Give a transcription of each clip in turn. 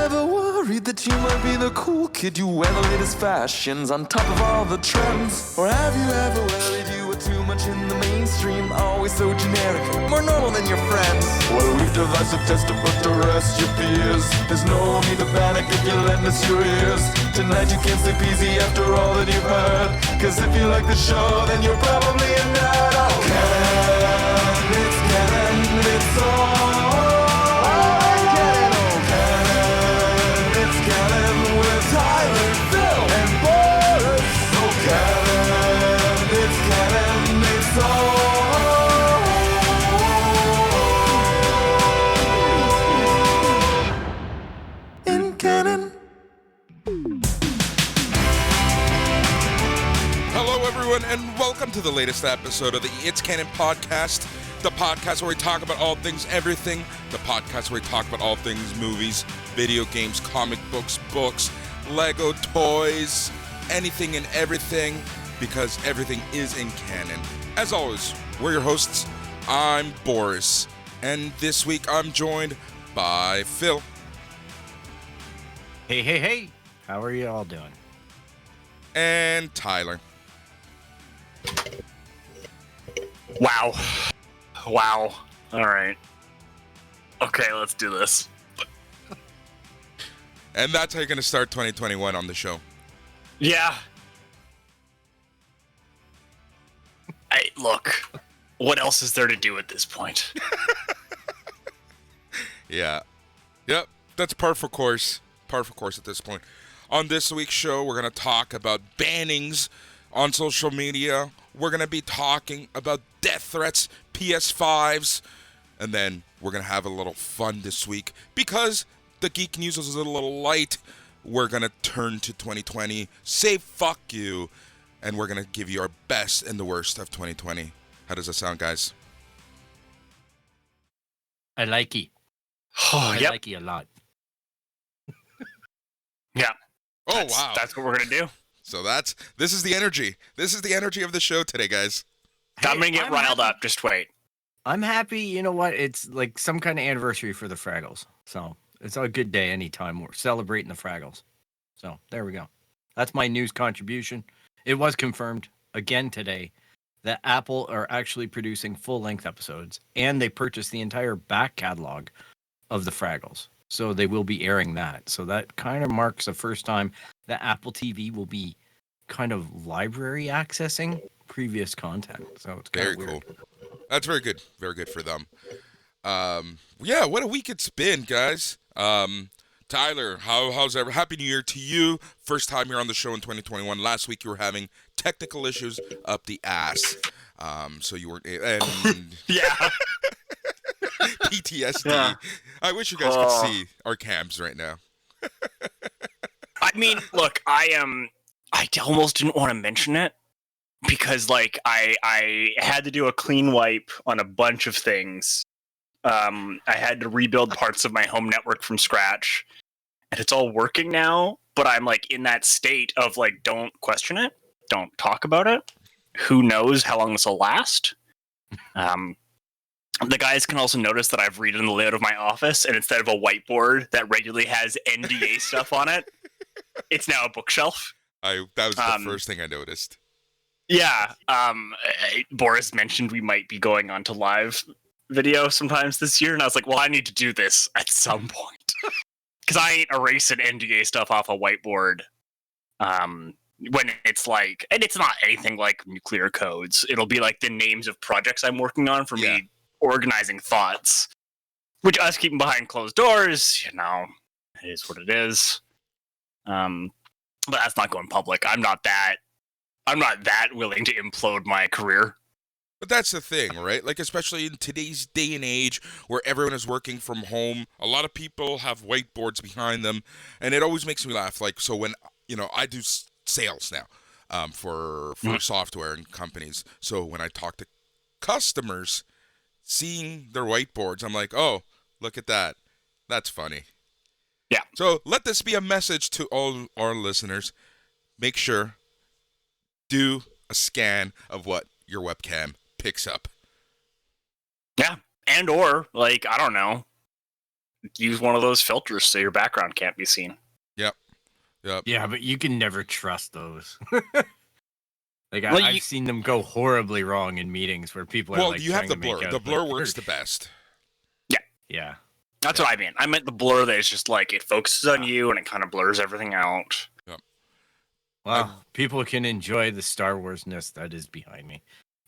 ever worried that you might be the cool kid? You wear the latest fashions on top of all the trends. Or have you ever worried you were too much in the mainstream, always so generic, more normal than your friends? Well, we've devised a test to put to rest your fears. There's no need to panic if you lend us your ears. Tonight you can't sleep easy after all that you've heard, 'cause if you like the show, then you're probably a nerd. Oh, Canon, it's Canon, it's all. Tyler, Phil, and Boris. Oh, Canon, it's Canon, it's all in Canon. Hello, everyone, and welcome to the latest episode of the It's Canon podcast, the podcast where we talk about all things everything, the podcast where we talk about all things movies, video games, comic books, Lego toys, anything and everything, because everything is in canon. As always, we're your hosts. I'm Boris, and this week I'm joined by Phil. Hey. How are you all doing? And Tyler. Wow. All right. Okay, let's do this. And that's how you're going to start 2021 on the show. Yeah. Look, what else is there to do at this point? Yeah. Yep, that's par for course. Par for course at this point. On this week's show, we're going to talk about bannings on social media. We're going to be talking about death threats, PS5s, and then we're going to have a little fun this week because the geek news was a little light. We're going to turn to 2020, say fuck you, and we're going to give you our best and the worst of 2020. How does that sound, guys? I like it. Oh, I like it a lot. Yeah. Oh, wow. That's what we're going to do. So this is the energy. This is the energy of the show today, guys. I'm going to get riled up. Just wait. I'm happy. You know what? It's like some kind of anniversary for the Fraggles. So it's a good day anytime we're celebrating the Fraggles. So there we go. That's my news contribution. It was confirmed again today that Apple are actually producing full-length episodes, and they purchased the entire back catalog of the Fraggles. So they will be airing that. So that kind of marks the first time that Apple TV will be kind of library accessing previous content. So it's kind of weird. Cool. That's very good. Very good for them. Yeah, what a week it's been, guys. Tyler, how's everything? Happy New Year to you. First time you're on the show in 2021. Last week you were having technical issues up the ass. So you weren't, and Yeah. PTSD. Yeah. I wish you guys could see our cams right now. I mean, look, I almost didn't want to mention it because, like, I had to do a clean wipe on a bunch of things. I had to rebuild parts of my home network from scratch, and it's all working now, but I'm, like, in that state of, like, don't question it, don't talk about it, who knows how long this will last. The guys can also notice that I've redone the layout of my office, and instead of a whiteboard that regularly has NDA stuff on it, it's now a bookshelf. That was the first thing I noticed. Yeah. Boris mentioned we might be going on to live video sometimes this year, and I was like, well, I need to do this at some point. Because I ain't erasing NDA stuff off a whiteboard when it's like, and it's not anything like nuclear codes. It'll be like the names of projects I'm working on for me organizing thoughts, which us keeping behind closed doors, you know, it is what it is. But that's not going public. I'm not that willing to implode my career. But that's the thing, right? Like, especially in today's day and age where everyone is working from home, a lot of people have whiteboards behind them, and it always makes me laugh. Like, so when, you know, I do sales now for software and companies. So when I talk to customers, seeing their whiteboards, I'm like, oh, look at that. That's funny. Yeah. So let this be a message to all our listeners. Make sure, do a scan of what your webcam picks up. Yeah. And or, like, I don't know, use one of those filters so your background can't be seen. Yep. Yeah, but you can never trust those. Like Well, I've seen them go horribly wrong in meetings where people are Well, like you have trying the to make blur. out The blur like works they're- the best. Yeah. That's what I mean. I meant the blur that is just like it focuses on you and it kind of blurs everything out. Well, people can enjoy the Star Wars-ness that is behind me.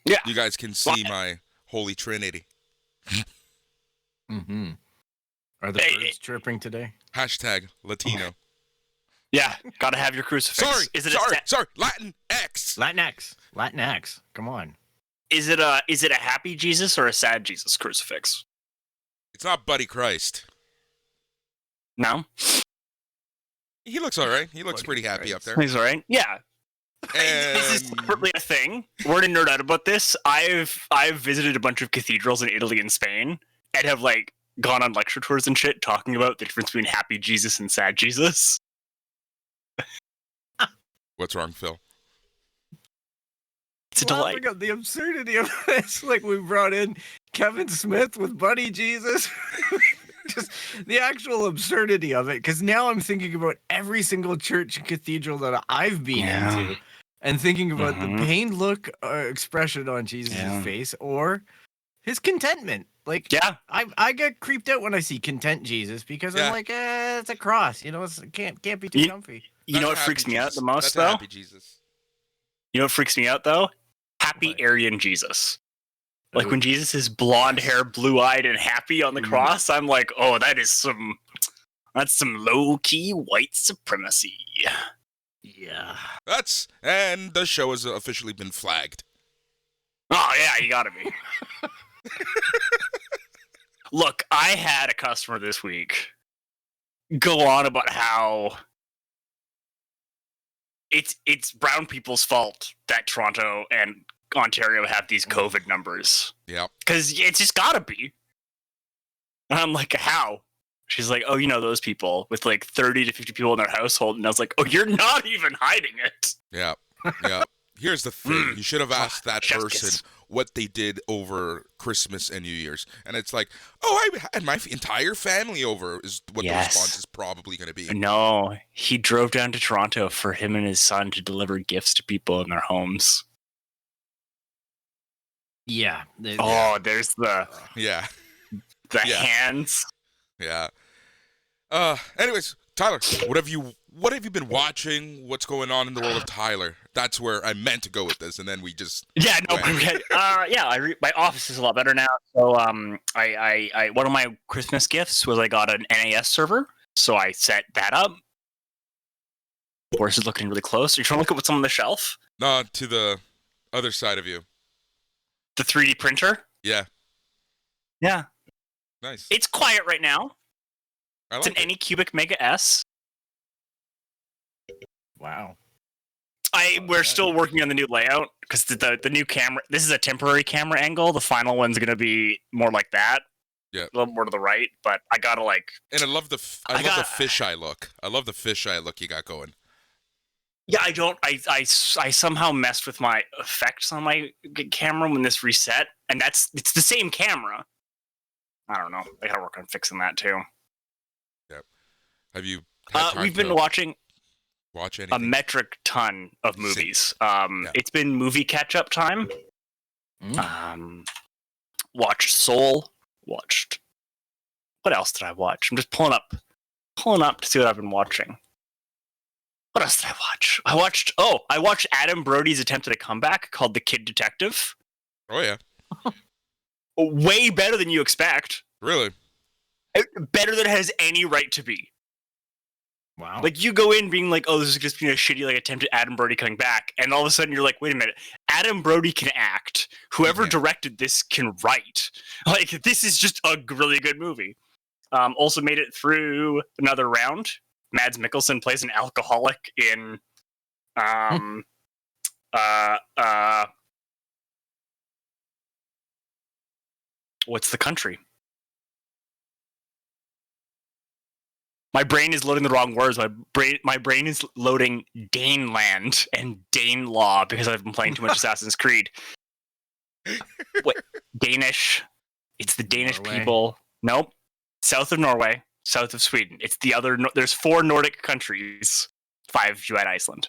Yeah. You guys can see my holy trinity. Mm-hmm. Are the Hey, birds chirping today? Hashtag Latino. Yeah, gotta have your crucifix. Sorry, Is it sorry. Latin X. Latinx. Come on. Is it a happy Jesus or a sad Jesus crucifix? It's not Buddy Christ. No, He looks all right. He looks pretty happy up there. he's all right. Yeah, this is And separately a thing. We're gonna nerd out about this. I've visited a bunch of cathedrals in Italy and Spain and have like gone on lecture tours and shit talking about the difference between happy Jesus and sad Jesus. what's wrong, Phil? It's a delight. Laughing at the absurdity of this. Like we brought in Kevin Smith with Buddy Jesus. Just the actual absurdity of it. Because now I'm thinking about every single church and cathedral that I've been Yeah. into, and thinking about Mhm. the pained look expression on Jesus' Yeah. face or his contentment. Like Yeah, I get creeped out when I see content Jesus because Yeah. I'm like, it's a cross. You know, it can't be too You- comfy. you know what That's a freaks happy me out Jesus. the most That's a though? happy Jesus. You know what freaks me out though? Happy What? Aryan Jesus. Like Ooh. when Jesus is blonde hair, blue eyed, and happy on the Mhm. cross, I'm like, oh, that's some low key white supremacy. Yeah. And the show has officially been flagged. Oh yeah, you gotta be. Look, I had a customer this week go on about how it's brown people's fault that Toronto and Ontario have these COVID numbers. Yep. Because it's just gotta be. And I'm like, how? She's like, oh, you know those people with like 30 to 50 people in their household. And I was like, oh, you're not even hiding it. Yep. Yep. Here's the thing. You should have asked that chef's person kiss. what they did over Christmas and New Year's. And it's like, oh, I had my entire family over is what the Yes. response is probably going to be. No, he drove down to Toronto for him and his son to deliver gifts to people in their homes. Yeah. Oh, there's the Yeah. Yeah. hands. Yeah. Anyways, Tyler, what have you been watching? What's going on in the world of Tyler? That's where I meant to go with this, and then we just Yeah, no, Right. my office is a lot better now. So, I one of my Christmas gifts was I got an NAS server, so I set that up. Boris is looking really close. Are you trying to look at what's on the shelf? to the other side of you. The 3D printer. Yeah. Yeah, Nice. it's quiet right now. I It's like an Anycubic Mega S. Wow. We're still working on the new layout because the new camera. This is a temporary camera angle. The final one's gonna be more like that. Yeah. A little more to the right, but I gotta like. And I love the I the got- fisheye look. I love the fisheye look you got going. Yeah, I don't. I somehow messed with my effects on my camera when this reset, and it's the same camera. I don't know. I gotta work on fixing that too. Have you had time We've been to watching watch a anything? metric ton of movies. Yeah. It's been movie catch up time. Mm. Watched Soul. Watched. What else did I watch? I'm just pulling up to see what I've been watching. What else did I watch? I watched Adam Brody's attempt at a comeback called The Kid Detective. Oh yeah. Way better than you expect. Really? Better than it has any right to be. Wow. Like you go in being like, oh, this is just being a shitty like attempt at Adam Brody coming back, and all of a sudden you're like, wait a minute, Adam Brody can act. Whoever Yeah. directed this can write. Like this is just a really good movie. Also made it through another round. Mads Mikkelsen plays an alcoholic in what's the country? My brain is loading the wrong words. My brain is loading Daneland and Danelaw because I've been playing too much Assassin's Creed. What Danish? It's the Danish Norway. people. Nope. South of Norway. south of Sweden. It's the other. There's 4 Nordic countries, 5 you add Iceland.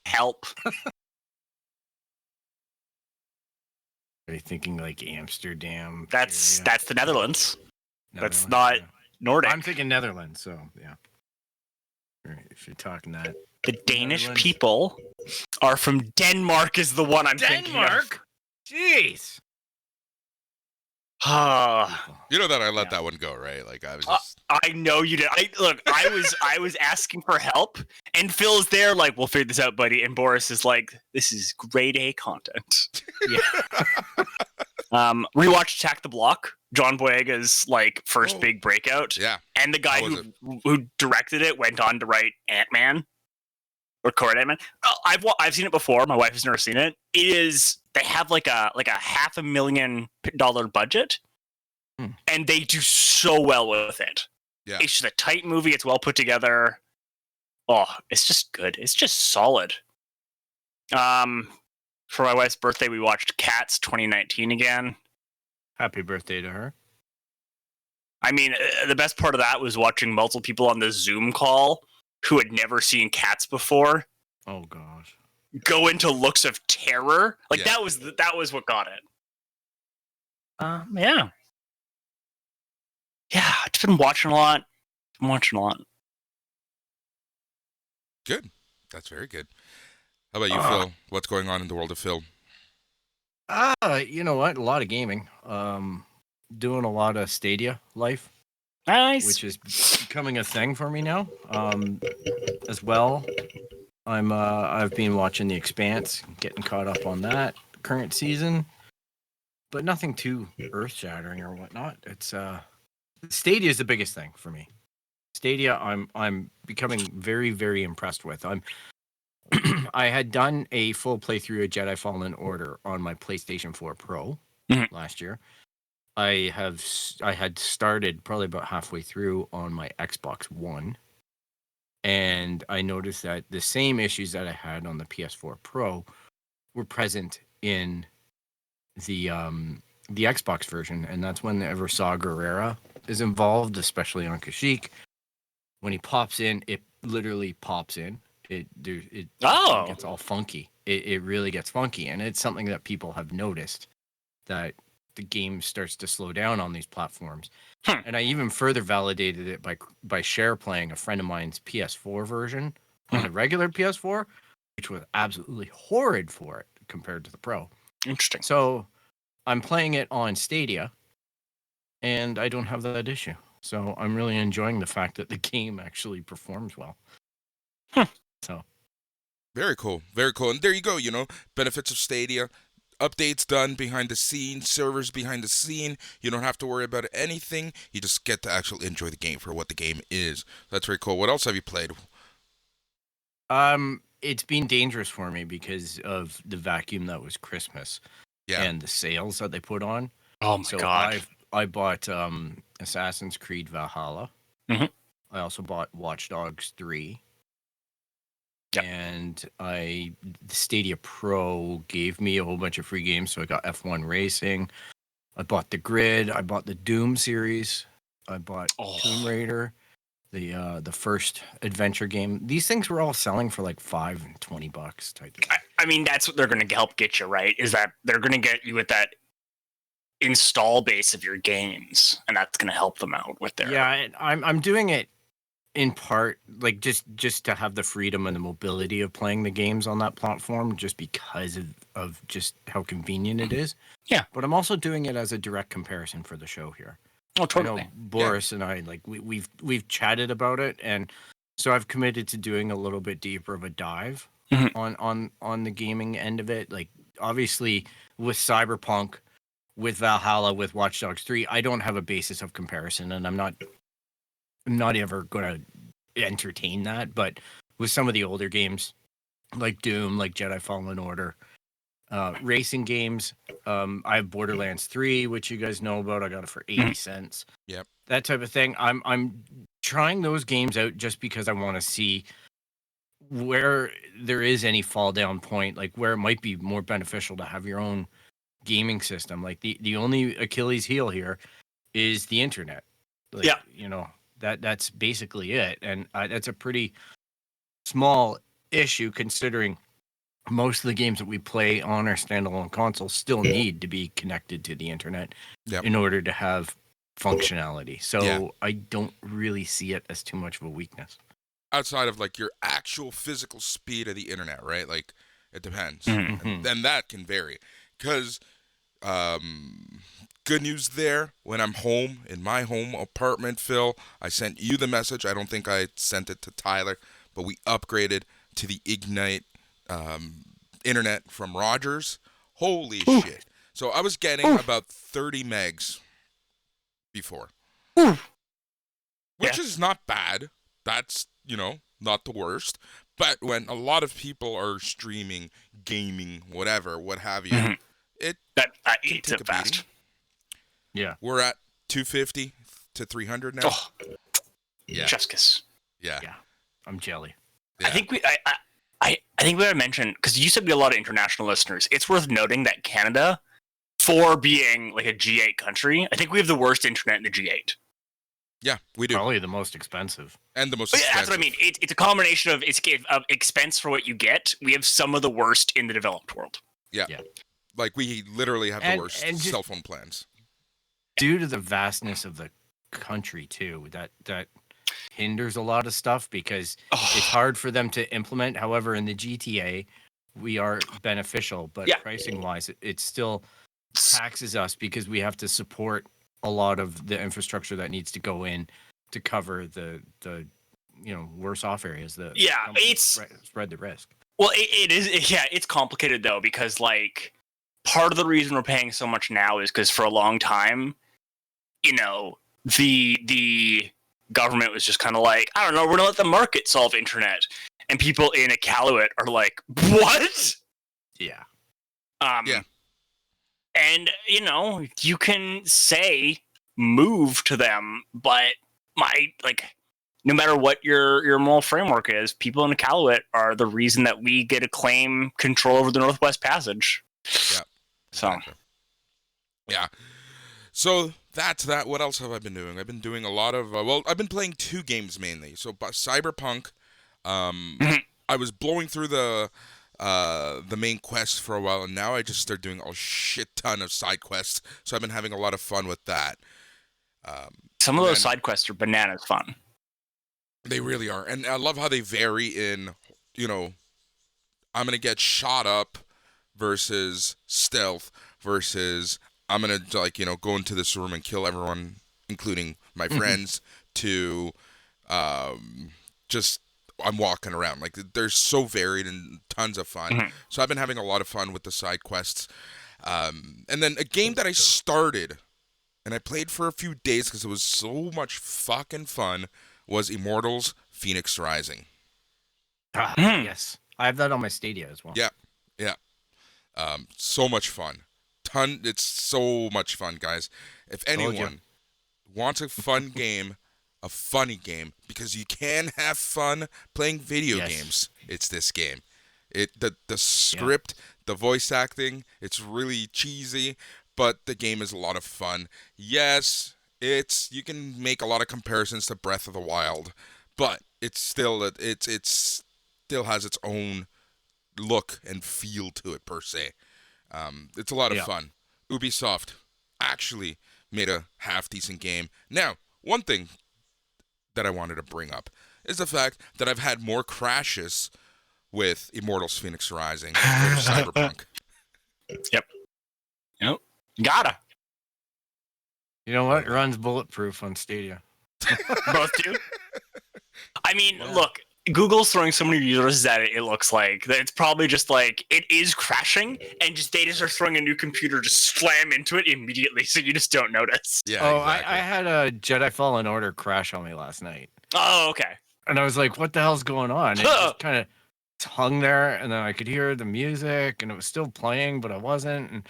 Help. Are you thinking like Amsterdam? That's area? that's the Netherlands. That's Netherlands, not yeah. Nordic. I'm thinking Netherlands, so yeah. All right, if you're talking that. The Danish Netherlands. people are from Denmark. Is the one I'm thinking of. Denmark? Jeez. Ah. You know that I let Yeah. that one go, right? Like I was just I know you did. I was asking for help, and Phil's there, like, we'll figure this out, buddy. And Boris is like, this is grade A content. Rewatched Attack the Block, John Boyega's like first big breakout. yeah. And the guy How was who directed it went on to write Ant-Man or Cord Ant-Man. I've seen it before. My wife has never seen it. They have like a $500,000 budget, and they do so well with it. Yeah. It's just a tight movie. It's well put together. Oh, it's just good. It's just solid. For my wife's birthday, we watched Cats 2019 again. Happy birthday to her. I mean, the best part of that was watching multiple people on the Zoom call who had never seen Cats before Oh gosh. go into looks of terror. Like Yeah. that was what got it. Yeah. Yeah, I've been watching a lot. Good. That's very good. How about you, Phil? What's going on in the world of Phil? You know what? A lot of gaming. Doing a lot of Stadia life, Nice. which is becoming a thing for me now. As well, I've been watching The Expanse, getting caught up on that current season, but nothing too earth-shattering or whatnot. It's Stadia is the biggest thing for me. Stadia, I'm becoming very, very impressed with. I had done a full playthrough of Jedi Fallen Order on my PlayStation 4 Pro last year. I had started probably about halfway through on my Xbox One, and I noticed that the same issues that I had on the PS4 Pro were present in the Xbox version, and that's whenever Saw Gerrera is involved, especially on Kashyyyk. When he pops in, it literally pops in. It gets all funky. It really gets funky, and it's something that people have noticed, that the game starts to slow down on these platforms. And I even further validated it by share playing a friend of mine's PS4 version on the regular PS4, which was absolutely horrid for it compared to the Pro. Interesting. So I'm playing it on Stadia, and I don't have that issue. So I'm really enjoying the fact that the game actually performs well. So Very cool. Very cool. And there you go, benefits of Stadia. Updates done behind the scenes, servers behind the scene. You don't have to worry about anything. You just get to actually enjoy the game for what the game is. That's very cool. What else have you played? it's been dangerous for me because of the vacuum that was Christmas and the sales that they put on. Oh my god. I bought Assassin's Creed Valhalla. Mhm. I also bought Watch Dogs 3. Yep. And the Stadia Pro gave me a whole bunch of free games. So I got F1 Racing. I bought the Grid. I bought the Doom series. I bought Tomb Raider, the first adventure game. These things were all selling for like $5 and $20 type thing. I mean, that's what they're going to help get you, right? Is that they're going to get you with that install base of your games, and that's going to help them out with their. Yeah, I'm doing it in part like just to have the freedom and the mobility of playing the games on that platform, just because of just how convenient it is. Yeah, but I'm also doing it as a direct comparison for the show here. Oh, totally. I know Boris and I, like, we've chatted about it, and so I've committed to doing a little bit deeper of a dive on the gaming end of it. Like, obviously with Cyberpunk, with Valhalla, with Watch Dogs 3, I don't have a basis of comparison, and I'm not ever going to entertain that. But with some of the older games, like Doom, like Jedi Fallen Order, racing games, I have Borderlands 3, which you guys know about. I got it for 80 cents. Yep. That type of thing. I'm trying those games out just because I want to see where there is any fall down point, like where it might be more beneficial to have your own gaming system. Like the only Achilles heel here is the internet. Like, Yeah. you know, that's basically it, and that's a pretty small issue considering most of the games that we play on our standalone consoles still need to be connected to the internet Yep. in order to have functionality. So Yeah. I don't really see it as too much of a weakness. Outside of like your actual physical speed of the internet, right? Like it depends, Mhm. and then that can vary. Because good news there. When I'm home in my home apartment, Phil, I sent you the message. I don't think I sent it to Tyler, but we upgraded to the Ignite internet from Rogers. Holy shit! So I was getting about 30 megs before, which is not bad. That's, you know, not the worst. But when a lot of people are streaming, gaming, whatever, what have you, Mhm. it That can eats take it a beating. fast. Yeah. We're at 250 to 300 now. Oh, Yeah. chef's kiss. Yeah. Yeah. I'm jelly. Yeah. I think I think we gotta mention, because you said we have a lot of international listeners. It's worth noting that Canada, for being like a G8 country, I think we have the worst internet in the G8. Yeah, we do. Probably the most expensive. And the most But yeah, expensive. that's what I mean. It's a combination of expense for what you get. We have some of the worst in the developed world. Like, we literally have the And- worst and just- cell phone plans. Due to the vastness of the country too, that hinders a lot of stuff because it's hard for them to implement. However, in the GTA, we are beneficial, but Yeah. pricing wise, it still taxes us because we have to support a lot of the infrastructure that needs to go in to cover the worse off areas. Yeah, companies it's- spread the risk. Well, it is. Yeah, it's complicated though, because like part of the reason we're paying so much now is because for a long time, you know, the government was just kind of like, I don't know, we're gonna let the market solve internet, and people in Iqaluit are like, what? Yeah. Yeah. And you know, you can say move to them, but no matter what your moral framework is, people in Iqaluit are the reason that we get to claim control over the Northwest Passage. Yeah. So Exactly. Yeah. So that's that. What else have I been doing? I've been doing a lot of I've been playing two games mainly. So Cyberpunk, I was blowing through the main quest for a while, and now I just started doing a shit ton of side quests. So I've been having a lot of fun with that. some of And those then- side quests are bananas fun. They really are, and I love how they vary in, you know, I'm gonna get shot up versus stealth versus I'm gonna, like, you know, go into this room and kill everyone, including my friends, to just I'm walking around. Like, they're so varied and tons of fun. So I've been having a lot of fun with the side quests. And then a game that I started and I played for a few days because it was so much fucking fun was Immortals Phoenix Rising. Yes. I have that on my Stadia as well. Yeah. Yeah. So much fun. It's so much fun, guys. If Told you. anyone wants a fun game, a funny game, because you can have fun playing video Yes. games, it's this game. The script, the voice acting, it's really cheesy, but the game is a lot of fun. Yes, you can make a lot of comparisons to Breath of the Wild, but it's still it still has its own look and feel to it per se. It's a lot of fun. Ubisoft actually made a half-decent game. Now, one thing that I wanted to bring up is the fact that I've had more crashes with Immortals Phoenix Rising than Cyberpunk. Yep. Gotta. You know what? It runs bulletproof on Stadia. Both do. I mean, look, Google's throwing so many resources at it, it looks like that it's probably just like it is crashing, and they just are throwing a new computer, just slam into it immediately, so you just don't notice. Yeah, Oh, exactly. I had a Jedi Fallen Order crash on me last night. Oh, okay. And I was like, what the hell's going on? It just kind of hung there, and then I could hear the music, and it was still playing, but I wasn't. And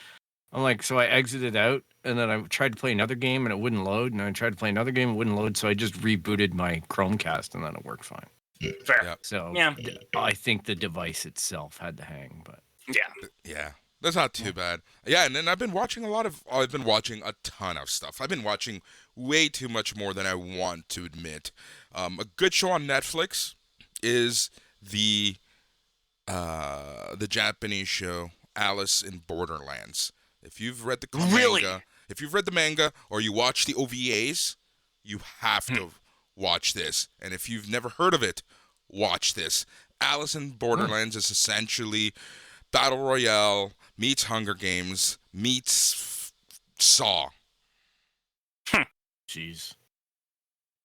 I'm like, so I exited out, and then I tried to play another game, and it wouldn't load. And I tried to play another game, it wouldn't load. So I just rebooted my Chromecast, and then it worked fine. Fair. Yep. So Yeah. I think the device itself had to hang, but Yeah. Yeah. That's not too bad. Yeah, and then I've been watching a ton of stuff. I've been watching way too much more than I want to admit. A good show on Netflix is the Japanese show Alice in Borderlands. If you've read the Really? manga, if you've read the manga or you watch the OVAs, you have to watch this. And if you've never heard of it, watch this. Alice in Borderlands is essentially Battle Royale meets Hunger Games meets Saw. Jeez.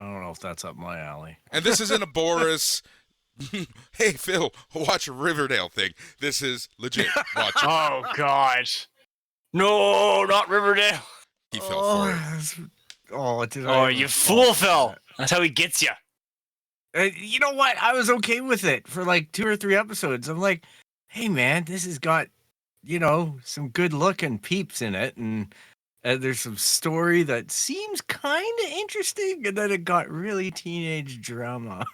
I don't know if that's up my alley. And this isn't a Boris, hey, Phil, watch a Riverdale thing. This is legit. Watch it. Oh gosh. No, not Riverdale. He fell for it. Did Oh, I you ever fool, fall for Phil. that? That's how he gets you. You know what? I was okay with it for like 2 or 3 episodes. I'm like, hey, man, this has got, some good looking peeps in it. And there's some story that seems kind of interesting. And then it got really teenage drama.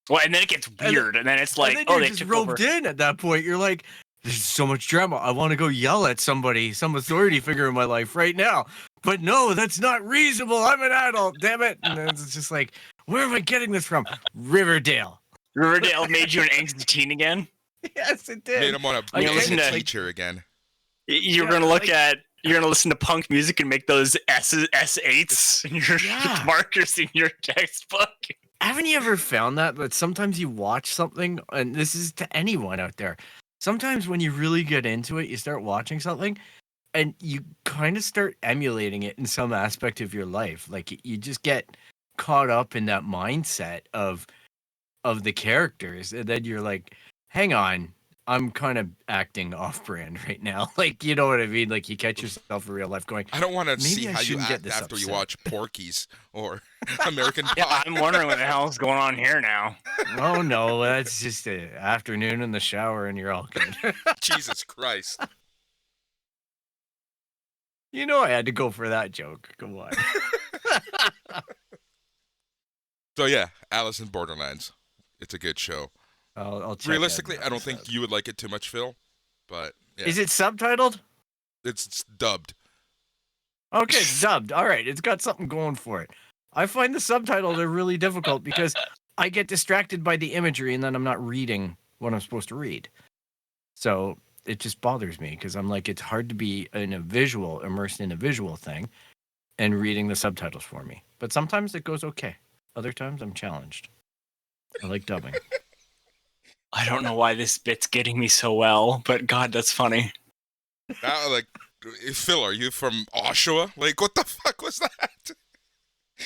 Well, and then it gets weird, and then it's like, and then you're they just took roped over. in at that point. You're like, there's so much drama. I want to go yell at somebody, some authority figure in my life right now. But no, that's not reasonable. I'm an adult, damn it. And then it's just like, where am I getting this from? Riverdale. Riverdale made you an angsty teen again. Yes, it did. Made him want to I be listen a to- teacher again. You're Yeah, gonna look like- at. You're gonna listen to punk music and make those S8s in your Yeah. markers in your textbook. Haven't you ever found that sometimes you watch something, and this is to anyone out there, sometimes when you really get into it, you start watching something and you kind of start emulating it in some aspect of your life. Like you just get caught up in that mindset of the characters, and then you're like, hang on, I'm kind of acting off brand right now. Like, you know what I mean? Like you catch yourself in real life going, I don't want to Maybe see I how you shouldn't get act this after you upset. watch Porky's or American Yeah, Pie. I'm wondering what the hell's going on here now. oh no, that's just an afternoon in the shower and you're all good. Jesus Christ. You know I had to go for that joke. Come on. So yeah, Alice in Borderlands. It's a good show. I'll check Realistically, out I don't think you would like it too much, Phil. But yeah, Is it subtitled? it's dubbed. Okay, it's dubbed. All right, it's got something going for it. I find the subtitles are really difficult because I get distracted by the imagery and then I'm not reading what I'm supposed to read. So it just bothers me because I'm like, it's hard to be immersed in a visual thing and reading the subtitles for me. But sometimes it goes okay. Other times I'm challenged. I like dubbing. I don't know why this bit's getting me so well, but God, that's funny. Now, like, Phil, are you from Oshawa? Like, what the fuck was that?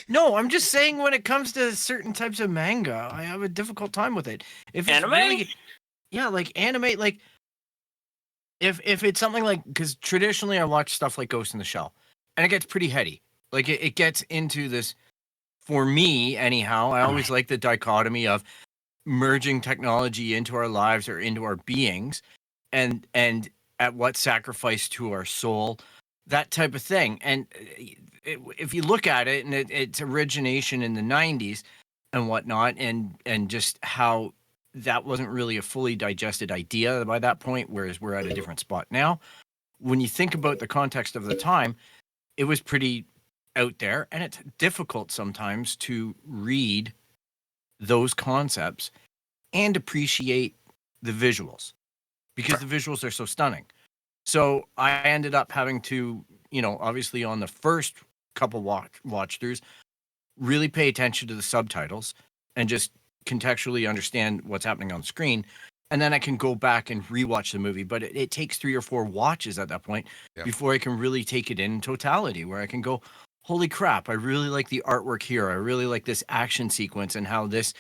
No, I'm just saying when it comes to certain types of manga, I have a difficult time with it. If it's Anime? really, yeah, like anime, like if it's something like, because traditionally I watch stuff like Ghost in the Shell, and it gets pretty heady. Like it gets into this, for me anyhow. I always like the dichotomy of merging technology into our lives or into our beings, and at what sacrifice to our soul, that type of thing. And if you look at it, and its origination in the 90s and whatnot, and just how that wasn't really a fully digested idea by that point, whereas we're at a different spot now. When you think about the context of the time, it was pretty out there, and it's difficult sometimes to read those concepts and appreciate the visuals because the visuals are so stunning. So I ended up having to, obviously on the first couple watch throughs, really pay attention to the subtitles and just contextually understand what's happening on screen. And then I can go back and rewatch the movie. But it takes 3 or 4 watches at that point before I can really take it in totality, where I can go, holy crap, I really like the artwork here. I really like this action sequence and how this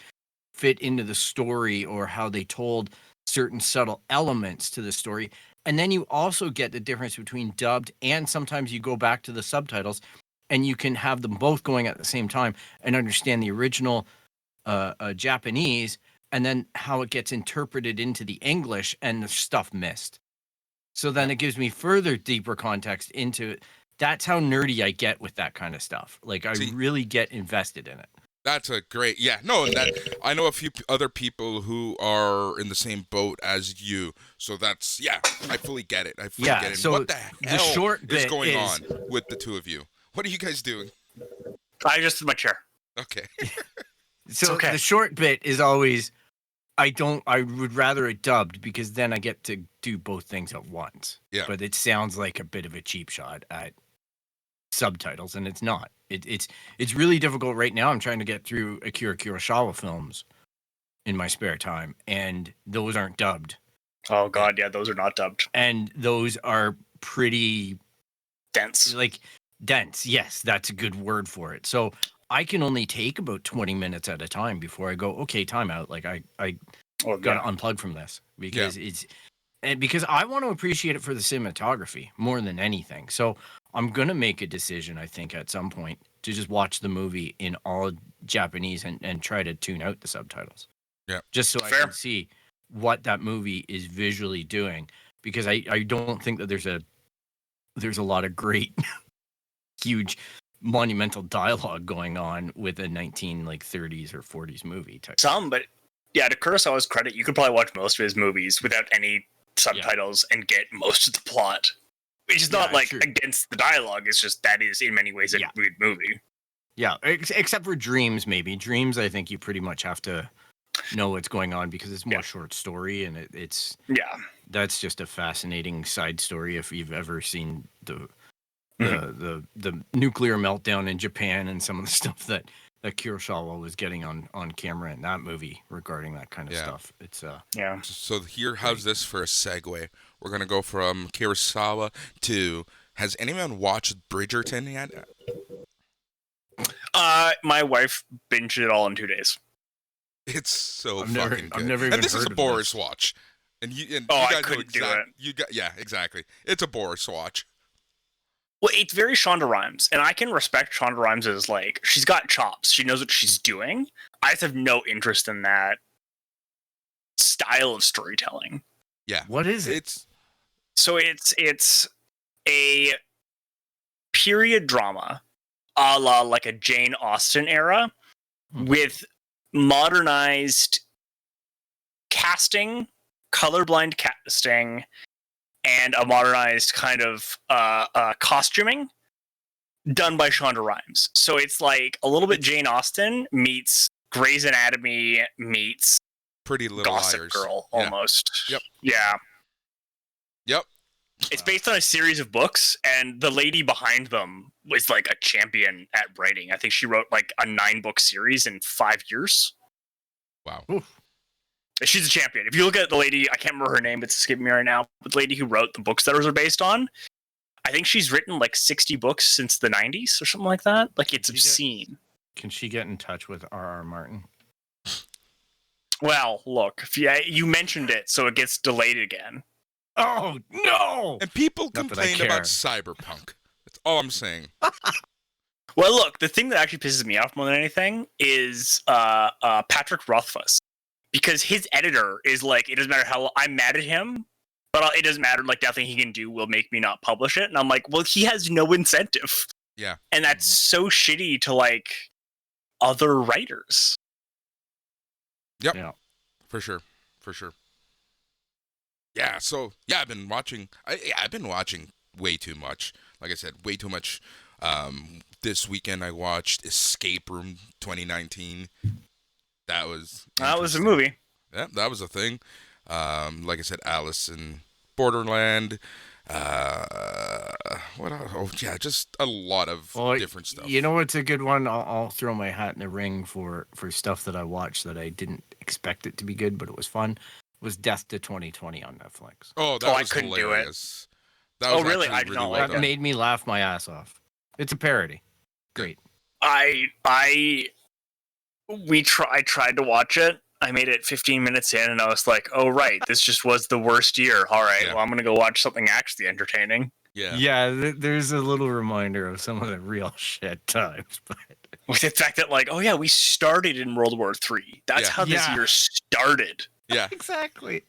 fit into the story, or how they told certain subtle elements to the story. And then you also get the difference between dubbed, and sometimes you go back to the subtitles and you can have them both going at the same time and understand the original Japanese, and then how it gets interpreted into the English and the stuff missed. So then it gives me further deeper context into it. That's how nerdy I get with that kind of stuff. Like I See, really get invested in it. That's a great, yeah. No, and that I know a few other people who are in the same boat as you. So that's, yeah, I fully get it. I fully Yeah, get it. so What the the hell short is bit going is- on with the two of you? What are you guys doing? I just in my chair. Okay. So okay. the short bit is always, I would rather it dubbed because then I get to do both things at once. Yeah. But it sounds like a bit of a cheap shot at subtitles, and it's not. It's really difficult right now. I'm trying to get through Akira Kurosawa films in my spare time, and those aren't dubbed. Oh god, yeah, those are not dubbed. And those are pretty Dense. like dense. Yes, that's a good word for it. So I can only take about 20 minutes at a time before I go, okay, time out. Like I Oh, gotta yeah. unplug from this because because I want to appreciate it for the cinematography more than anything. So I'm gonna make a decision, I think, at some point to just watch the movie in all Japanese and try to tune out the subtitles. Yeah. Just so I Fair. can see what that movie is visually doing. Because I don't think that there's a lot of great huge monumental dialogue going on with a 30s or 40s movie type. Some, but yeah, to Kurosawa's credit, you could probably watch most of his movies without any subtitles and get most of the plot. Which is not Yeah, like true. against the dialogue, it's just that is in many ways a Yeah. good movie. Yeah, except for Dreams, maybe. Dreams, I think you pretty much have to know what's going on because it's more short story, and it's Yeah. that's just a fascinating side story if you've ever seen the nuclear meltdown in Japan and some of the stuff that Kurosawa was getting on camera in that movie regarding that kind of Yeah. stuff. It's Yeah. So here, how's this for a segue? We're going to go from Kurosawa to, has anyone watched Bridgerton yet? My wife binged it all in 2 days. It's so I've never- fucking I've good. never even And this is heard a of Boris this. watch. And you Oh, I guys know couldn't do it. Yeah, exactly. It's a Boris watch. Well, it's very Shonda Rhimes, and I can respect Shonda Rhimes as like she's got chops. She knows what she's doing. I just have no interest in that style of storytelling. Yeah. what is it? It's So it's a period drama, a la like a Jane Austen era, with modernized casting, colorblind casting, and a modernized kind of costuming done by Shonda Rhimes. So it's like a little bit Jane Austen meets Grey's Anatomy meets Pretty Little Gossip Liars. Girl Yeah. almost. Yep. Yeah. Yep. It's based on a series of books, and the lady behind them was like a champion at writing. I think she wrote like a 9-book series in 5 years. Wow. She's a champion. If you look at the lady, I can't remember her name, it's escaping me right now, but the lady who wrote the books that those are based on, I think she's written like 60 books since the 90s or something like that. Like, it's Did you get- obscene. Can she get in touch with R.R. Martin? Well, look, if you mentioned it, so it gets delayed again. Oh no! And people Not that I complain about care. Cyberpunk. That's all I'm saying. Well, look, the thing that actually pisses me off more than anything is Patrick Rothfuss. Because his editor is like, it doesn't matter how I'm mad at him, but it doesn't matter. Like, nothing he can do will make me not publish it. And I'm like, well, he has no incentive. Yeah. And that's so shitty to like other writers. Yep. Yeah. For sure. Yeah, so yeah, I've been watching way too much. Like I said, way too much. This weekend I watched Escape Room 2019. That was That was a interesting. movie. Yeah, that was a thing. Like I said, Alice in Borderland. What else? Oh yeah, just a lot of different stuff. You know what's a good one? I'll throw my hat in the ring for stuff that I watched that I didn't expect it to be good, but it was fun. Was Death to 2020 on Netflix. Oh, that I was couldn't do it. hilarious. That was really? actually I did not well like That done. made me laugh my ass off. It's a parody. Great. I tried to watch it. I made it 15 minutes in, and I was like, "Oh right, this just was the worst year." All right, Yeah. well, I'm gonna go watch something actually entertaining. Yeah. Yeah, there's a little reminder of some of the real shit times, but With the fact that, like, oh yeah, we started in World War III. That's Yeah. how this Yeah. year started. Yeah. exactly.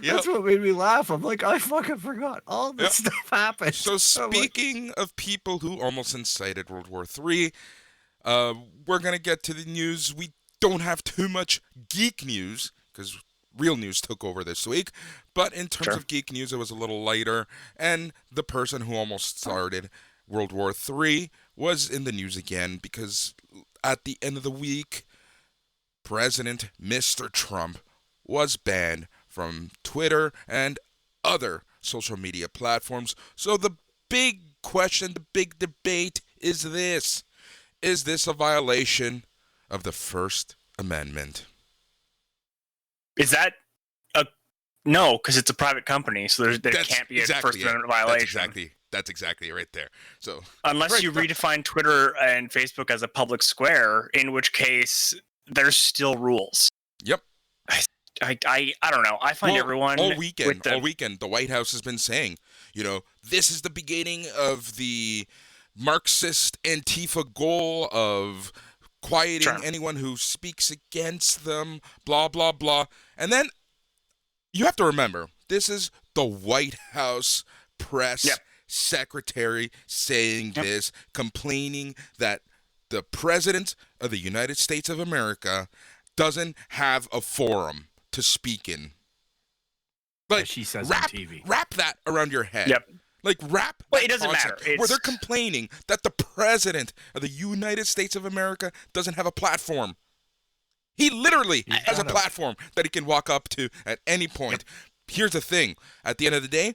Yep. That's what made me laugh. I'm like, I fucking forgot all this stuff happened. So I'm like, speaking of people who almost incited World War III, We're going to get to the news. We don't have too much geek news because real news took over this week. But in terms of geek news, it was a little lighter. And the person who almost started World War III was in the news again because at the end of the week, President Mr. Trump was banned from Twitter and other social media platforms. So the big question, the big debate is this. Is this a violation of the First Amendment? Is that a no? Because it's a private company, so there can't be a First Amendment violation. That's exactly right there. So unless you redefine Twitter and Facebook as a public square, in which case there's still rules. Yep. I don't know. I find everyone all weekend the White House has been saying, this is the beginning of the Marxist Antifa goal of quieting anyone who speaks against them, blah, blah, blah. And then you have to remember, this is the White House press secretary saying this, complaining that the President of the United States of America doesn't have a forum to speak in. Like, she says on TV. Wrap that around your head. Yep. Like, wrap it doesn't matter. Where they're complaining that the President of the United States of America doesn't have a platform. He literally has a platform that he can walk up to at any point. Here's the thing. At the end of the day,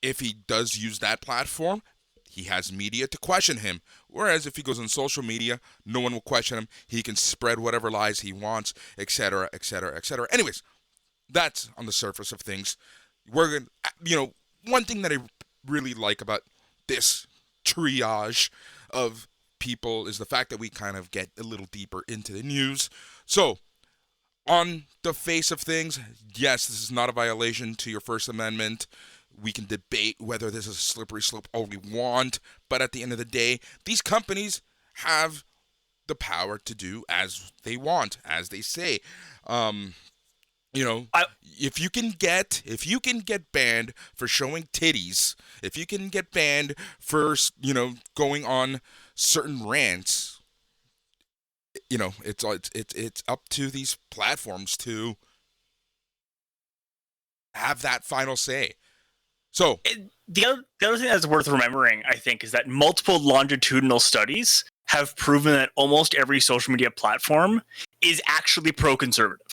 if he does use that platform, he has media to question him. Whereas if he goes on social media, no one will question him. He can spread whatever lies he wants, etc., etc., etc. Anyways, that's on the surface of things. We're gonna, one thing that I really like about this triage of people is the fact that we kind of get a little deeper into the news. So, on the face of things, yes, this is not a violation to your First Amendment. We can debate whether this is a slippery slope all we want, but at the end of the day, these companies have the power to do as they want, as they say. If you can get banned for showing titties, if you can get banned for going on certain rants, it's up to these platforms to have that final say. So the other thing that's worth remembering, I think, is that multiple longitudinal studies have proven that almost every social media platform is actually pro-conservative.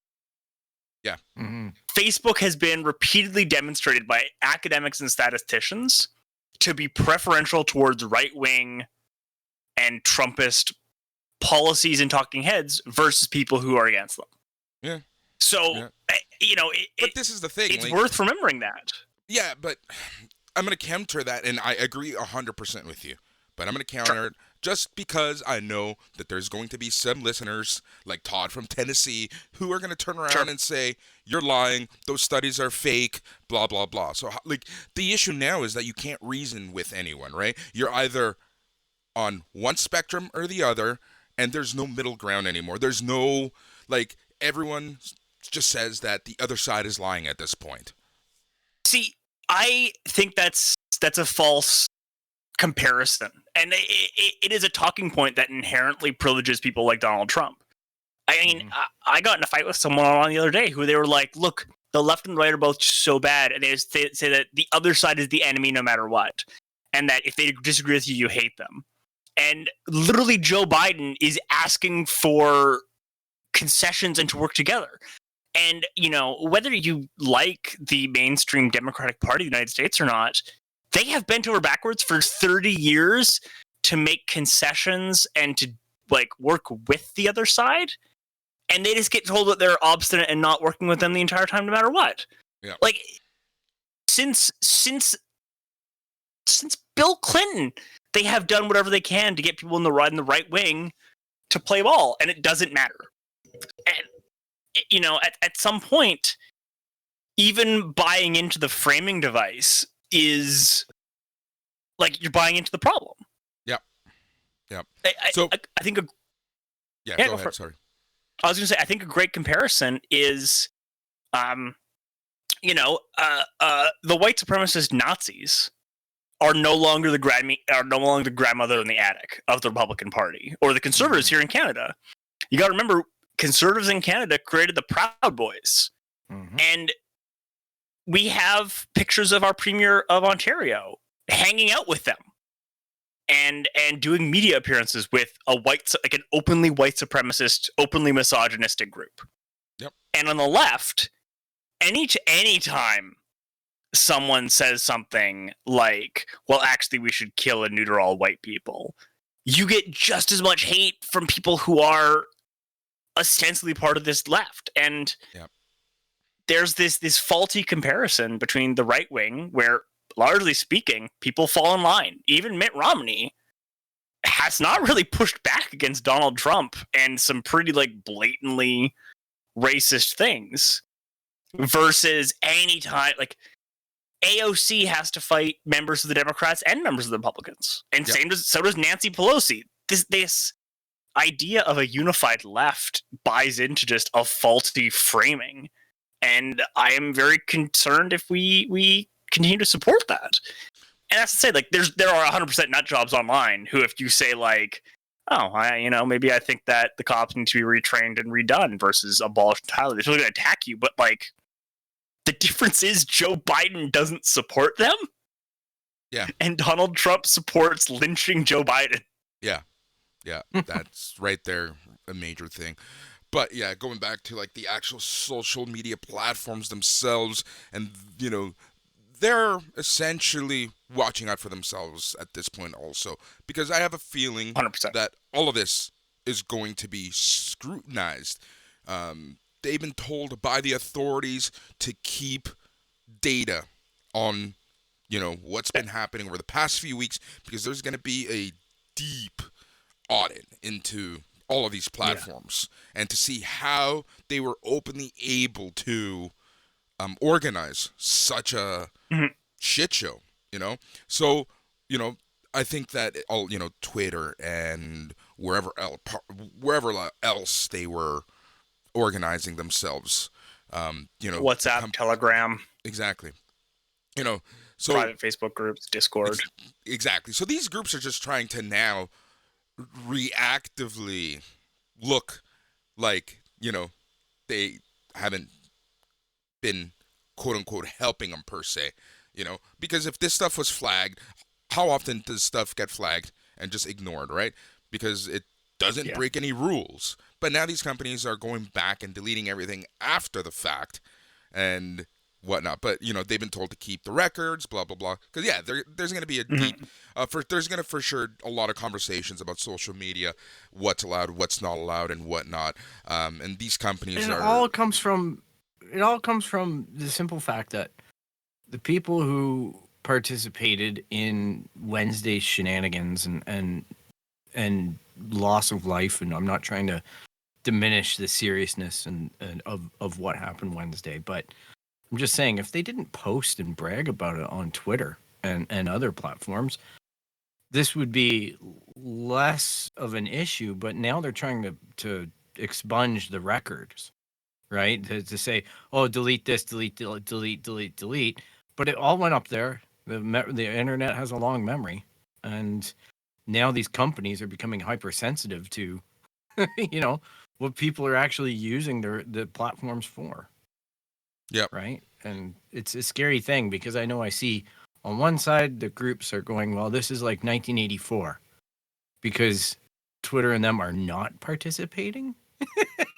Yeah. Mm-hmm. Facebook has been repeatedly demonstrated by academics and statisticians to be preferential towards right-wing and Trumpist policies and talking heads versus people who are against them. Yeah. So, but this is the thing. It's worth remembering that. Yeah, but I'm going to counter that, and I agree 100% with you. But I'm going to counter it just because I know that there's going to be some listeners, like Todd from Tennessee, who are going to turn around and say, you're lying, those studies are fake, blah, blah, blah. So, the issue now is that you can't reason with anyone, right? You're either on one spectrum or the other, and there's no middle ground anymore. There's no, everyone just says that the other side is lying at this point. See, I think that's a false comparison, and it is a talking point that inherently privileges people like Donald Trump. I mean, I got in a fight with someone on the other day who they were like, look, the left and right are both so bad, and they say that the other side is the enemy no matter what, and that if they disagree with you, you hate them. And literally Joe Biden is asking for concessions and to work together. And, whether you like the mainstream Democratic Party of the United States or not, they have bent over backwards for 30 years to make concessions and to, work with the other side. And they just get told that they're obstinate and not working with them the entire time, no matter what. Yeah. Since Bill Clinton, they have done whatever they can to get people in the right wing to play ball, and it doesn't matter. And at some point, even buying into the framing device is you're buying into the problem. Yep. Yep. I think go ahead. Sorry. I was going to say, I think a great comparison is, the white supremacist Nazis are no longer the grandmother in the attic of the Republican Party or the Conservatives here in Canada. You got to remember, Conservatives in Canada created the Proud Boys, and we have pictures of our Premier of Ontario hanging out with them and doing media appearances with an openly white supremacist, openly misogynistic group. Yep. And on the left, any time someone says something like, well, actually, we should kill and neuter all white people, you get just as much hate from people who are ostensibly part of this left. And there's this faulty comparison between the right wing, where, largely speaking, people fall in line. Even Mitt Romney has not really pushed back against Donald Trump and some pretty blatantly racist things, versus any time AOC has to fight members of the Democrats and members of the Republicans, and so does Nancy Pelosi. This idea of a unified left buys into just a faulty framing, and I am very concerned if we continue to support that. And that's to say, there are 100% nut jobs online who, if you say maybe I think that the cops need to be retrained and redone versus abolished entirely, they're still going to attack you. But the difference is Joe Biden doesn't support them. Yeah. And Donald Trump supports lynching Joe Biden. Yeah. Yeah. That's right there, a major thing. But yeah, going back to the actual social media platforms themselves, and they're essentially watching out for themselves at this point also, because I have a feeling 100%. that all of this is going to be scrutinized. They've been told by the authorities to keep data on, what's been happening over the past few weeks, because there's going to be a deep audit into all of these platforms and to see how they were openly able to organize such a shit show, So, I think that all, Twitter and wherever else they were organizing themselves, WhatsApp, Telegram, exactly, so private Facebook groups, Discord, exactly. So these groups are just trying to now reactively look like they haven't been quote unquote helping them per se, because if this stuff was flagged, how often does stuff get flagged and just ignored, right? Because it doesn't break any rules. But now these companies are going back and deleting everything after the fact and whatnot. But they've been told to keep the records, blah blah blah. Because there's going to be a deep, there's going to for sure a lot of conversations about social media, what's allowed, what's not allowed, and whatnot. And these companies it all comes from the simple fact that the people who participated in Wednesday's shenanigans and loss of life, and I'm not trying to diminish the seriousness and of what happened Wednesday, but I'm just saying, if they didn't post and brag about it on Twitter and other platforms, this would be less of an issue. But now they're trying to expunge the records, right? To say, oh, delete this, delete. But it all went up there. The internet has a long memory, and now these companies are becoming hypersensitive to, what people are actually using the platforms for. Yep. Right. And it's a scary thing, because I see on one side the groups are going, well, this is like 1984, because Twitter and them are not participating.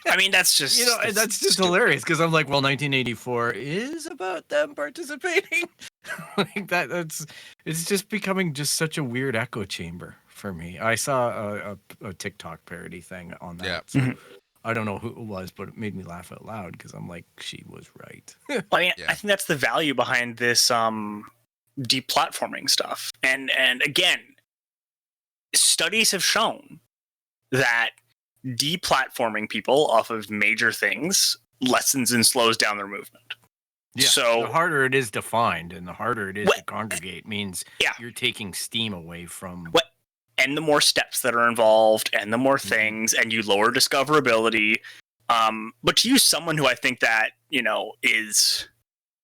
I mean, that's just that's just hilarious, because I'm like, well, 1984 is about them participating. It's just becoming just such a weird echo chamber for me. I saw a TikTok parody thing on that. Yeah. So I don't know who it was, but it made me laugh out loud, because I'm like, she was right. I mean, I think that's the value behind this deplatforming stuff. And again, studies have shown that deplatforming people off of major things lessens and slows down their movement. Yeah, so the harder it is to find and the harder it is to congregate means you're taking steam away from... And the more steps that are involved and the more things, and you lower discoverability. But to use someone who I think that, is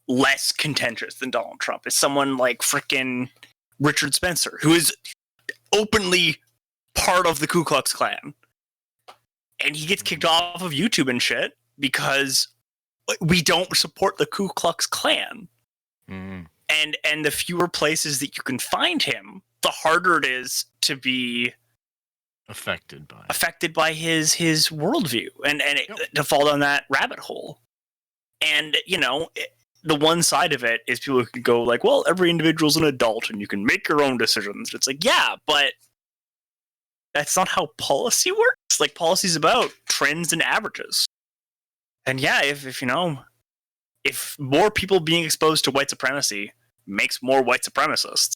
less contentious than Donald Trump is someone like frickin' Richard Spencer, who is openly part of the Ku Klux Klan. And he gets kicked off of YouTube and shit because we don't support the Ku Klux Klan. Mm. And the fewer places that you can find him, the harder it is to be Affected by his worldview and to fall down that rabbit hole. And, you know, the one side of it is people who can go like, well, every individual's an adult and you can make your own decisions. It's like, yeah, but that's not how policy works. Like, policy's about trends and averages. And yeah, if you know, if more people being exposed to white supremacy makes more white supremacists,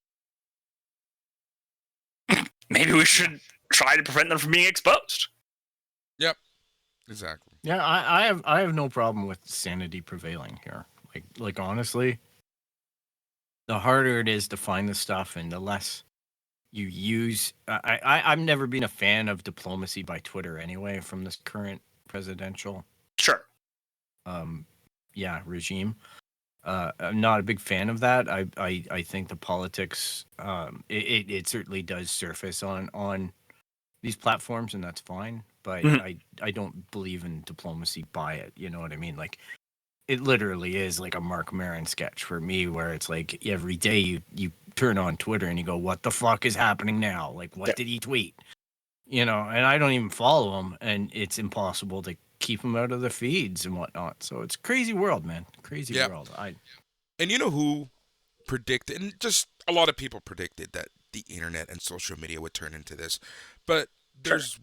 maybe we should try to prevent them from being exposed. Yep. Exactly. Yeah, I have no problem with sanity prevailing here. Like honestly, the harder it is to find the stuff and the less you use. I've never been a fan of diplomacy by Twitter anyway from this current presidential regime. I'm not a big fan of that. I think the politics it certainly does surface on these platforms, and that's fine. But I don't believe in diplomacy by it. You know what I mean? Like, it literally is like a Mark Maron sketch for me, where it's like every day you turn on Twitter and you go, "What the fuck is happening now? Like, what did he tweet?" You know, and I don't even follow him, and it's impossible to keep him out of the feeds and whatnot. So it's crazy world, man. Crazy world. And you know who predicted, and just a lot of people predicted that the internet and social media would turn into this, but there's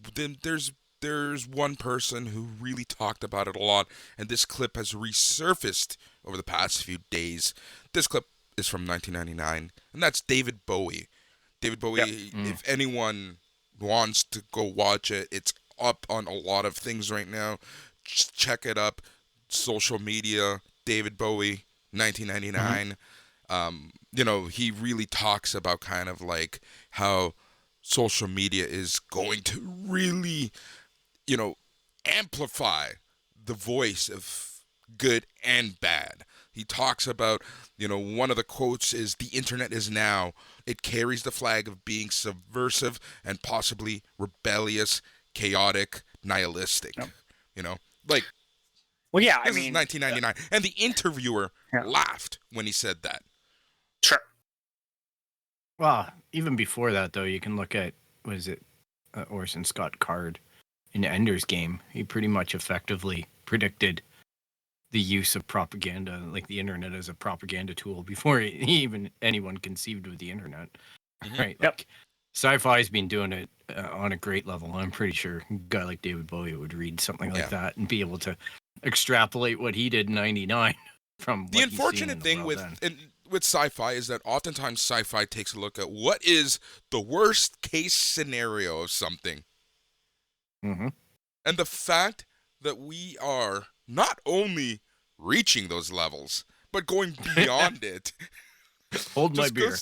one person who really talked about it a lot, and this clip has resurfaced over the past few days. This clip is from 1999, and that's David Bowie. David Bowie, if anyone wants to go watch it, it's up on a lot of things right now. Just check it up. Social media, David Bowie, 1999. You know, he really talks about kind of like how social media is going to really, you know, amplify the voice of good and bad. He talks about, you know, one of the quotes is, "The internet is now. It carries the flag of being subversive and possibly rebellious, chaotic, nihilistic." Yep. You know, like, well, yeah, this is 1999. And the interviewer laughed when he said that. Sure. Well, even before that, though, you can look at, what is it, Orson Scott Card in Ender's Game. He pretty much effectively predicted the use of propaganda, like the internet as a propaganda tool, before even anyone conceived of the internet. Right? Yep. Like, sci-fi's been doing it on a great level. I'm pretty sure a guy like David Bowie would read something like that and be able to extrapolate what he did in '99 from the unfortunate thing with sci-fi is that oftentimes sci-fi takes a look at what is the worst case scenario of something. And the fact that we are not only reaching those levels, but going beyond it. Hold my beer.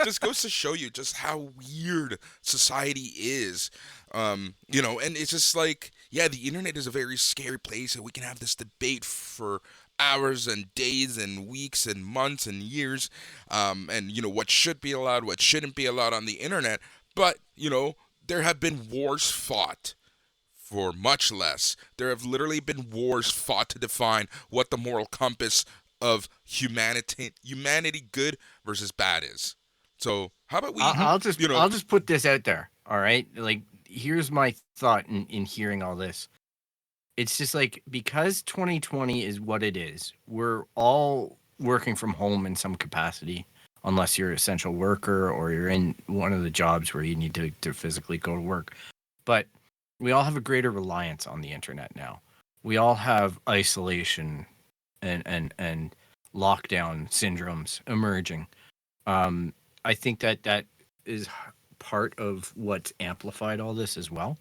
Just goes to show you just how weird society is. You know, and it's just like, yeah, the internet is a very scary place, and we can have this debate for hours and days and weeks and months and years, and, you know, what should be allowed, what shouldn't be allowed on the internet. But, you know, there have been wars fought for much less. There have literally been wars fought to define what the moral compass of humanity good versus bad is. So how about we I'll just put this out there, all right? Like, here's my thought in hearing all this. It's just like, because 2020 is what it is, we're all working from home in some capacity, unless you're an essential worker or you're in one of the jobs where you need to physically go to work. But we all have a greater reliance on the internet now. We all have isolation and lockdown syndromes emerging. I think that is part of what's amplified all this as well.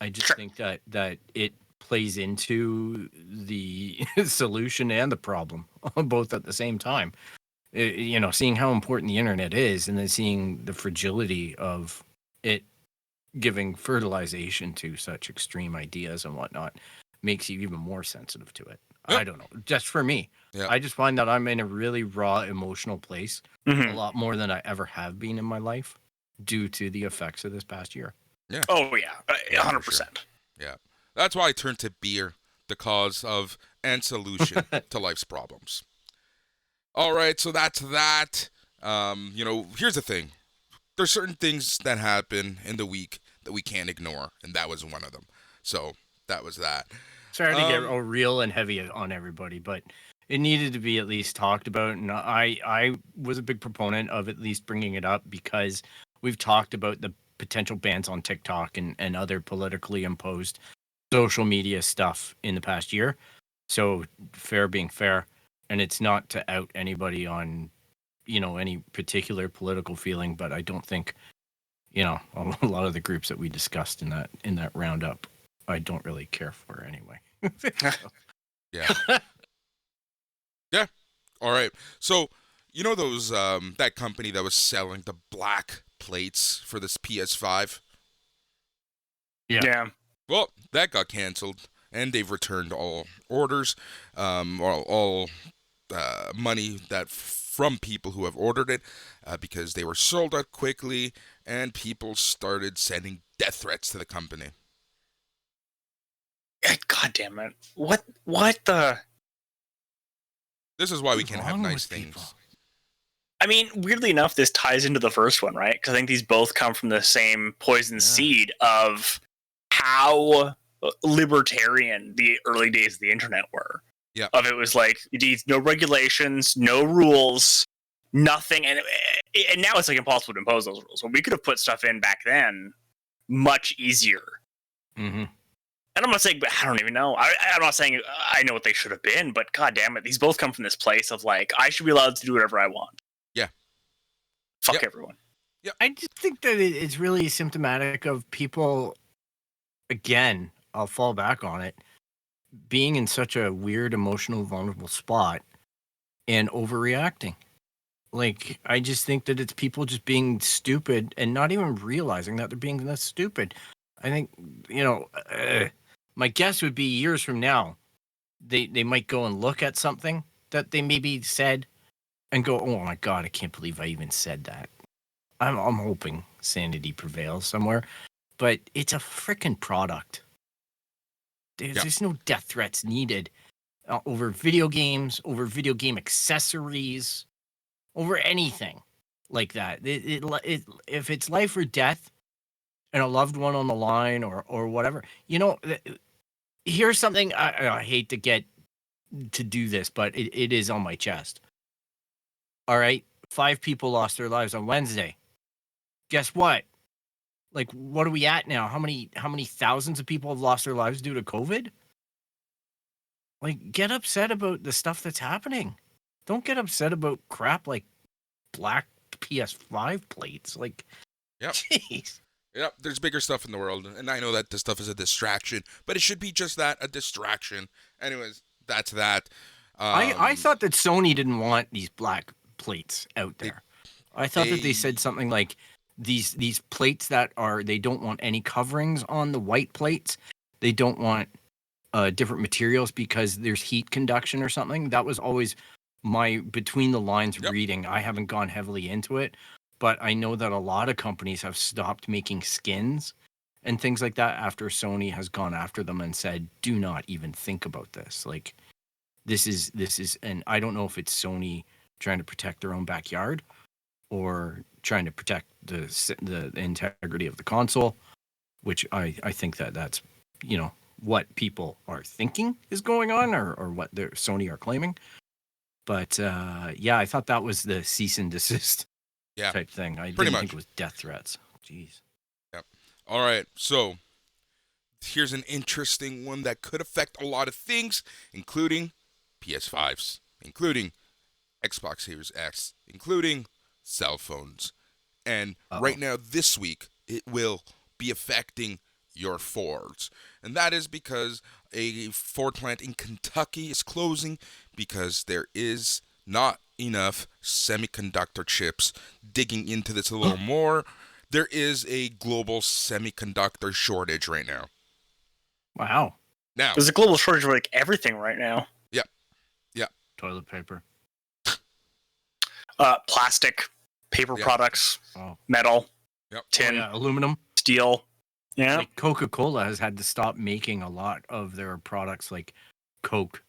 I just think that it plays into the solution and the problem both at the same time. You know, seeing how important the internet is, and then seeing the fragility of it giving fertilization to such extreme ideas and whatnot, makes you even more sensitive to it. I don't know. Just for me. Yeah. I just find that I'm in a really raw emotional place, a Mhm. lot more than I ever have been in my life due to the effects of this past year. Oh yeah, Yeah, for 100%. Yeah. That's why I turned to beer, the cause of and solution to life's problems. All right, so that's that. Here's the thing. There's certain things that happen in the week that we can't ignore, and that was one of them. So that was that. Sorry to get Um, real and heavy on everybody, but it needed to be at least talked about. And I was a big proponent of at least bringing it up because we've talked about the potential bans on TikTok and other politically imposed social media stuff in the past year. So fair being fair, and it's not to out anybody on, any particular political feeling, but I don't think, a lot of the groups that we discussed in that roundup, I don't really care for anyway. yeah. Yeah. All right. So, those that company that was selling the black plates for this PS5? Yeah. Well, that got canceled, and they've returned all orders, all money that from people who have ordered it, because they were sold out quickly, and people started sending death threats to the company. God damn it! What the? This is why we What's can't have wrong nice with people? things. I mean, weirdly enough, this ties into the first one, right? Because I think these both come from the same poison seed of how libertarian the early days of the internet were. Yeah. Of it was like these no regulations, no rules, nothing, and now it's like impossible to impose those rules. Well, we could have put stuff in back then much easier. Mm-hmm. And I'm not saying, but I don't even know. I'm not saying I know what they should have been, but god damn it, these both come from this place of like, I should be allowed to do whatever I want. Yeah. Fuck Yep. everyone. I just think that it's really symptomatic of people, again, I'll fall back on it, being in such a weird, emotional, vulnerable spot and overreacting. Like, I just think that it's people just being stupid and not even realizing that they're being that stupid. I think, my guess would be years from now, they might go and look at something that they maybe said and go, oh my God, I can't believe I even said that. I'm hoping sanity prevails somewhere, but it's a freaking product. There's no death threats needed over video games, over video game accessories, over anything like that. If it's life or death and a loved one on the line or whatever, here's something I hate to do this, but it is on my chest. All right. 5 people lost their lives on Wednesday. Guess what? Like, what are we at now? How many thousands of people have lost their lives due to COVID? Like, get upset about the stuff that's happening. Don't get upset about crap like black PS5 plates. Like, Yep. jeez. Yep, there's bigger stuff in the world, and I know that this stuff is a distraction, but it should be just that, a distraction. Anyways, that's that. I thought that Sony didn't want these black plates out there. I thought that they said something like these plates that they don't want any coverings on the white plates. They don't want different materials because there's heat conduction or something. That was always my between the lines reading. I haven't gone heavily into it, but I know that a lot of companies have stopped making skins and things like that after Sony has gone after them and said, do not even think about this. Like, this is, and I don't know if it's Sony trying to protect their own backyard or trying to protect the integrity of the console, which I think that's, what people are thinking is going on or what Sony are claiming. But I thought that was the cease and desist type thing. I didn't think it was death threats. Jeez. Yep. All right. So here's an interesting one that could affect a lot of things, including PS5s, including Xbox Series X, including cell phones. And right now, this week, it will be affecting your Fords. And that is because a Ford plant in Kentucky is closing because there is not enough semiconductor chips. Digging into this a little more, there is a global semiconductor shortage right now. Wow. Now, there's a global shortage of like everything right now. Yeah. Toilet paper. Plastic, paper Yeah. products, Oh, metal, Yep. tin, yeah, aluminum. steel. Yeah. Like Coca-Cola has had to stop making a lot of their products like Coke,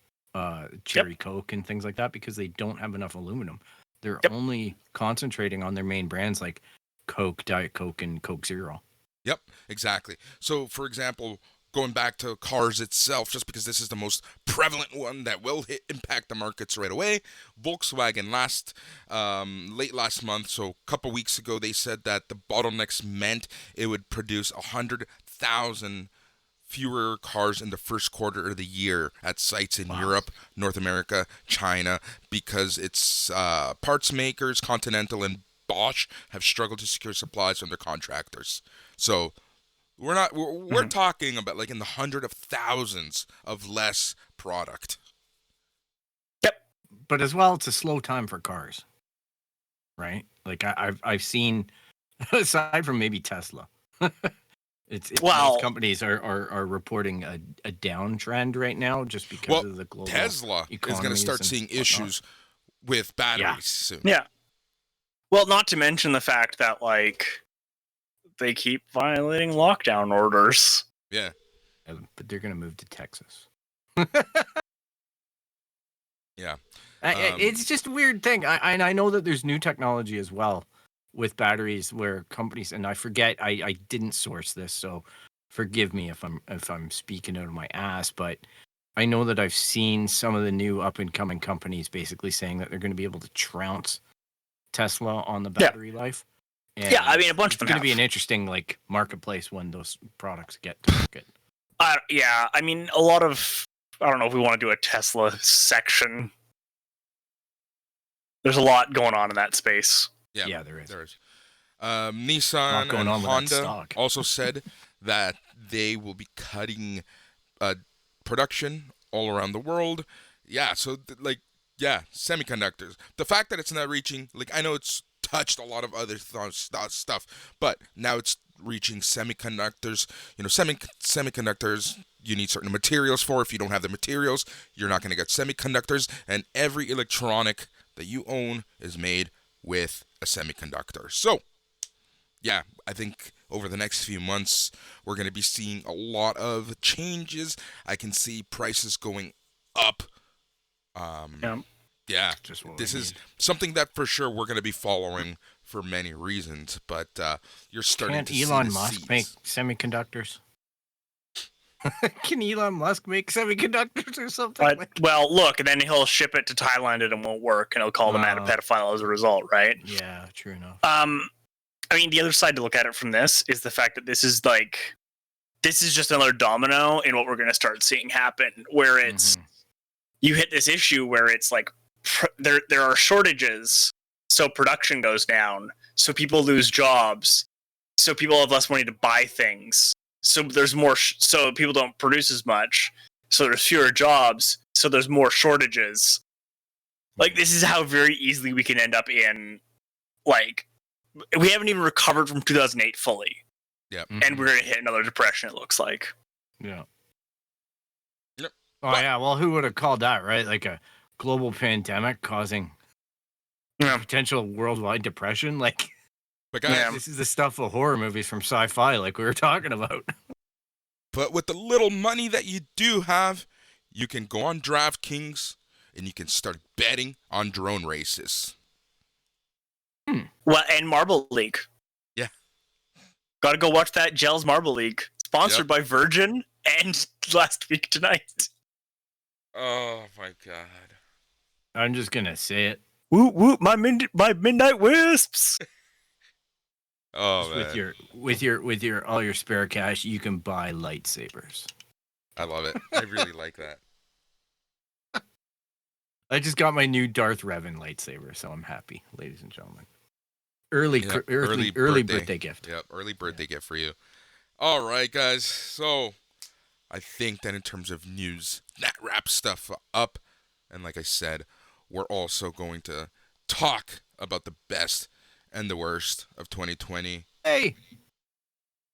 Cherry Coke and things like that because they don't have enough aluminum. They're Yep. only concentrating on their main brands like Coke, Diet Coke, and Coke Zero. Yep, exactly. So, for example, going back to cars itself, just because this is the most prevalent one that will impact the markets right away, Volkswagen late last month, so a couple weeks ago, they said that the bottlenecks meant it would produce 100,000 fewer cars in the first quarter of the year at sites in Europe, North America, China, because its parts makers, Continental and Bosch, have struggled to secure supplies from their contractors. So we're talking about like in the hundred of thousands of less product. But as well, it's a slow time for cars, right? Like I've seen, aside from maybe Tesla, most companies are reporting a downtrend right now just because of the global Tesla is going to start seeing issues with batteries soon. Yeah. Well, not to mention the fact that like they keep violating lockdown orders. Yeah. But they're going to move to Texas. Yeah. It's just a weird thing. I know that there's new technology as well with batteries where companies, and I forget, I didn't source this, so forgive me if I'm speaking out of my ass, but I know that I've seen some of the new up and coming companies basically saying that they're going to be able to trounce Tesla on the battery life. And yeah, I mean, a bunch of them. It's going to be an interesting like marketplace when those products get to market. Yeah, I mean, a lot of, I don't know if we want to do a Tesla section. There's a lot going on in that space. Yeah, there is. Nissan and Honda also said that they will be cutting production all around the world. Yeah, so semiconductors. The fact that it's not reaching, like, I know it's touched a lot of other stuff, but now it's reaching semiconductors. You know, semiconductors, you need certain materials for. If you don't have the materials, you're not going to get semiconductors, and every electronic that you own is made with a semiconductor. So, yeah, I think over the next few months, we're going to be seeing a lot of changes. I can see prices going up. Yeah, this is something that for sure we're going to be following for many reasons, but you're starting to see Elon Musk make semiconductors? Can Elon Musk make semiconductors or something? Well, look, and then he'll ship it to Thailand and it won't work, and he'll call the man a pedophile as a result, right? Yeah, true enough. I mean, the other side to look at it from this is the fact that this is just another domino in what we're going to start seeing happen, where it's you hit this issue where it's like there are shortages, so production goes down, so people lose jobs, so people have less money to buy things. So there's more, so people don't produce as much. So there's fewer jobs. So there's more shortages. Like, this is how very easily we can end up in, like, we haven't even recovered from 2008 fully. Yeah. And we're going to hit another depression, it looks like. Yeah. Yep. Oh, yeah. Well, who would have called that, right? Like a global pandemic causing potential worldwide depression? Like, but guys, this is the stuff of horror movies from sci-fi, like we were talking about. But with the little money that you do have, you can go on DraftKings and you can start betting on drone races. Well, and Marble League. Yeah. Gotta go watch that Gels Marble League. Sponsored by Virgin and last week tonight. Oh my god. I'm just gonna say it. Woot woot, my midnight wisps. Oh man. With your all your spare cash, you can buy lightsabers. I love it. I really like that. I just got my new Darth Revan lightsaber, so I'm happy, ladies and gentlemen. Early birthday gift. Yep, early birthday gift for you. All right, guys. So I think that in terms of news, that wraps stuff up. And like I said, we're also going to talk about the best and the worst of 2020. Hey,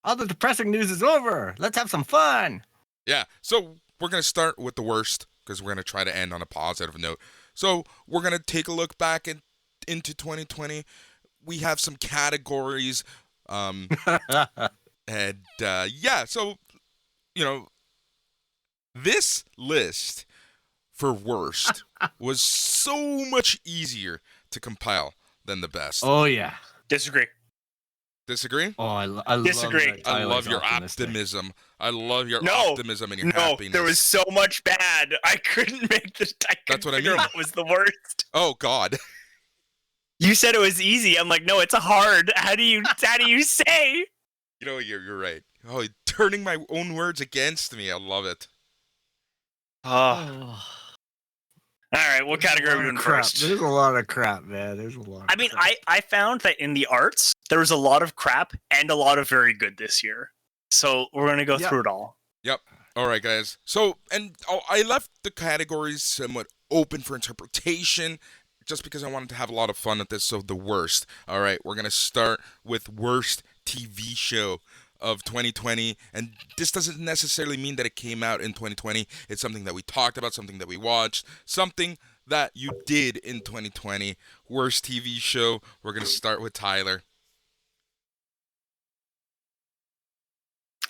all the depressing news is over. Let's have some fun. Yeah, so we're going to start with the worst because we're going to try to end on a positive note. So we're gonna take a look back into 2020. We have some categories, and yeah. So this list for worst was so much easier to compile than the best. Oh yeah. Disagree. Disagree? Oh, I Disagree. love that I love Tyler's your optimistic. optimism. I love your No, optimism and your No, happiness. there was so much bad. I couldn't make the. That's what I figure mean. What was the worst? Oh God. You said it was easy. I'm like, no, it's hard. How do you say? You're right. Oh, turning my own words against me. I love it. Oh. All right, what category are we doing first? There's a lot of crap, man. There's a lot. I mean, I found that in the arts there was a lot of crap and a lot of very good this year. So we're gonna go through it all. Yep. All right, guys. So, I left the categories somewhat open for interpretation, just because I wanted to have a lot of fun at this. So the worst. All right, we're gonna start with worst TV show of 2020, and this doesn't necessarily mean that it came out in 2020. It's something that we talked about, something that we watched, something that you did in 2020. Worst TV show. We're gonna start with Tyler.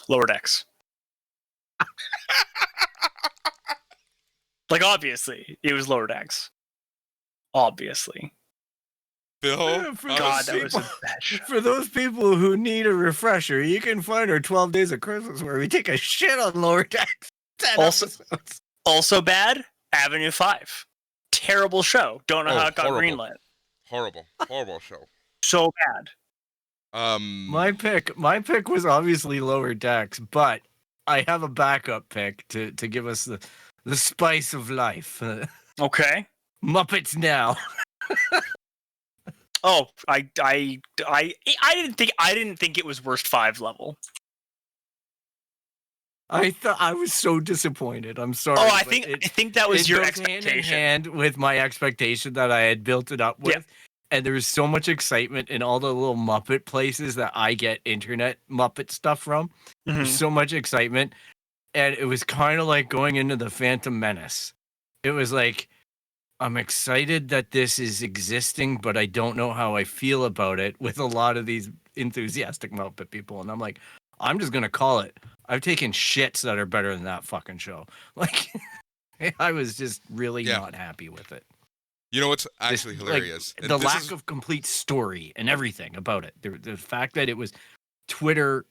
Lower Decks. Like, obviously, it was Lower Decks. Obviously. Phil. God, that was a bad show. For those people who need a refresher, you can find our 12 Days of Christmas where we take a shit on Lower Decks. 10 episodes. Also bad, Avenue 5. Terrible show. Don't know how it got greenlit. Horrible show. So bad. My pick was obviously Lower Decks, but I have a backup pick to give us the spice of life. Okay. Muppets Now. Oh, I didn't think it was worst 5 level. I thought I was so disappointed. I'm sorry. Oh, I think that was your goes expectation. hand in hand with my expectation that I had built it up with. Yeah. And there was so much excitement in all the little Muppet places that I get internet Muppet stuff from. Mhm. There's so much excitement. And it was kind of like going into the Phantom Menace. It was like, I'm excited that this is existing, but I don't know how I feel about it with a lot of these enthusiastic Muppet people. And I'm like, I'm just going to call it. I've taken shits that are better than that fucking show. Like, I was just really not happy with it. You know what's actually hilarious? Like, the lack of complete story and everything about it. The fact that it was Twitter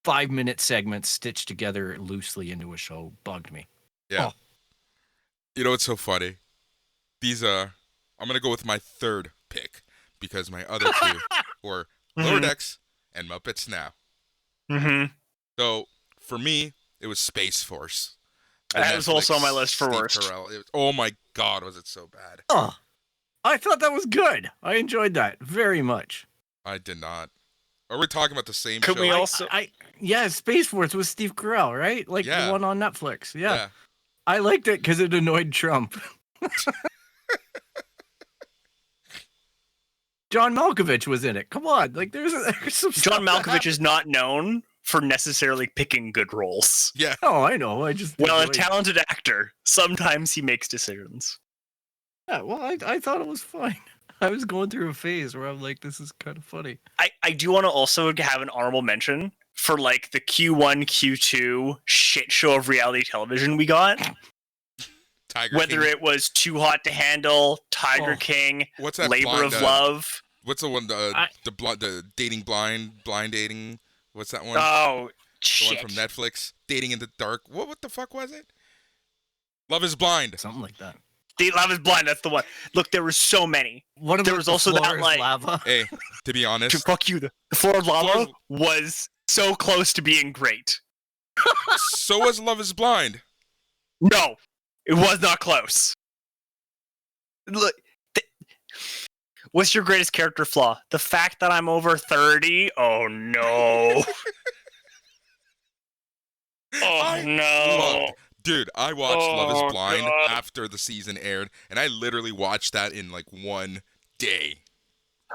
5-minute segments stitched together loosely into a show bugged me. Yeah. Oh. You know what's so funny? These I'm gonna go with my third pick because my other two were Lower Decks and Muppets Now. Mm-hmm. So for me, it was Space Force. That was also on my list for Steve worst. Carell. Oh my God, was it so bad? Oh, I thought that was good. I enjoyed that very much. I did not. Are we talking about the same Could show? we also? Yeah, Space Force with Steve Carell, right? Like Yeah. the one on Netflix. Yeah. I liked it because it annoyed Trump. John Malkovich was in it. Come on, like there's some stuff John Malkovich is not known for necessarily picking good roles. Yeah. Oh, I know. I just Well, a enjoyed- talented actor, sometimes he makes decisions. Yeah, well, I thought it was fine. I was going through a phase where I'm like, this is kind of funny. I do want to also have an honorable mention for like the Q1, Q2 shit show of reality television we got. Tiger Whether King. it was Too Hot to Handle, Tiger King, What's that? Labor blind, of Love. What's the one? The dating blind dating. What's that one? Oh, the shit. one from Netflix. Dating in the dark. What the fuck was it? Love is Blind. Something like that. Love is Blind, that's the one. Look, there were so many. What about There was also the that, floor is like- lava? Hey, to be honest, Fuck you. The Floor of Lava Floor was so close to being great. so was Love is Blind. No, it was not close. Look, what's your greatest character flaw? The fact that I'm over 30? Oh no. Oh no. Dude, I watched Love Oh, is Blind God. after the season aired, and I literally watched that in like one day.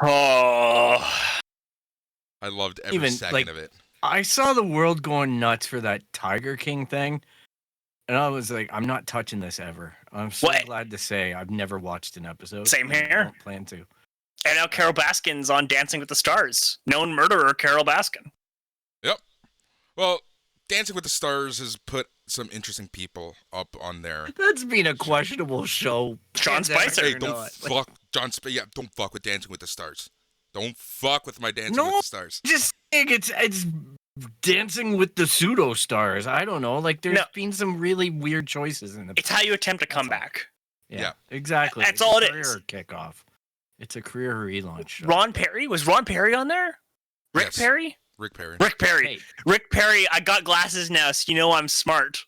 Oh. I loved every Even, second like, of it. I saw the world going nuts for that Tiger King thing, And I was like, I'm not touching this ever. I'm so What? glad to say I've never watched an episode. Same and I here. don't plan to. And now Carol Baskin's on Dancing with the Stars. Known murderer Carol Baskin. Yep. Well, Dancing with the Stars has put some interesting people up on there. That's been a questionable show. Sean Pandemic Spicer. or Hey, don't not. fuck John Yeah, don't fuck with Dancing with the Stars. Don't fuck with my Dancing No. with the Stars. Just think it's dancing with the pseudo stars. I don't know. Like there's No. been some really weird choices in the. It's how you attempt a comeback. Yeah. Exactly. That's It's all a it career is. Kickoff. It's a career relaunch. Show. Ron Perry? Was Ron Perry on there? Rick Yes. Perry? Rick Perry. Rick Perry. Hey, Rick Perry, I got glasses now, so you know I'm smart.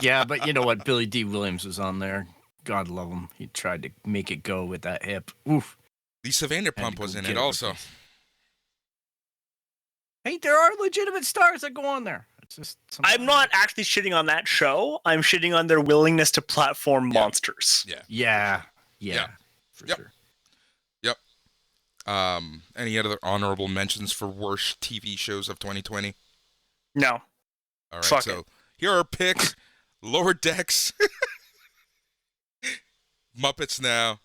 yeah, but you know what? Billy D. Williams was on there. God love him. He tried to make it go with that hip. Oof. Lisa Vanderpump to was go in get it it also. with Hey, there are legitimate stars that go on there. It's just I'm not actually shitting on that show. I'm shitting on their willingness to platform monsters. Yeah. Yeah. Yeah. For Yep. sure. Any other honorable mentions for worst TV shows of 2020? No. All right, Fuck so here are our picks. Lower Decks, Muppets Now,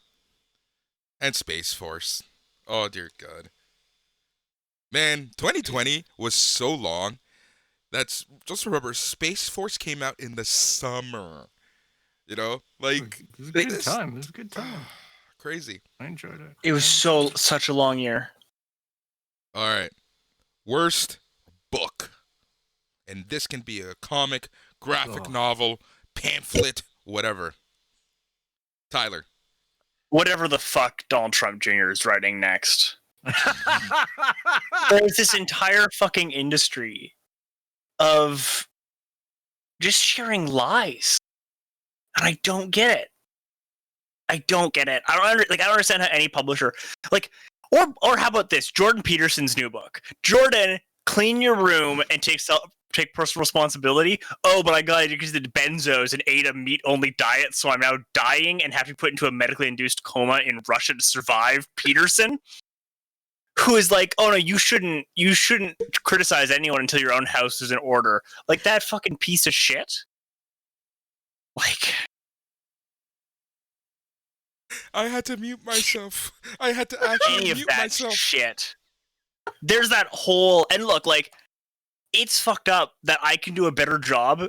and Space Force. Oh, dear God. Man, 2020 was so long. Just remember, Space Force came out in the summer. You know? Like, It was a good this- time. It was a good time. crazy. I enjoyed it. It was such a long year. All right. Worst book. And this can be a comic, graphic Oh. novel, pamphlet, whatever. Tyler. Whatever the fuck Donald Trump Jr. is writing next. There's this entire fucking industry of just sharing lies. And I don't get it. I don't understand how any publisher or how about this? Jordan Peterson's new book. Jordan, clean your room and take personal responsibility. Oh, but I got addicted to benzos and ate a meat-only diet, so I'm now dying and have to be put into a medically induced coma in Russia to survive. Peterson, who is like, oh no, you shouldn't criticize anyone until your own house is in order. Like that fucking piece of shit. Like, I had to mute myself. I had to actually any of mute that myself. shit. There's that whole, and look, like, it's fucked up that I can do a better job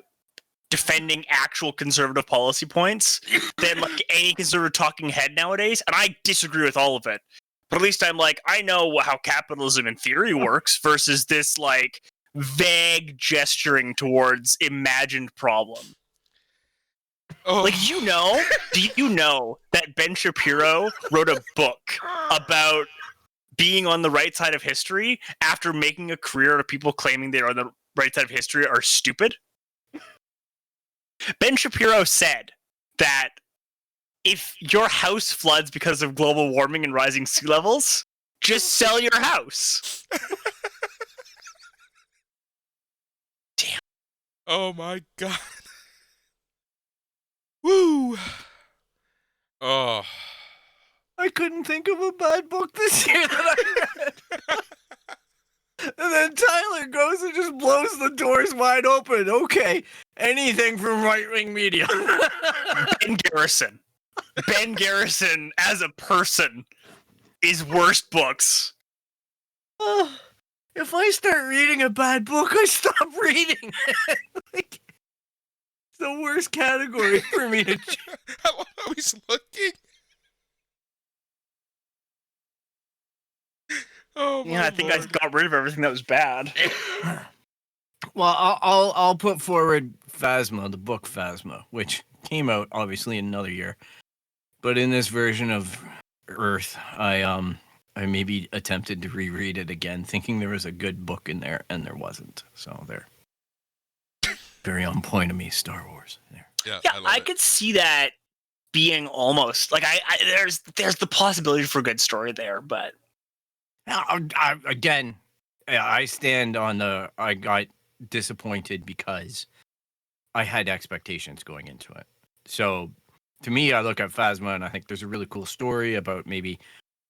defending actual conservative policy points than like any conservative talking head nowadays, and I disagree with all of it. But at least I'm like, I know how capitalism in theory works versus this like vague gesturing towards imagined problem. Oh, Like, do you know that Ben Shapiro wrote a book about being on the right side of history after making a career out of people claiming they're on the right side of history are stupid? Ben Shapiro said that if your house floods because of global warming and rising sea levels, just sell your house. oh my God. Woo. Oh. I couldn't think of a bad book this year that I read. And then Tyler goes and just blows the doors wide open. Okay, anything from right-wing media. Ben Garrison. Ben Garrison as a person is worst books. Oh, if I start reading a bad book, I stop reading it. Like, it's the worst category for me to choose. How he's looking. Oh my Yeah, I think I Lord. got rid of everything that was bad. Well, I'll put forward Phasma, the book Phasma, which came out obviously in another year, but in this version of Earth, I maybe attempted to reread it again, thinking there was a good book in there, and there wasn't. So they're very on point of me, Star Wars. There. Yeah, Yeah, I love I it. could see that being almost like there's the possibility for a good story there, but Now, again, I stand on the. I got disappointed because I had expectations going into it. So, to me, I look at Phasma and I think there's a really cool story about maybe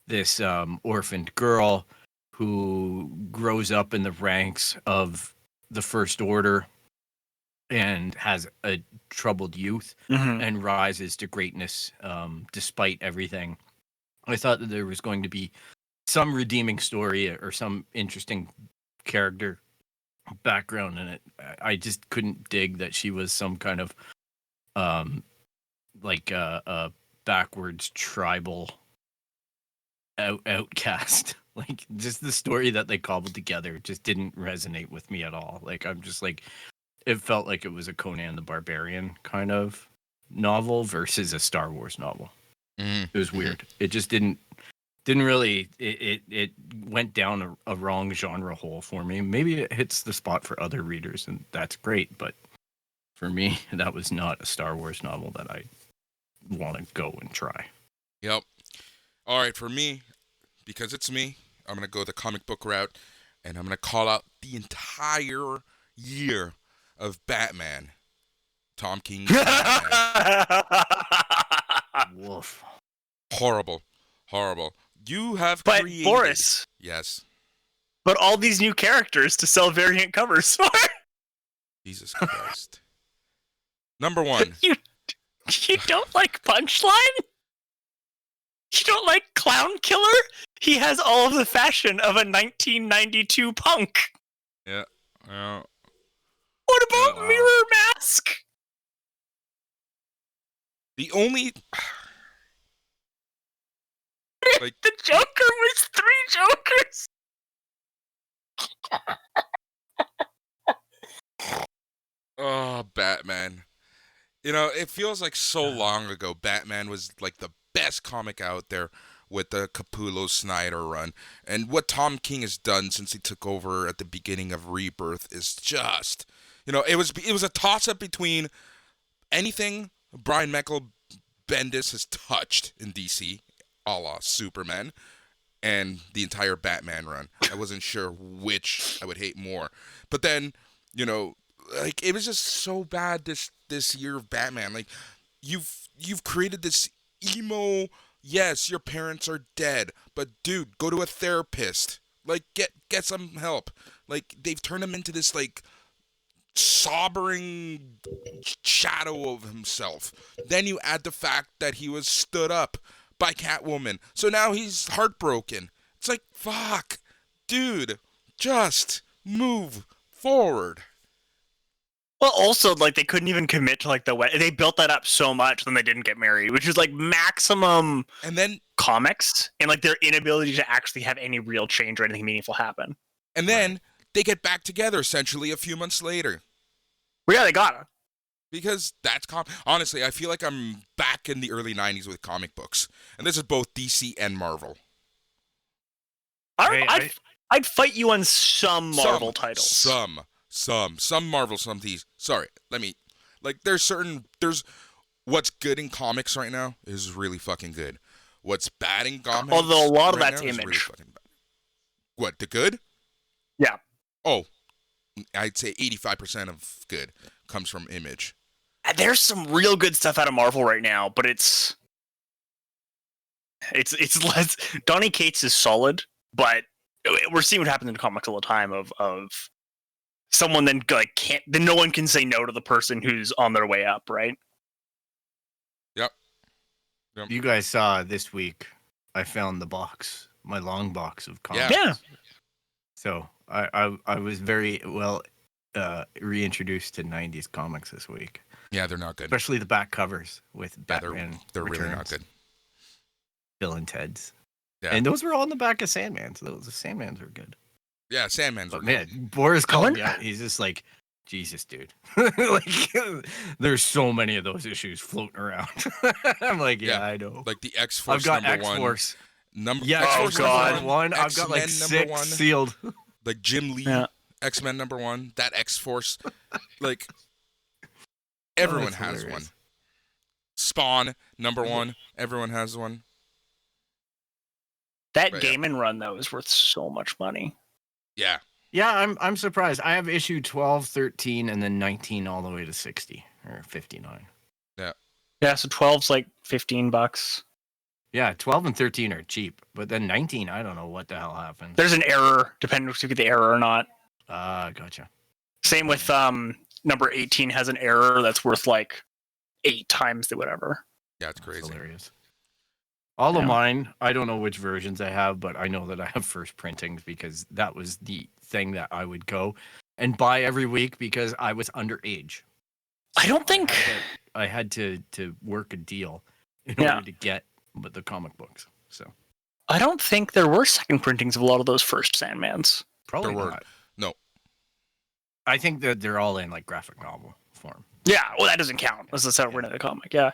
this orphaned girl who grows up in the ranks of the First Order and has a troubled youth Mhm. and rises to greatness despite everything. I thought that there was going to be some redeeming story or some interesting character background in it. I just couldn't dig that she was some kind of like a backwards tribal outcast. Like, just the story that they cobbled together just didn't resonate with me at all. Like, I'm just like, it felt like it was a Conan the Barbarian kind of novel versus a Star Wars novel. Mhm. It was weird. It just didn't really it went down a wrong genre hole for me. Maybe it hits the spot for other readers, and that's great, but for me, that was not a Star Wars novel that I want to go and try. Yep. All right, for me, because it's me, I'm going to go the comic book route, and I'm going to call out the entire year of Batman. Tom King's Batman. Woof. Horrible. You have But created... Boris, Yes. but all these new characters to sell variant covers. Jesus Christ. Number one. You don't like Punchline? You don't like Clown Killer? He has all of the fashion of a 1992 punk. Yeah. What about Mirror Mask? The only... like, The Joker was 3 Jokers. oh, Batman. You know, it feels like so long ago Batman was like the best comic out there with the Capullo Snyder run. And what Tom King has done since he took over at the beginning of Rebirth is just, you know, it was a toss-up between anything Brian Michael Bendis has touched in DC, a la Superman, and the entire Batman run. I wasn't sure which I would hate more. But then, you know, like, it was just so bad this year of Batman. Like, you've created this emo, yes, your parents are dead, but dude, go to a therapist. Like, get some help. Like, they've turned him into this, like, sobbering shadow of himself. Then you add the fact that he was stood up by Catwoman. So now he's heartbroken. It's like, fuck. Dude, just move forward. Well, also, like, they couldn't even commit to, like, the wedding. They built that up so much, then they didn't get married, which is, like, maximum And then comics and, like, their inability to actually have any real change or anything meaningful happen. they get back together essentially a few months later. Well, yeah, they got it. Because that's honestly, I feel like I'm back in the early 90s with comic books. And this is both DC and Marvel. I'd fight you on some Marvel titles. Some Marvel, some these. Sorry, there's what's good in comics right now is really fucking good. What's bad in comics? Although a lot of right that's now is Image. really fucking bad. What, the good? Yeah. Oh, I'd say 85% of good comes from Image. There's some real good stuff out of Marvel right now, but it's less. Donny Cates is solid, but we're seeing what happens in comics all the time of someone then then no one can say no to the person who's on their way up, right? Yep. You guys saw this week, I found the box, my long box of comics. Yeah. So I was very well reintroduced to 90s comics this week. Yeah, they're not good. Especially the back covers with Yeah, Batman. they're really not Returns, good. Bill and Ted's. Yeah. And those were all in the back of Sandman. So the Sandmans were good. Yeah, Sandman's But were man, good. Boris called me out. He's just like, Jesus, dude. Like, there's so many of those issues floating around. I'm like, yeah, I know. Like the X-Force I've got number X-Force. one. Yeah, Oh, X-Force God. number one. I've got like X-Men 6 number 1. sealed. Like Jim Lee, Yeah. X-Men number 1, that X-Force. Like, everyone that's has hilarious. one. Spawn number 1, everyone has one. That But, yeah. Gaiman run though is worth so much money. Yeah. Yeah, I'm surprised. I have issue 12, 13, and then 19 all the way to 60 or 59. Yeah, so 12's like $15. Yeah, 12 and 13 are cheap, but then 19, I don't know what the hell happened. There's an error, depending if you get the error or not. Gotcha. Same with number 18 has an error that's worth like 8 times the whatever. Yeah, it's That's crazy. hilarious. All of Yeah. mine, I don't know which versions I have, but I know that I have first printings because that was the thing that I would go and buy every week because I was underage. I don't think. I had to work a deal in Yeah. order to get the comic books. So I don't think there were second printings of a lot of those first Sandmans. probably There were not. no. I think that they're all in like graphic novel form. Yeah, well, that doesn't count. That's the we're in the comic. Yeah.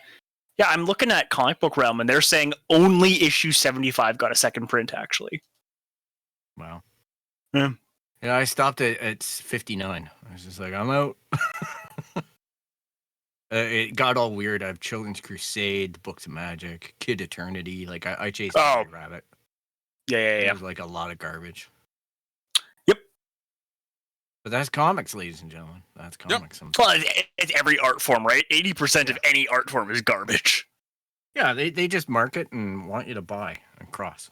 Yeah, I'm looking at Comic Book Realm, and they're saying only issue 75 got a second print, actually. Wow. Yeah. Yeah, I stopped at 59. I was just like, I'm out. It got all weird. I have Children's Crusade, Books of Magic, Kid Eternity. Like I chased a rabbit. Yeah. There's like a lot of garbage. Yep. But that's comics, ladies and gentlemen. That's comics. Well, it's every art form, right? 80% of any art form is garbage. Yeah, they just market and want you to buy and cross.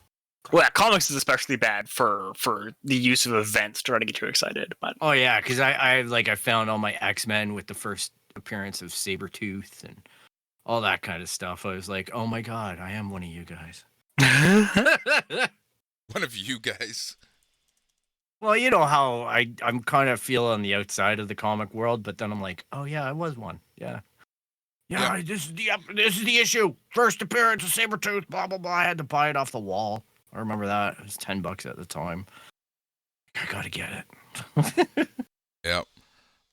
Well, yeah, comics is especially bad for the use of events to try to get you excited. But Oh yeah, because I found all my X-Men with the first appearance of Sabretooth and all that kind of stuff. I was like, oh my god, I am one of you guys. One of you guys. Well, you know how I'm kind of feel on the outside of the comic world, but then I'm like, oh yeah, I was one. Yeah. Yeah, this is the issue. First appearance of Sabretooth, blah blah blah. I had to buy it off the wall. I remember that. It was $10 at the time. I gotta get it. Yep.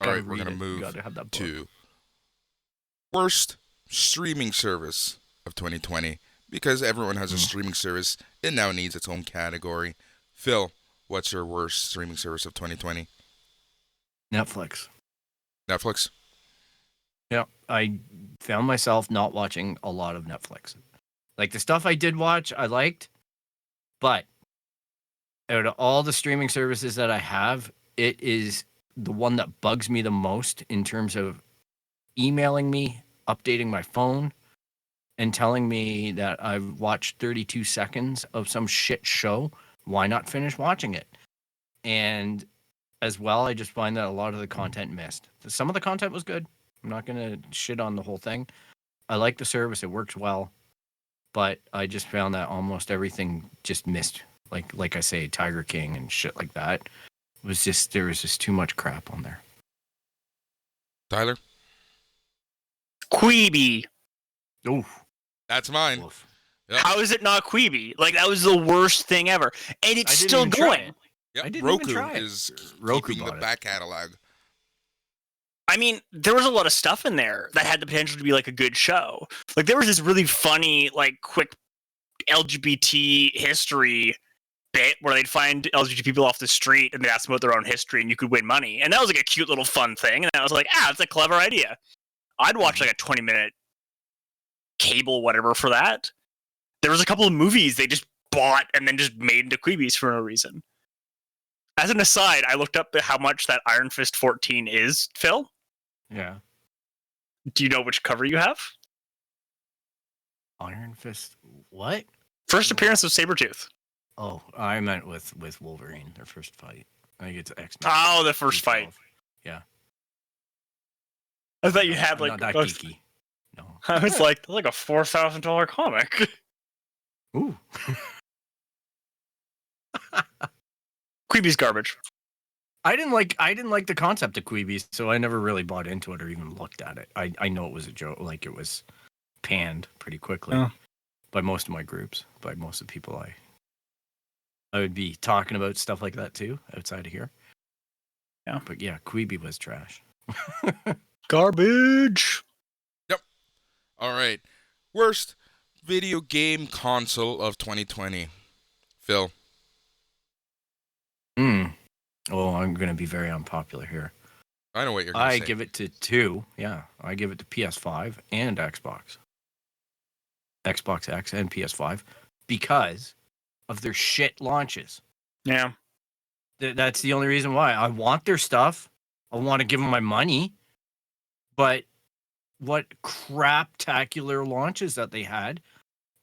All right, we're read gonna it. You move gotta have that book. to worst streaming service of 2020 because everyone has a streaming service. It now needs its own category. Phil, what's your worst streaming service of 2020? Netflix. Netflix? Yeah, I found myself not watching a lot of Netflix. Like the stuff I did watch, I liked, but out of all the streaming services that I have, it is the one that bugs me the most in terms of emailing me, updating my phone, and telling me that I've watched 32 seconds of some shit show. Why not finish watching it? And as well, I just find that a lot of the content missed. Some of the content was good. I'm not going to shit on the whole thing. I like the service. It works well. But I just found that almost everything just missed. Like I say, Tiger King and shit like that. There was just too much crap on there. Tyler? Queeby. Oof. That's mine. Oof. Yep. How is it not Queeby? Like, that was the worst thing ever. And it's I didn't still even try going. it. Yep. I didn't even Roku try it. is Roku keeping the bought it. back catalog. I mean, there was a lot of stuff in there that had the potential to be like a good show. Like, there was this really funny, like, quick LGBT history bit where they'd find LGBT people off the street and they'd ask them about their own history and you could win money. And that was like a cute little fun thing. And I was like, it's a clever idea. I'd watch like a 20-minute cable whatever for that. There was a couple of movies they just bought and then just made into Queebies for no reason. As an aside, I looked up how much that Iron Fist 14 is, Phil. Yeah. Do you know which cover you have? Iron Fist. What? First appearance of Sabretooth. Oh, I meant with Wolverine, their first fight. I think it's X-Men. Oh, the first fight. Yeah. I thought you had I'm like not that geeky. No. I was like, that's like a $4,000 comic. Ooh. Queeby's garbage. I didn't like the concept of Queebies, so I never really bought into it or even looked at it. I know it was a joke, like it was panned pretty quickly by most of my groups, by most of the people I would be talking about stuff like that too outside of here. Yeah, but yeah, Queeby was trash. Garbage. Yep. All right. Worst video game console of 2020. Phil. Oh, I'm going to be very unpopular here. I know what you're going to say. I give it to 2. Yeah, I give it to PS5 and Xbox. Xbox X and PS5 because of their shit launches. Yeah. That's the only reason why. I want their stuff. I want to give them my money. But what crap-tacular launches that they had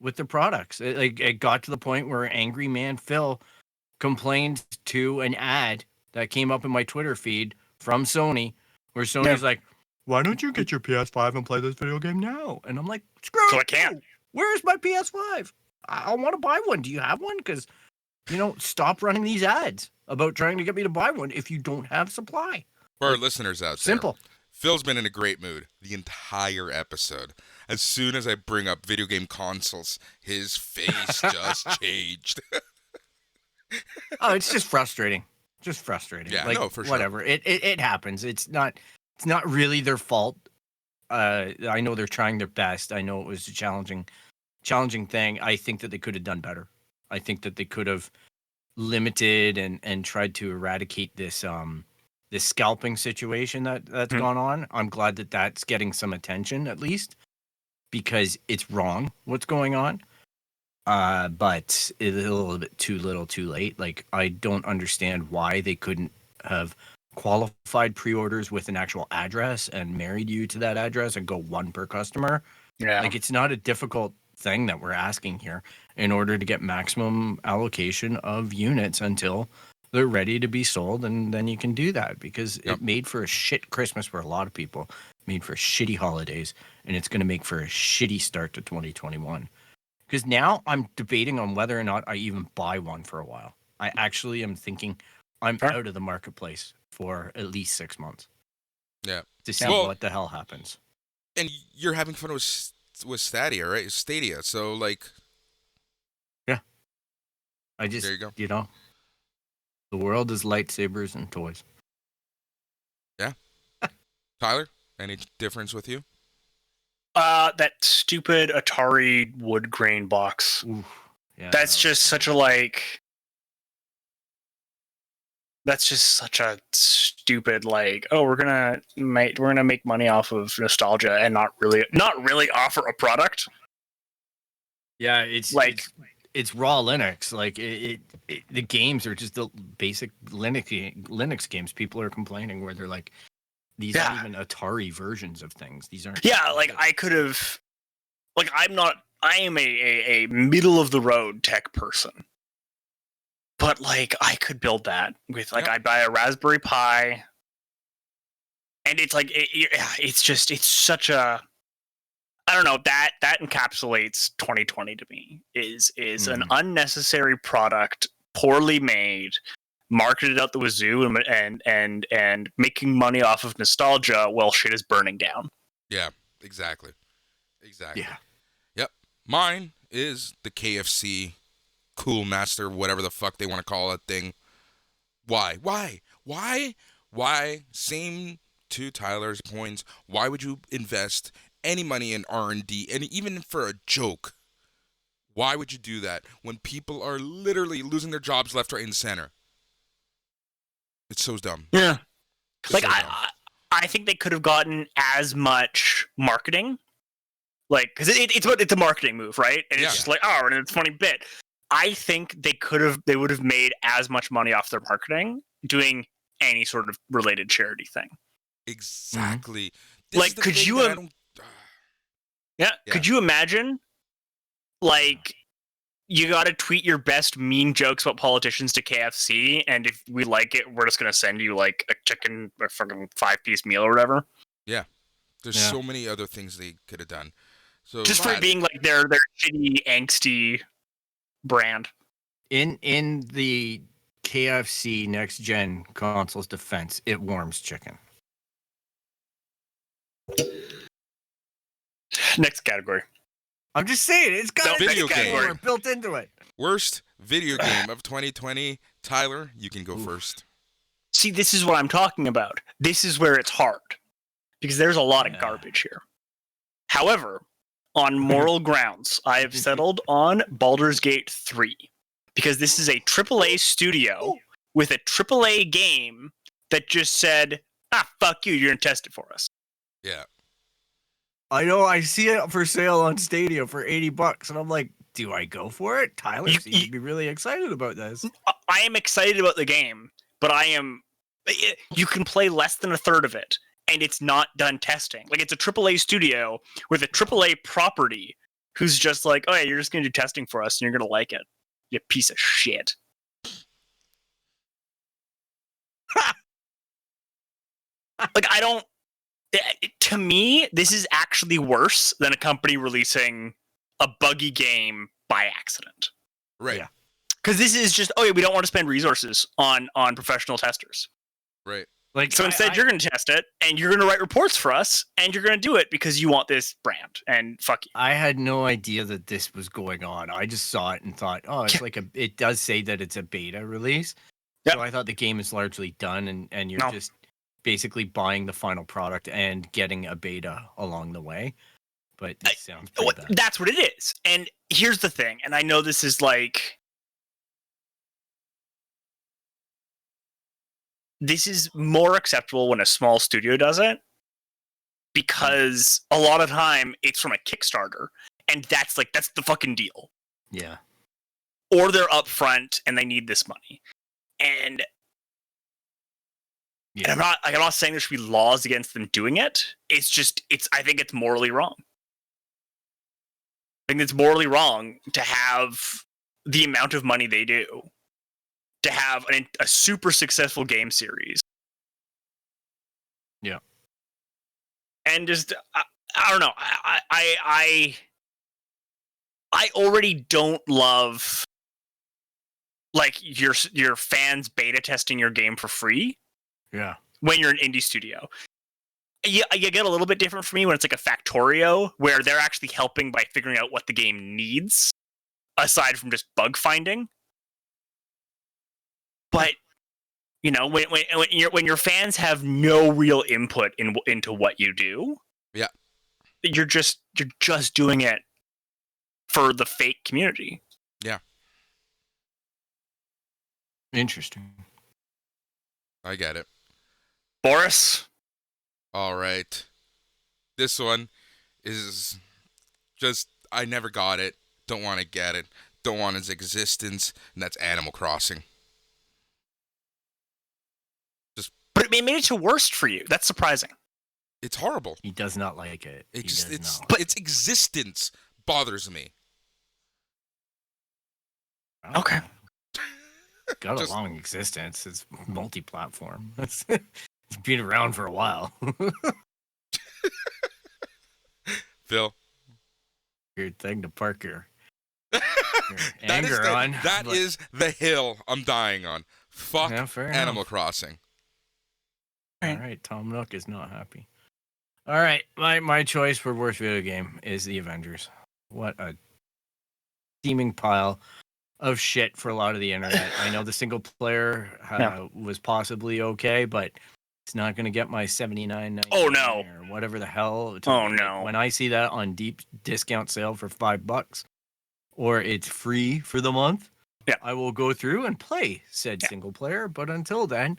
with their products. It got to the point where Angry Man Phil complained to an ad that came up in my Twitter feed from Sony Where Sony's like, why don't you get your PS5 and play this video game now? And I'm like, screw So I you. can't. Where's my PS5? I want to buy one. Do you have one? Because, stop running these ads about trying to get me to buy one if you don't have supply. For our listeners out there, Simple. Phil's been in a great mood the entire episode. As soon as I bring up video game consoles, his face just changed. Oh, it's just frustrating. Just frustrating. Yeah, like, no, for sure. Whatever. It happens. It's not really their fault. I know they're trying their best. I know it was a challenging thing. I think that they could have done better. I think that they could have limited and tried to eradicate this scalping situation that's gone on. I'm glad that that's getting some attention at least, because it's wrong what's going on. But it's a little bit too little too late. Like, I don't understand why they couldn't have qualified pre-orders with an actual address and married you to that address and go one per customer. Yeah. Like, it's not a difficult thing that we're asking here in order to get maximum allocation of units until they're ready to be sold, and then you can do that, because it made for a shit Christmas for a lot of people, made for shitty holidays, and it's going to make for a shitty start to 2021. Because now I'm debating on whether or not I even buy one for a while. I actually am thinking I'm out of the marketplace for at least 6 months. Yeah. To see what the hell happens. And you're having fun with Stadia, right? Stadia. So, like... Yeah. I just, there you go. The world is lightsabers and toys. Yeah. Tyler, any difference with you? That stupid Atari wood grain box. Oof. Yeah, That's just such a That's just such a stupid we're gonna make money off of nostalgia and not really offer a product. Yeah, it's raw Linux. Like the games are just the basic Linux games. People are complaining where they're like, these aren't even Atari versions of things. These aren't. Yeah, I could have. I am a middle of the road tech person, but I could build that with I buy a Raspberry Pi, and it's it's such a. I don't know, that encapsulates 2020 to me. Is an unnecessary product, poorly made, marketed out the wazoo, and making money off of nostalgia while shit is burning down. Yeah, exactly. Yeah. Yep. Mine is the KFC Cool Master, whatever the fuck they want to call it thing. Why? Same to Tyler's points. Why would you invest any money in R&D, and even for a joke? Why would you do that when people are literally losing their jobs left, right, and center? It's so dumb. Yeah. I think they could have gotten as much marketing, because it's a marketing move, right? And it's just and it's a funny bit. I think they would have made as much money off their marketing doing any sort of related charity thing. Exactly. Mm-hmm. Could you? Could you imagine? You got to tweet your best mean jokes about politicians to KFC, and if we like it, we're just gonna send you a chicken or fucking 5-piece meal or whatever. Yeah, there's so many other things they could have done. So just for being their shitty, angsty brand. In the KFC next gen console's defense, it warms chicken. Next category. I'm just saying, it's got a video game built into it. Worst video game of 2020. Tyler, you can go first. See, this is what I'm talking about. This is where it's hard, because there's a lot of garbage here. However, on moral grounds, I have settled on Baldur's Gate 3, because this is a AAA studio with a AAA game that just said, fuck you, you're gonna test it for us. Yeah. I know, I see it for sale on Stadia for $80, and I'm like, do I go for it? Tyler seems to be really excited about this. I am excited about the game, but you can play less than a third of it, and it's not done testing. It's a AAA studio with a AAA property who's just oh yeah, you're just going to do testing for us, and you're going to like it. You piece of shit. like I don't. To me, this is actually worse than a company releasing a buggy game by accident. Right. Yeah. Because this is just, we don't want to spend resources on professional testers. Right. Like, So instead, you're going to test it, and you're going to write reports for us, and you're going to do it because you want this brand, and fuck you. I had no idea that this was going on. I just saw it and thought, oh, it's like it does say that it's a beta release. Yep. So I thought the game is largely done, and you're No. just basically buying the final product and getting a beta along the way. But this sounds pretty bad. That's what it is. And here's the thing, and I know this is like... This is more acceptable when a small studio does it, because a lot of time it's from a Kickstarter, and that's the fucking deal. Yeah. Or they're upfront and they need this money. And I'm not saying there should be laws against them doing it. It's just I think it's morally wrong. I think it's morally wrong to have the amount of money they do, to have a super successful game series. Yeah. And just I don't know. I already don't love like your fans beta testing your game for free. Yeah. When you're an indie studio. You get a little bit different for me when it's like a Factorio, where they're actually helping by figuring out what the game needs, aside from just bug finding. But when your fans have no real input into what you do, yeah, you're just doing it for the fake community. Yeah. Interesting. I get it. Boris? All right. This one is just, I never got it. Don't want to get it. Don't want its existence. And that's Animal Crossing. But it made it to worst for you. That's surprising. It's horrible. He does not like it. But its existence bothers me. Okay. Got a long existence. It's multi-platform. It's been around for a while. Phil? Weird thing to park your That is the hill I'm dying on. Fuck Animal Crossing. All right, Tom Nook is not happy. All right, my choice for worst video game is The Avengers. What a steaming pile of shit for a lot of the internet. I know the single player was possibly okay, but it's not going to get my $79.99 or whatever the hell. Oh no! When I see that on deep discount sale for $5, or it's free for the month, I will go through and play said single player. But until then,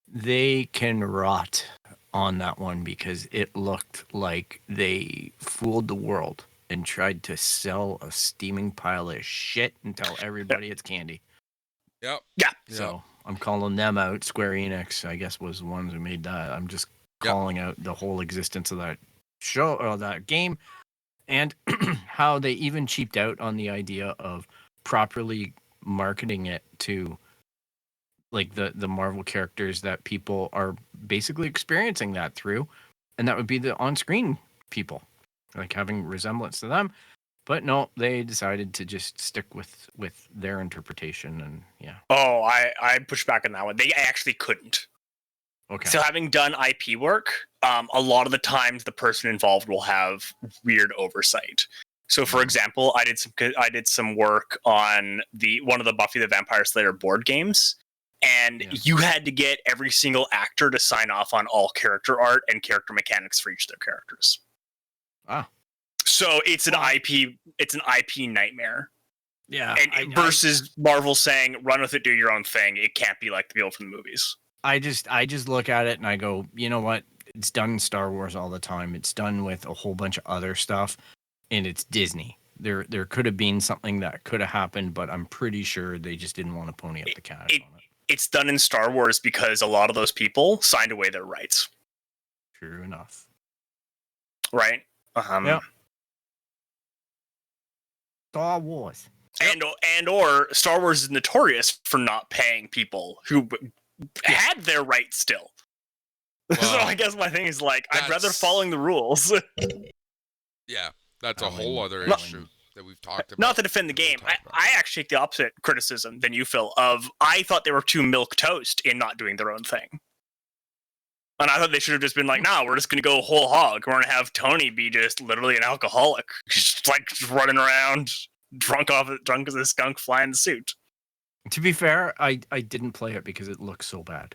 they can rot on that one, because it looked like they fooled the world and tried to sell a steaming pile of shit and tell everybody it's candy. Yep. Yeah. So I'm calling them out. Square Enix, I guess, was the ones who made that. I'm just calling out the whole existence of that show or that game, and how they even cheaped out on the idea of properly marketing it to like the Marvel characters that people are basically experiencing that through, and that would be the on-screen people, like having resemblance to them. But no, they decided to just stick with their interpretation, and Oh, I push back on that one. They actually couldn't. Okay. So having done IP work, a lot of the times the person involved will have weird oversight. So, for example, I did some work on one of the Buffy the Vampire Slayer board games, and you had to get every single actor to sign off on all character art and character mechanics for each of their characters. Ah. So it's an IP nightmare. Yeah. And versus Marvel saying, "Run with it, do your own thing." It can't be like the people from the movies. I just look at it and I go, you know what? It's done in Star Wars all the time. It's done with a whole bunch of other stuff, and it's Disney. There could have been something that could have happened, but I'm pretty sure they just didn't want to pony up the cash on it. It's done in Star Wars because a lot of those people signed away their rights. True enough. Right? Yeah. Star Wars. And or Star Wars is notorious for not paying people who had their rights still. So I guess my thing is like, I'd rather that's- following the rules. Yeah, that's a Alan- whole other Alan- issue that we've talked about. Not to defend the that we'll game. talk about. I actually take the opposite criticism than you, Phil, of I thought they were too milk toast in not doing their own thing. And I thought they should have just been like, nah, we're just going to go whole hog. We're going to have Tony be just literally an alcoholic. Just running around, drunk as a skunk flying the suit. To be fair, I didn't play it because it looked so bad.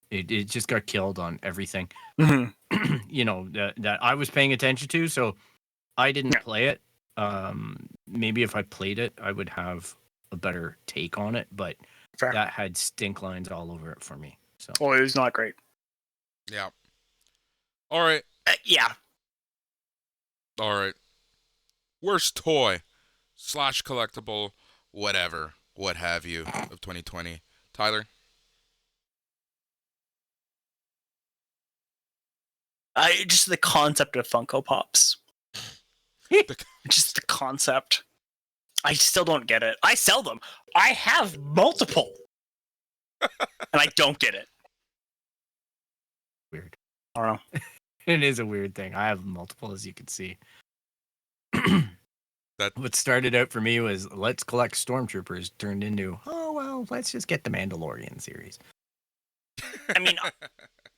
It just got killed on everything. You know, that I was paying attention to, so I didn't play it. Maybe if I played it, I would have a better take on it, but Fair. that had stink lines all over it for me. So Well, it was not great. Yeah. All right. Yeah. All right. Worst toy / collectible, whatever, what have you, of 2020. Tyler? Just the concept of Funko Pops. Just the concept. I still don't get it. I sell them. I have multiple. And I don't get it. weird. I don't know. It is a weird thing. I have multiple, as you can see. What started out for me was let's collect stormtroopers turned into, oh well, let's just get the Mandalorian series. I mean,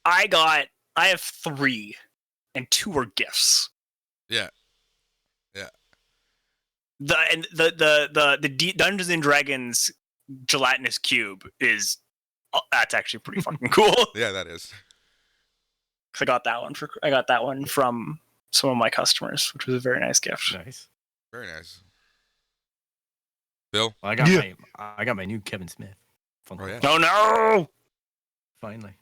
I have 3, and 2 were gifts. Yeah. The Dungeons and Dragons gelatinous cube is that's actually pretty fucking cool. Yeah, that is. 'Cause I got that one from some of my customers, which was a very nice gift. Nice. Very nice. Bill? Well, I got my new Kevin Smith. Funko Oh, yeah. Pop, No. finally.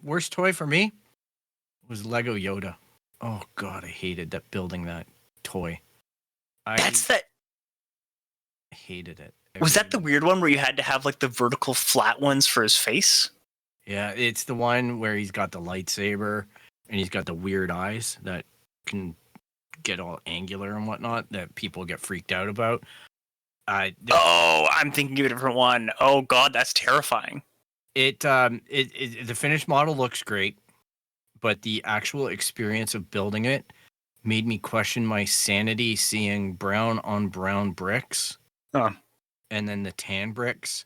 Worst toy for me was Lego Yoda. Oh god, I hated that building that toy. I hated it. Was that the weird one where you had to have like the vertical flat ones for his face? Yeah, it's the one where he's got the lightsaber and he's got the weird eyes that can get all angular and whatnot that people get freaked out about. Oh, I'm thinking of a different one. Oh god, that's terrifying. The finished model looks great, but the actual experience of building it made me question my sanity seeing brown on brown bricks. Huh. And then the tan bricks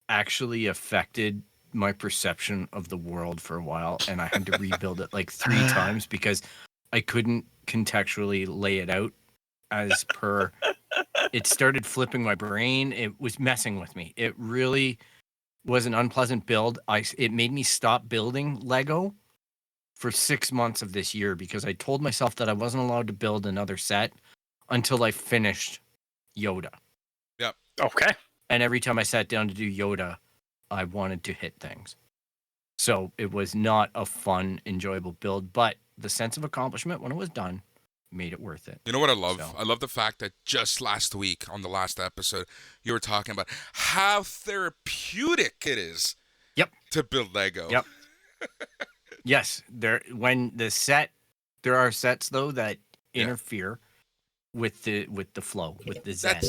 actually affected my perception of the world for a while, and I had to rebuild it like 3 times because I couldn't contextually lay it out as per. It started flipping my brain. It was messing with me. It really was an unpleasant build. It made me stop building Lego for 6 months of this year because I told myself that I wasn't allowed to build another set until I finished Yoda. Okay. And every time I sat down to do Yoda, I wanted to hit things. So it was not a fun, enjoyable build, but the sense of accomplishment when it was done made it worth it. You know what I love? So- I love the fact that just last week on the last episode, you were talking about how therapeutic it is to build Lego. Yep. Yes, there are sets though that interfere with the flow, with the zen.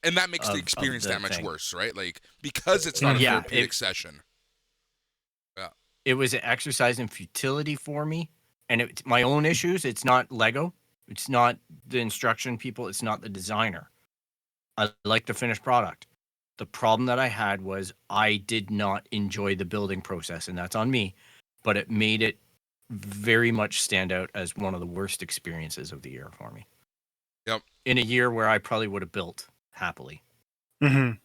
And that makes the of experience the that much thing. worse, right? Like, because it's not a Yeah, therapeutic session. It was an exercise in futility for me, and it's my own issues. It's not Lego. It's not the instruction people. It's not the designer. I like the finished product. The problem that I had was I did not enjoy the building process, and that's on me. But it made it very much stand out as one of the worst experiences of the year for me. Yep. In a year where I probably would have built happily. Mm-hmm.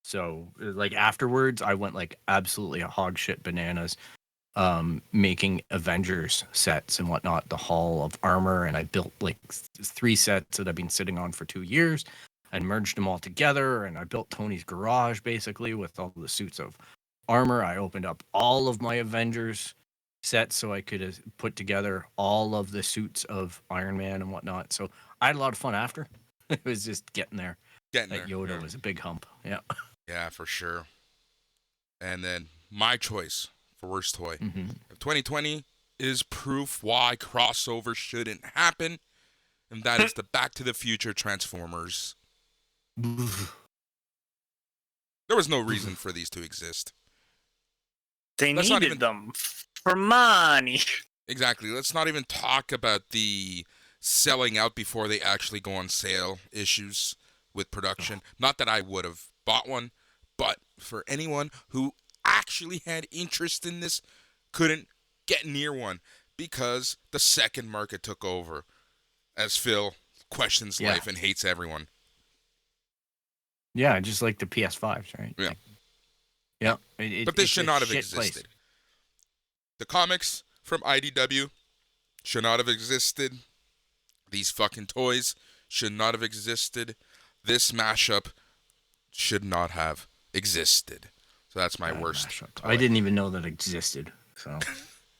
So like afterwards, I went like absolutely hog shit bananas, making Avengers sets and whatnot, the Hall of Armor, and I built like 3 sets that I've been sitting on for 2 years, and merged them all together, and I built Tony's garage basically with all the suits of armor. I opened up all of my Avengers sets so I could put together all of the suits of Iron Man and whatnot. So I had a lot of fun after. It was just getting there. That Yoda was a big hump. Yeah. Yeah, for sure. And then my choice for worst toy of 2020 is proof why crossover shouldn't happen, and that is the Back to the Future Transformers. There was no reason for these to exist. They That's not needed even- them. for money. Exactly. Let's not even talk about the selling out before they actually go on sale issues with production. Not that I would have bought one, but for anyone who actually had interest in this, couldn't get near one because the second market took over, as Phil questions life and hates everyone. Yeah, just like the PS5s, right? Yeah. Like, yeah. But this it's should a not have shit existed. place. The comics from IDW should not have existed. These fucking toys should not have existed. This mashup should not have existed. So that's my worst toy. I didn't even know that existed. So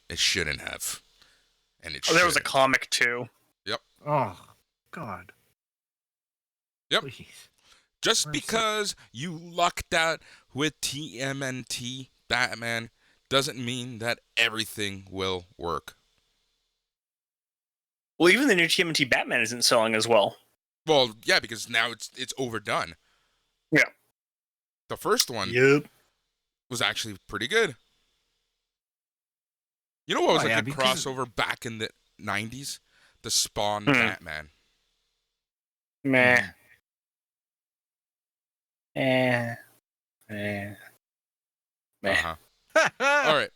It shouldn't have. And it There was a shouldn't. comic too. oh God. Yep. Please. Just Mercy. because you lucked out with TMNT Batman doesn't mean that everything will work. Well, even the new TMNT Batman isn't selling as well. Well, yeah, because now it's overdone. Yeah. The first one Yep. was actually pretty good. You know what was Oh, a yeah, good because- crossover back in the 90s? The Spawn Batman. Meh. Eh. Meh. Uh-huh. All right.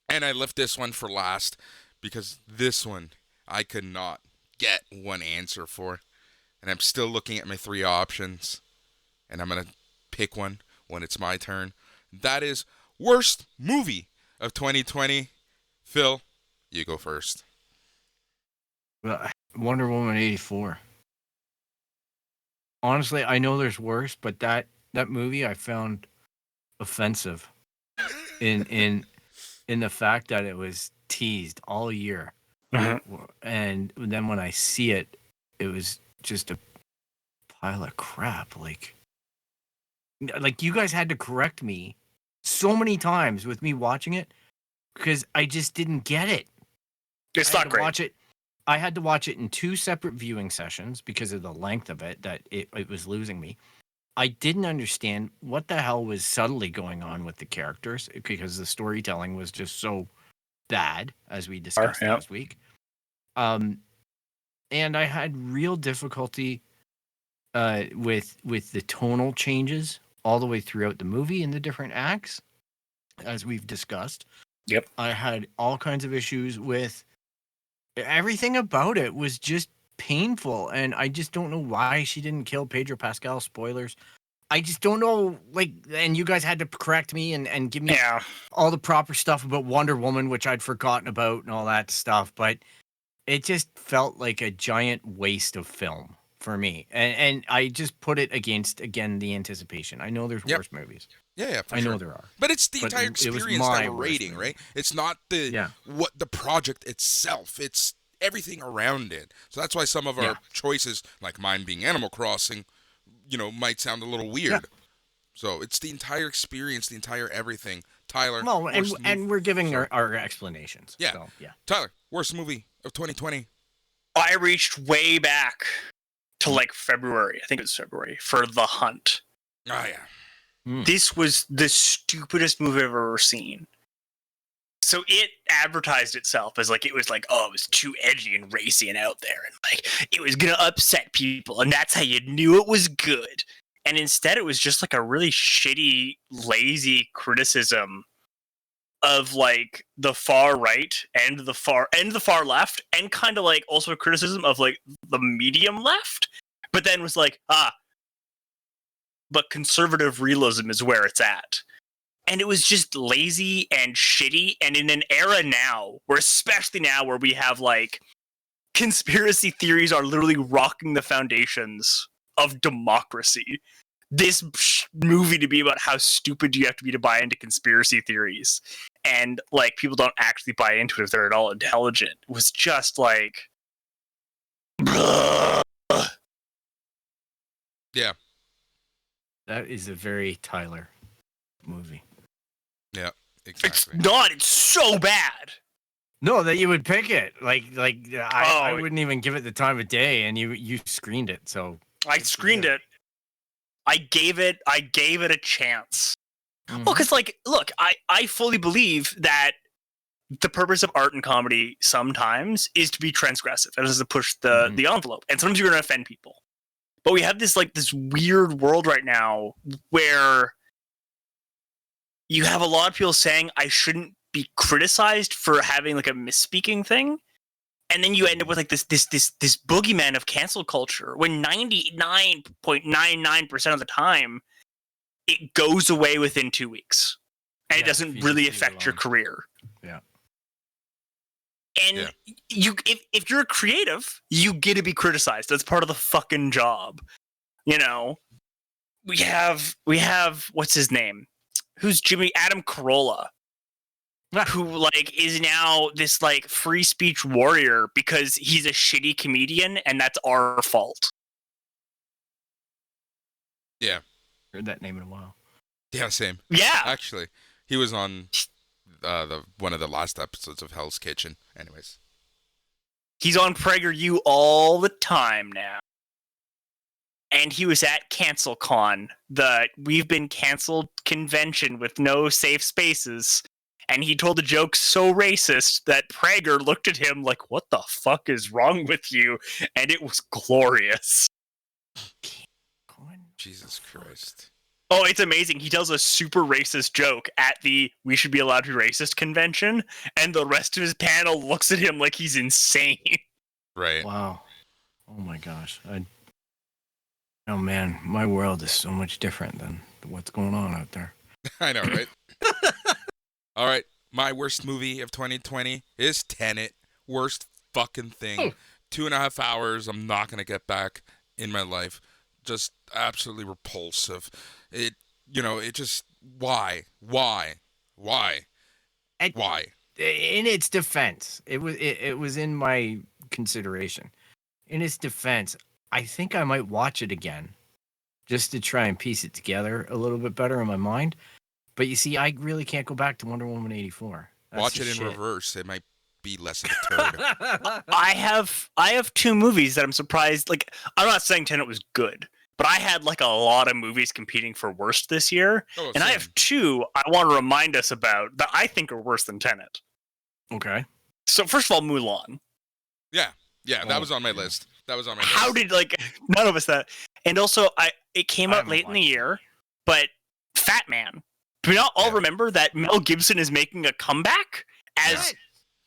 And I left this one for last because this one I could not get one answer for. And I'm still looking at my 3 options. And I'm going to pick one when it's my turn. That is worst movie of 2020. Phil, you go first. Well, Wonder Woman 84. Honestly, I know there's worse, but that movie I found offensive in the fact that it was teased all year. And then when I see it, it was just a pile of crap. Like you guys had to correct me so many times with me watching it because I just didn't get it. It's I had not to great. watch it. I had to watch it in 2 separate viewing sessions because of the length of it that it was losing me. I didn't understand what the hell was subtly going on with the characters because the storytelling was just so bad, as we discussed Yep. last week. And I had real difficulty with the tonal changes all the way throughout the movie in the different acts, as we've discussed. Yep. I had all kinds of issues with everything about it was just painful, and I just don't know why she didn't kill Pedro Pascal. Spoilers. I just don't know, and you guys had to correct me and give me all the proper stuff about Wonder Woman, which I'd forgotten about and all that stuff, but it just felt like a giant waste of film for me. And I just put it against, again, the anticipation. I know there's worse movies. Yeah, for I sure. know there are. But it's the But entire it was experience my that we're worst rating, movie. right? It's not the project itself. It's everything around it. So that's why some of our choices, like mine being Animal Crossing, might sound a little weird. Yeah. So it's the entire experience, the entire everything. Tyler, Well, and we're giving our explanations. Yeah. So, yeah. Tyler, worst movie of 2020. I reached way back to like February. I think it was February for The Hunt. Oh, yeah. This was the stupidest movie I've ever seen. So it advertised itself as it was it was too edgy and racy and out there, and it was gonna upset people, and that's how you knew it was good. And instead, it was just a really shitty, lazy criticism of the far right and the far left, and kind of also a criticism of the medium left. But then was but conservative realism is where it's at. And it was just lazy and shitty. And in an era now, especially now where we have conspiracy theories are literally rocking the foundations of democracy. This movie to be about how stupid do you have to be to buy into conspiracy theories, and people don't actually buy into it if they're at all intelligent, was just Yeah. That is a very Tyler movie. Yeah, exactly. It's not. It's so bad. No, that you would pick it. I Oh. wouldn't even give it the time of day, and you screened it. So I screened it. I gave it a chance. Mhm. Well, because look, I fully believe that the purpose of art and comedy sometimes is to be transgressive. It is to push the envelope. And sometimes you're going to offend people. But we have this weird world right now where you have a lot of people saying I shouldn't be criticized for having like a misspeaking thing. And then you end up with like this boogeyman of cancel culture when 99.99% of the time it goes away within 2 weeks. And it doesn't really affect your career. Yeah. And if you're a creative, you get to be criticized. That's part of the fucking job. You know, we have what's his name? Who's Adam Carolla, who like is now this like free speech warrior because he's a shitty comedian, and that's our fault. Yeah, heard that name in a while. Yeah, same. Yeah, actually, he was on one of the last episodes of Hell's Kitchen. Anyways, he's on PragerU all the time now. And he was at CancelCon, the We've Been Canceled convention with no safe spaces. And he told a joke so racist that Prager looked at him like, what the fuck is wrong with you? And it was glorious. Jesus Christ. Oh, it's amazing. He tells a super racist joke at the We Should Be Allowed to Be Racist convention. And the rest of his panel looks at him like he's insane. Right. Wow. Oh my gosh. Oh man, my world is so much different than what's going on out there. I know, right? All right, my worst movie of 2020 is Tenet. Worst fucking thing. 2.5 hours I'm not going to get back in my life. Just absolutely repulsive. It just, why? In its defense, it was in my consideration. In its defense, I think I might watch it again just to try and piece it together a little bit better in my mind. But you see, I really can't go back to Wonder Woman 84. Watch it in reverse. It might be less of a turd. I have two movies that I'm surprised. Like, I'm not saying Tenet was good, but I had like a lot of movies competing for worst this year. Oh, and I have two I want to remind us about that I think are worse than Tenet. Okay. So first of all, Mulan. Yeah, that was on my list. How did none of us that? And also, it came out late in the year, but Fat Man. Do we not all remember that Mel Gibson is making a comeback as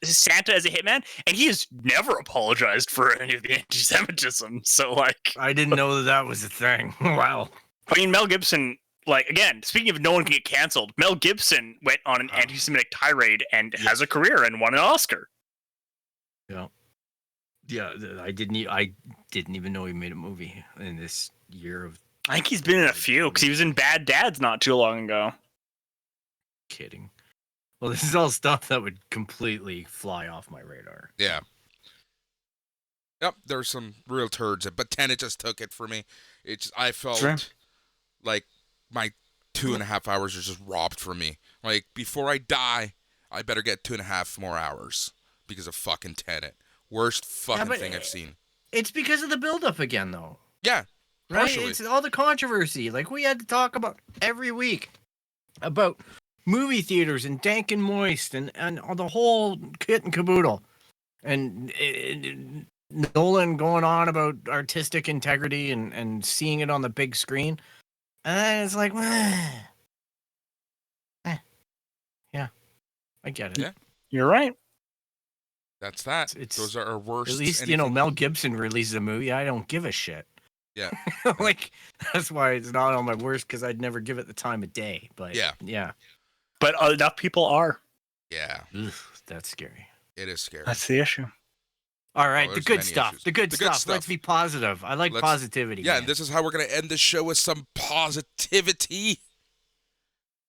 Santa as a hitman, and he has never apologized for any of the anti-Semitism. So I didn't know that was a thing. Wow. I mean, Mel Gibson. Again, speaking of no one can get canceled, Mel Gibson went on an anti-Semitic tirade and has a career and won an Oscar. Yeah. Yeah, I didn't even know he made a movie in this year of. I think he's been in a few because he was in Bad Dads not too long ago. Kidding. Well, this is all stuff that would completely fly off my radar. Yeah. Yep, there's some real turds, but Tenet just took it for me. I felt like my 2.5 hours are just robbed from me. Like, before I die, I better get 2.5 more hours because of fucking Tenet. Worst fucking thing I've seen. It's because of the buildup again, though. Yeah, partially. Right? It's all the controversy. Like, we had to talk about every week about movie theaters and Dank and Moist and the whole kit and caboodle. And Nolan going on about artistic integrity and seeing it on the big screen. And then it's like, yeah, I get it. Yeah. You're right. That's that. Those are our worst. At least, Mel Gibson releases a movie. I don't give a shit. Yeah. That's why it's not on my worst, because I'd never give it the time of day. But yeah. But enough people are. Yeah. Ugh, that's scary. It is scary. That's the issue. All right, the good stuff. Issues. The good stuff. Let's be positive. I like positivity. Yeah, and this is how we're going to end the show, with some positivity.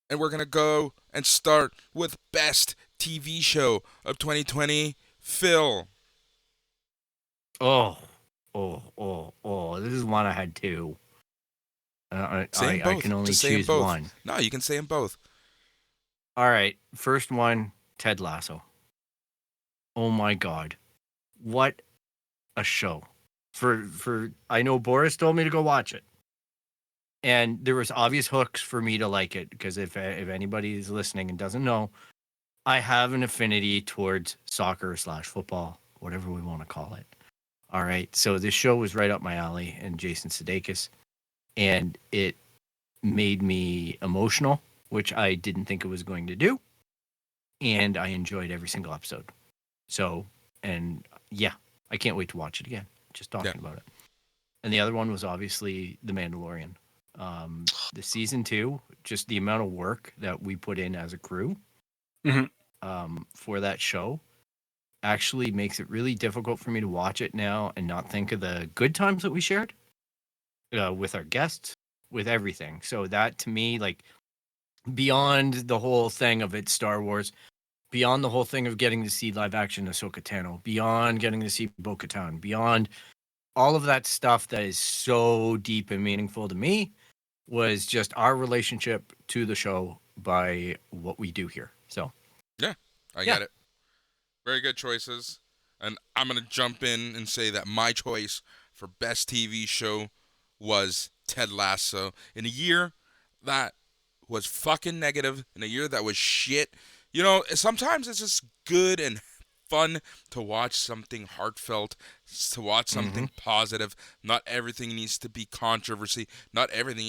And we're going to go and start with best TV show of 2020. Phil. Oh. This is one I had two. I can only choose one. No, you can say them both. All right. First one, Ted Lasso. Oh my God. What a show. I know Boris told me to go watch it. And there was obvious hooks for me to like it, because if anybody is listening and doesn't know, I have an affinity towards soccer / football, whatever we want to call it. All right. So this show was right up my alley, and Jason Sudeikis, and it made me emotional, which I didn't think it was going to do. And I enjoyed every single episode. So, and yeah, I can't wait to watch it again. Just talking about it. And the other one was obviously The Mandalorian. The season 2, just the amount of work that we put in as a crew for that show actually makes it really difficult for me to watch it now and not think of the good times that we shared with our guests, with everything. So that to me, like, beyond the whole thing of it's Star Wars, beyond the whole thing of getting to see live action Ahsoka Tano, beyond getting to see Bo-Katan, beyond all of that stuff that is so deep and meaningful to me, was just our relationship to the show by what we do here. So, I get it. Very good choices. And I'm going to jump in and say that my choice for best TV show was Ted Lasso. In a year that was fucking negative, in a year that was shit, you know, sometimes it's just good and fun to watch something heartfelt, to watch something positive. Not everything needs to be controversy. Not everything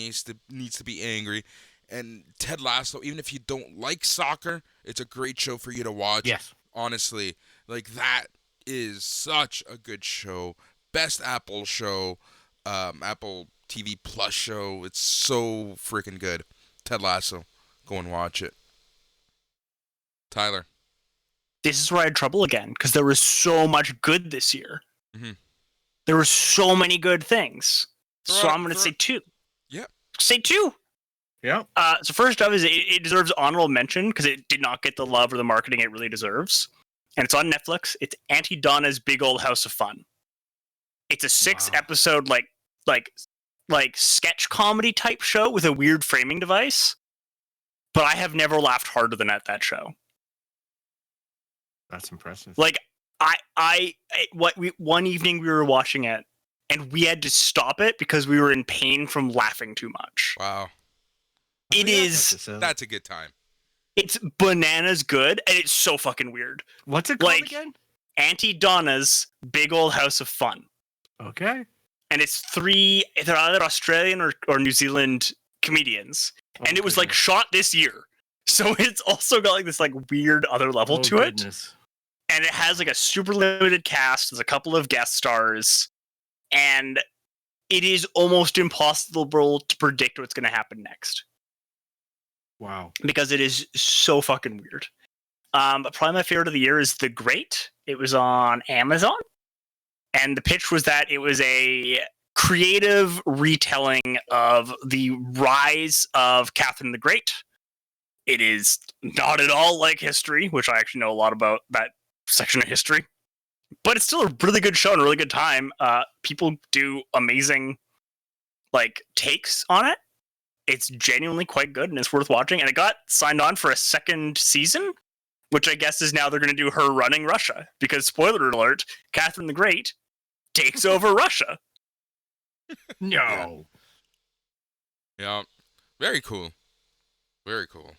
needs to be angry. And Ted Lasso, even if you don't like soccer, it's a great show for you to watch. yes. Honestly, like, that is such a good show. Best Apple show, Apple TV Plus show. It's so freaking good. Ted Lasso. Go and watch it. Tyler. This is where I had trouble again, because there was so much good this year. Mhm. There were so many good things. So I'm going to say 2. Yep. Say 2. Yeah. So first up is it deserves honorable mention because it did not get the love or the marketing it really deserves. And it's on Netflix. It's Auntie Donna's Big Old House of Fun. It's a 6-episode like sketch comedy type show with a weird framing device. But I have never laughed harder than at that show. That's impressive. Like one evening we were watching it and we had to stop it because we were in pain from laughing too much. Wow. That's a good time. It's bananas good, and it's so fucking weird. What's it called Like, again? Auntie Donna's Big Old House of Fun. Okay. And it's 3, they're either Australian or New Zealand comedians. And it was like shot this year. So it's also got like this like weird other level to it. And it has like a super limited cast. There's a couple of guest stars. And it is almost impossible to predict what's going to happen next. Wow. Because it is so fucking weird. But probably my favorite of the year is The Great. It was on Amazon. And the pitch was that it was a creative retelling of the rise of Catherine the Great. It is not at all like history, which I actually know a lot about that section of history. But it's still a really good show and a really good time. People do amazing like takes on it. It's genuinely quite good and it's worth watching. And it got signed on for a 2nd season, which I guess is now they're going to do her running Russia. Because, spoiler alert, Catherine the Great takes over Russia. No. Yeah. Very cool. Very cool.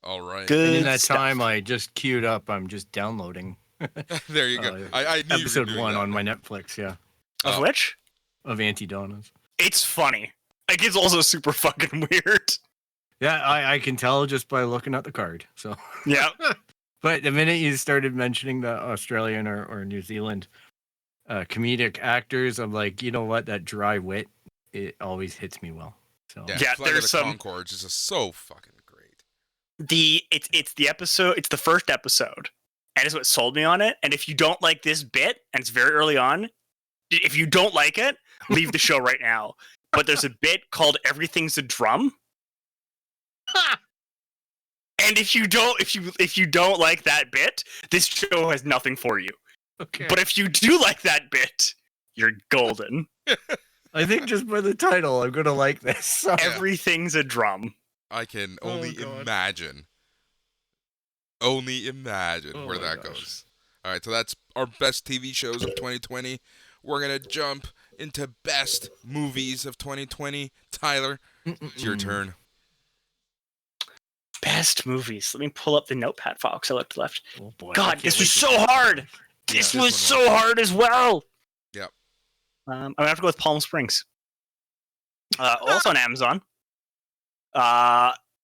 All right. Good And in that stuff. time, I just queued up. I'm just downloading There you go. I knew you were episode doing 1 that. on my Netflix, yeah, Of which? of Auntie Donna's. It's funny. Like, it's also super fucking weird. Yeah, I can tell just by looking at the card. So, Yeah. but the minute you started mentioning the Australian or New Zealand comedic actors, I'm like, you know what? That dry wit, it always hits me well. So, Yeah, Yeah, Flight of there's the some- Conchords is just so fucking great. It's the episode, it's the first episode. And it's what sold me on it. And if you don't like this bit, and it's very early on, if you don't like it, leave the show right now. But there's a bit called Everything's a Drum. And if you don't like that bit, this show has nothing for you. okay. But if you do like that bit, you're golden. I think just by the title, I'm gonna like this. So. Everything's a drum. I can Oh, only God. imagine. Only imagine Oh where my that gosh. goes. All right, so that's our best TV shows of 2020. We're going to jump into best movies of 2020. Tyler, it's your turn. best movies. Let me pull up the notepad file because I looked left. Oh boy! I God, can't this wait was to so get hard. back. This Yeah, was this so one was. hard as well. Yep. I'm gonna have to go with Palm Springs. Also on Amazon.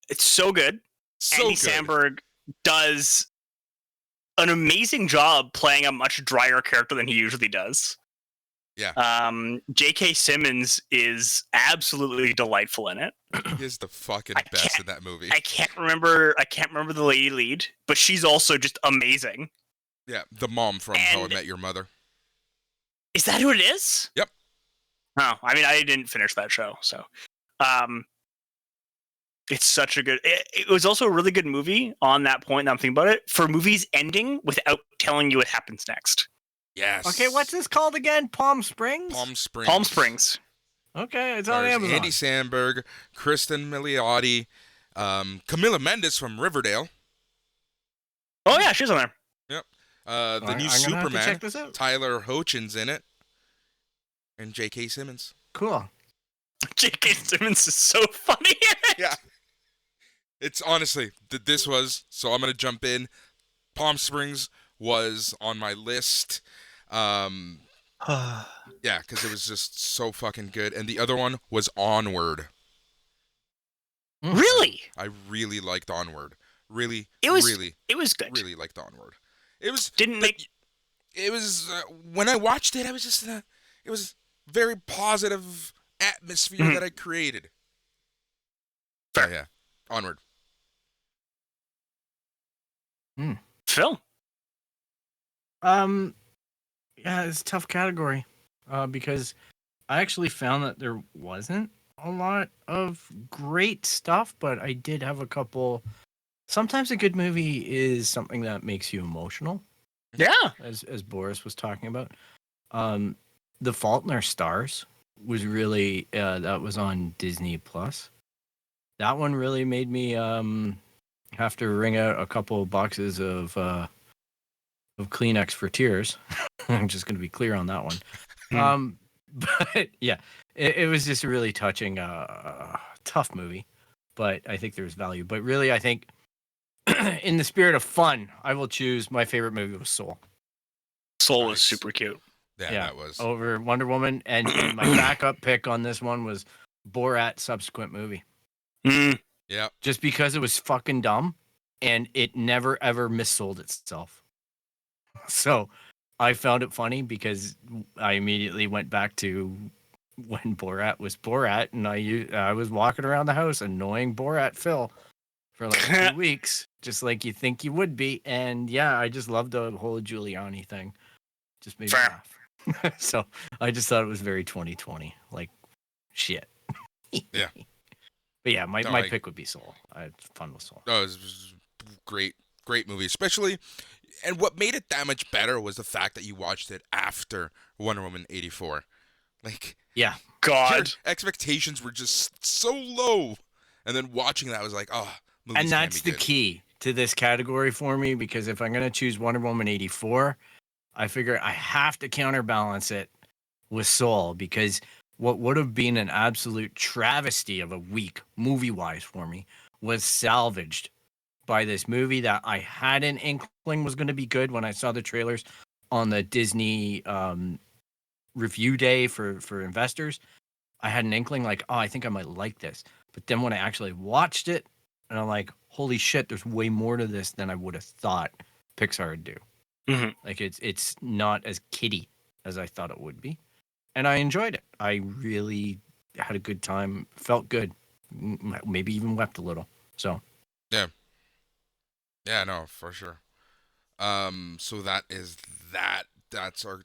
It's so good. So Andy good. Samberg does an amazing job playing a much drier character than he usually does. Yeah. J.K. Simmons is absolutely delightful in it. He is the fucking I best can't- in that movie. I can't remember the lady lead, but she's also just amazing. Yeah, the mom from How I And- Met Your Mother. Is that who it is? Yep. Oh, I mean, I didn't finish that show, so. It's such a good. It was also a really good movie on that point. That I'm thinking about it for movies ending without telling you what happens next. Yes. Okay, what's this called again? Palm Springs. Palm Springs. Palm Springs. Okay, it's on Stars Amazon. Andy Samberg, Kristen Milioti, Camilla Mendes from Riverdale. Oh yeah, she's on there. The I'm new gonna have to Superman. check this out. Tyler Hoechlin's in it. And J.K. Simmons. Cool. J.K. Simmons is so funny. Yeah. It's honestly, this was, so I'm going to jump in. Palm Springs was on my list. Yeah, because it was just so fucking good. And the other one was Onward. Really? I really liked Onward. Really, It was really, It was good. really liked Onward. It was, Didn't make. it was, when I watched it, I was just, it was very positive atmosphere that I created. Fair. So, yeah, Onward. Phil. Yeah, it's a tough category, because I actually found that there wasn't a lot of great stuff, but I did have a couple. Sometimes a good movie is something that makes you emotional, Yeah. as Boris was talking about. The Fault in Our Stars was really that was on Disney Plus. That one really made me have to wring out a couple boxes of Kleenex for tears. I'm just going to be clear on that one. But yeah, it was just a really touching, tough movie. But I think there's value. But really, I think in the spirit of fun, I will choose my favorite movie was Soul. Soul was Nice. super cute. Yeah, that was. over Wonder Woman, and my backup pick on this one was Borat subsequent movie. Yeah. Just because it was fucking dumb, and it never ever missold itself. So I found it funny because I immediately went back to when Borat was Borat, and I was walking around the house annoying Borat Phil for like 2 weeks, just like you think you would be. And yeah, I just loved the whole Giuliani thing. Just made me Fair. laugh. So I just thought it was very 2020, like shit. Yeah. But yeah, my No, my I- pick would be Soul. I had fun with Soul. Oh, it was great movie, especially. And what made it that much better was the fact that you watched it after Wonder Woman 84. Like, Yeah, your God. expectations were just so low, and then watching that I was like, oh, movies and can that's be the good. key to this category for me, because if I'm gonna choose Wonder Woman 84, I figure I have to counterbalance it with Soul, because what would have been an absolute travesty of a week movie-wise for me was salvaged by this movie that I had an inkling was going to be good when I saw the trailers on the Disney review day for investors. I had an inkling like, oh, I think I might like this. But then when I actually watched it, and I'm like, holy shit, there's way more to this than I would have thought Pixar would do. Mhm. Like it's not as kiddie as I thought it would be. And I enjoyed it. I really had a good time. Felt good. Maybe even wept a little. So Yeah, no, for sure. So that is that. That's our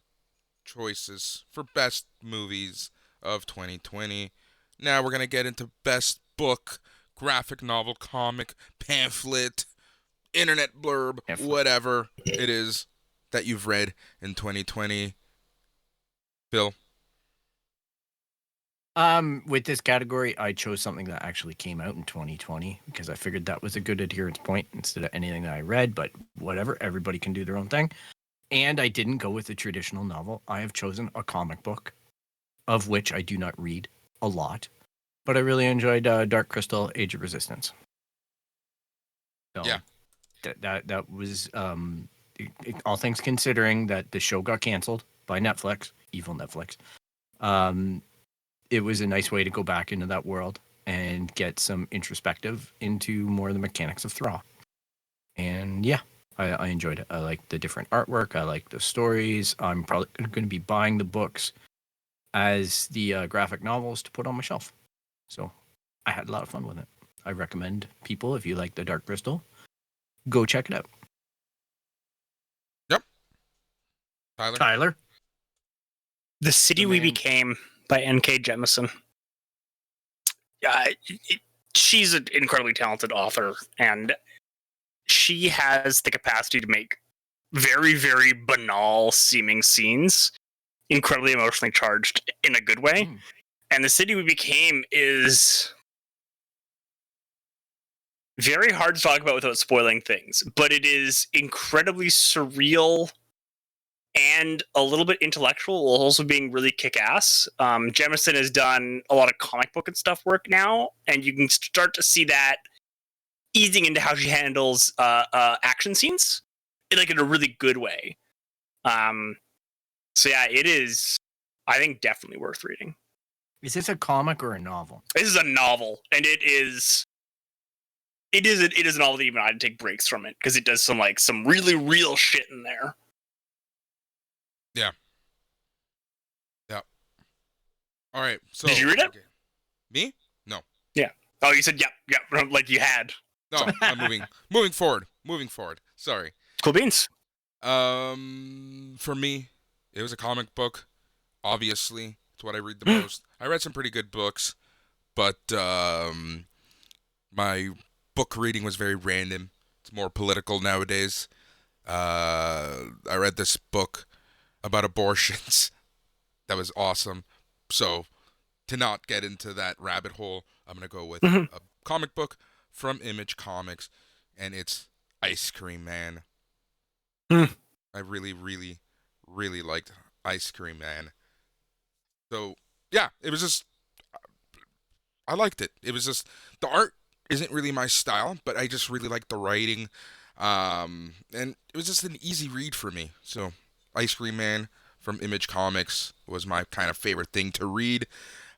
choices for best movies of 2020. Now we're gonna get into best book, graphic novel, comic, pamphlet, internet blurb, Pamphlet. whatever it is that you've read in 2020. Bill. with this category, I chose something that actually came out in 2020 because I figured that was a good adherence point instead of anything that I read, but whatever, everybody can do their own thing. And I didn't go with a traditional novel. I have chosen a comic book, of which I do not read a lot, but I really enjoyed Dark Crystal: Age of Resistance. So Yeah. that was all things considering that the show got canceled by Netflix, evil Netflix. It was a nice way to go back into that world and get some introspective into more of the mechanics of Thraw. And yeah, I enjoyed it. I like the different artwork. I like the stories. I'm probably going to be buying the books as the graphic novels to put on my shelf. So I had a lot of fun with it. I recommend people, if you like the Dark Crystal, go check it out. Yep. Tyler? Tyler? The City The We man. Became by N.K. Jemisin. She's an incredibly talented author, and she has the capacity to make very, very banal seeming scenes incredibly emotionally charged in a good way. And The City We Became is very hard to talk about without spoiling things, but it is incredibly surreal and a little bit intellectual, while also being really kick-ass. Jemisin has done a lot of comic book and stuff work now, and you can start to see that easing into how she handles action scenes, in a really good way. So yeah, it is, I think, definitely worth reading. Is this a comic or a novel? This is a novel, and it is a novel that even I had to take breaks from it because it does some really real shit in there. Yeah. Yeah. All right. So Did you read it? Okay. Me? No. Yeah. Oh, you said yep, like you had. No, I'm moving forward. Sorry. Cool beans. For me, it was a comic book. Obviously, it's what I read the most. I read some pretty good books, but my book reading was very random. It's more political nowadays. I read this book about abortions. That was awesome. So, to not get into that rabbit hole, I'm going to go with a comic book from Image Comics, and it's Ice Cream Man. I really, really, really liked Ice Cream Man. So, yeah, it was just, I liked it. It was just, the art isn't really my style, but I just really liked the writing. And it was just an easy read for me. So, Ice Cream Man from Image Comics was my kind of favorite thing to read.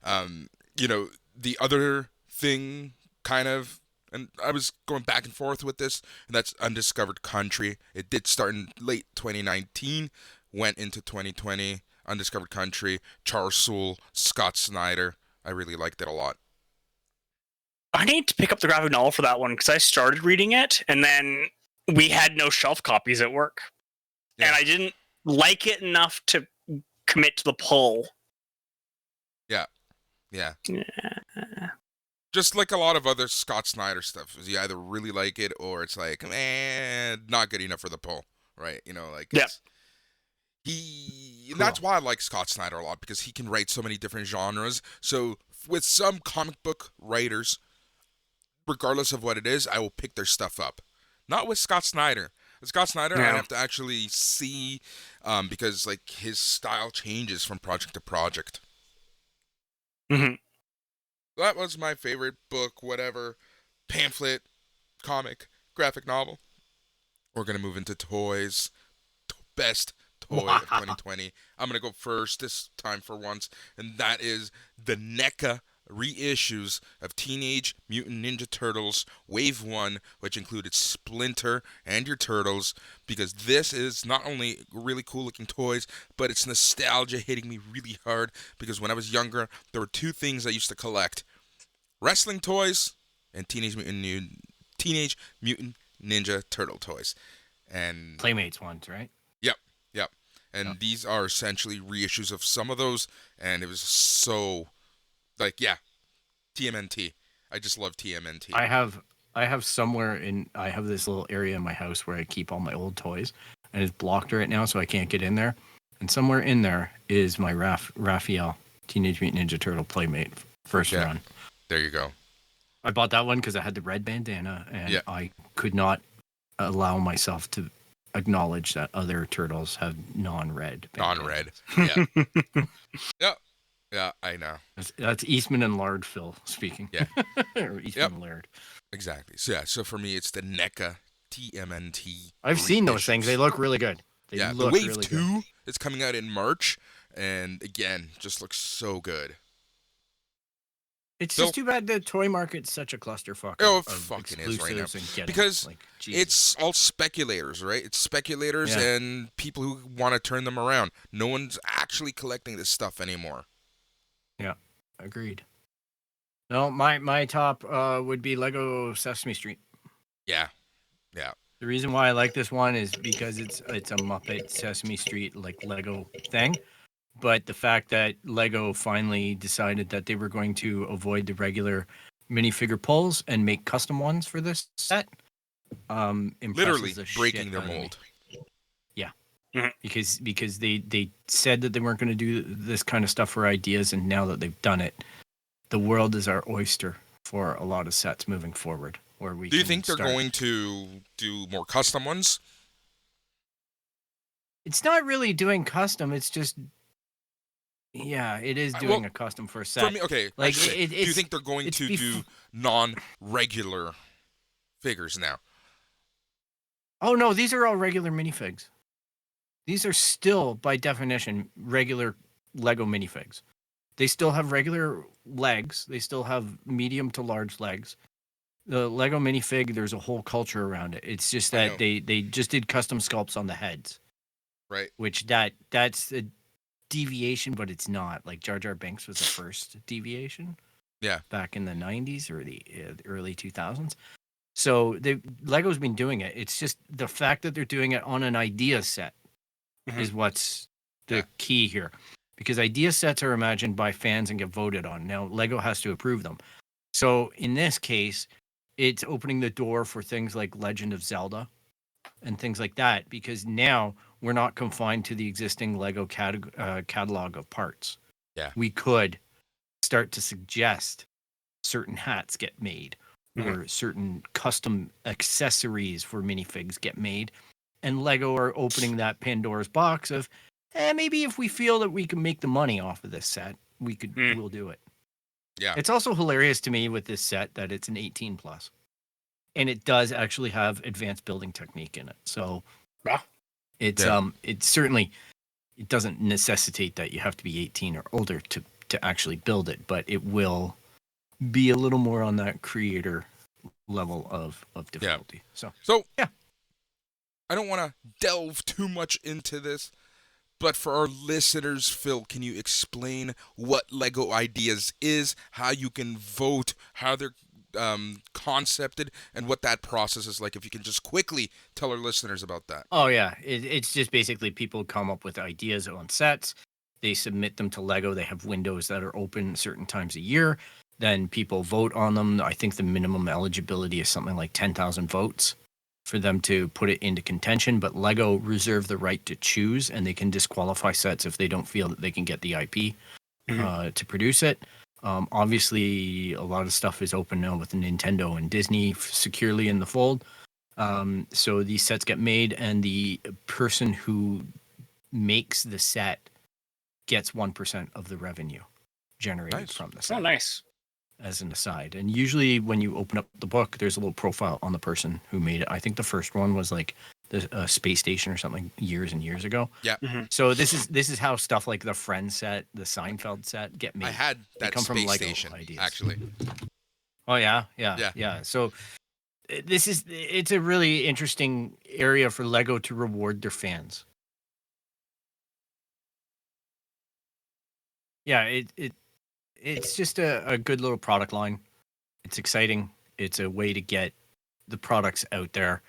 The other thing kind of, and I was going back and forth with this, and that's Undiscovered Country. It did start in late 2019, went into 2020. Undiscovered Country, Charles Soule, Scott Snyder. I really liked it a lot. I need to pick up the graphic novel for that one because I started reading it, and then we had no shelf copies at work. Yeah. And I didn't like it enough to commit to the pull. Yeah. Just like a lot of other Scott Snyder stuff, is you either really like it or it's like, not good enough for the pull, right? That's why I like Scott Snyder a lot, because he can write so many different genres. So with some comic book writers, regardless of what it is, I will pick their stuff up. Not with Scott Snyder. With Scott Snyder, I have to actually see, because his style changes from project to project. Mm-hmm. That was my favorite book, whatever, pamphlet, comic, graphic novel. We're going to move into toys. Best toy of 2020. I'm going to go first this time for once, and that is the NECA reissues of Teenage Mutant Ninja Turtles Wave 1, which included Splinter and your Turtles, because this is not only really cool looking toys, but it's nostalgia hitting me really hard, because when I was younger, there were two things I used to collect: wrestling toys and Teenage Mutant Ninja Turtle toys. And Playmates ones, right? Yep. And these are essentially reissues of some of those, and it was so, TMNT. I just love TMNT. I have I have this little area in my house where I keep all my old toys, and it's blocked right now, so I can't get in there. And somewhere in there is my Raphael Teenage Mutant Ninja Turtle Playmate first run. There you go. I bought that one because I had the red bandana, and I could not allow myself to acknowledge that other turtles have non-red. Non-red. Yeah. Yeah, I know. That's Eastman and Laird, Phil speaking. Yeah. Or Eastman and Laird. Exactly. So yeah. So for me, it's the NECA TMNT. I've seen those things. They reissues. look really good. They Yeah, the look Wave really 2 is coming out in March, and again, just looks so good. It's Still, just too bad the toy market's such a clusterfuck oh, it of fucking is right now. exclusives and getting Because like Jesus. it's all speculators, right? It's speculators Yeah. and people who want to turn them around. No one's actually collecting this stuff anymore. Yeah, agreed. No, my top would be Lego Sesame Street. Yeah, yeah. The reason why I like this one is because it's a Muppet Sesame Street like Lego thing. But the fact that Lego finally decided that they were going to avoid the regular minifigure pulls and make custom ones for this set, impresses Literally the breaking shit their out of me. mold. Yeah, Mhm. because they said that they weren't going to do this kind of stuff for ideas, and now that they've done it, the world is our oyster for a lot of sets moving forward. Where we Do you can think they're start. going to do more custom ones? It's not really doing custom. It's just, yeah, it is doing well, a custom for a set. For me, okay. Like, I should say, do you it's- think they're going it's to do non-regular figures now? Oh no, these are all regular minifigs. These are still, by definition, regular Lego minifigs. They still have regular legs. They still have medium to large legs. The Lego minifig, there's a whole culture around it. It's just I know. that they just did custom sculpts on the heads, Right. which that's a deviation, but it's not. Like Jar Jar Binks was the first deviation. Yeah. Back in the 90s or the early 2000s. So Lego's been doing it. It's just the fact that they're doing it on an idea set is what's the key here. Because idea sets are imagined by fans and get voted on. Now, Lego has to approve them. So in this case, it's opening the door for things like Legend of Zelda and things like that, because now we're not confined to the existing Lego catalog of parts. Yeah. We could start to suggest certain hats get made or certain custom accessories for minifigs get made. And Lego are opening that Pandora's box of, maybe if we feel that we can make the money off of this set, we'll do it. Yeah. It's also hilarious to me with this set that it's an 18 plus. And it does actually have advanced building technique in it. So it's certainly, it doesn't necessitate that you have to be 18 or older to actually build it, but it will be a little more on that creator level of difficulty. So yeah. I don't want to delve too much into this, but for our listeners, Phil, can you explain what Lego Ideas is, how you can vote, how they're concepted, and what that process is like? If you can just quickly tell our listeners about that. Oh yeah, it's just basically people come up with ideas on sets. They submit them to Lego. They have windows that are open certain times a year. Then people vote on them. I think the minimum eligibility is something like 10,000 votes for them to put it into contention. But Lego reserve the right to choose, and they can disqualify sets if they don't feel that they can get the IP to produce it. Obviously, a lot of stuff is open now with Nintendo and Disney securely in the fold. So these sets get made, and the person who makes the set gets 1% of the revenue generated from the set. Oh, nice. As an aside. And usually when you open up the book, there's a little profile on the person who made it. I think the first one was like the space station or something years and years ago. Yeah. So this is how stuff like the Friends set, the Seinfeld set get made. I had that come from space Lego station, ideas. actually. Oh yeah. So it's a really interesting area for Lego to reward their fans. Yeah, it's just a good little product line. It's exciting. It's a way to get the products out there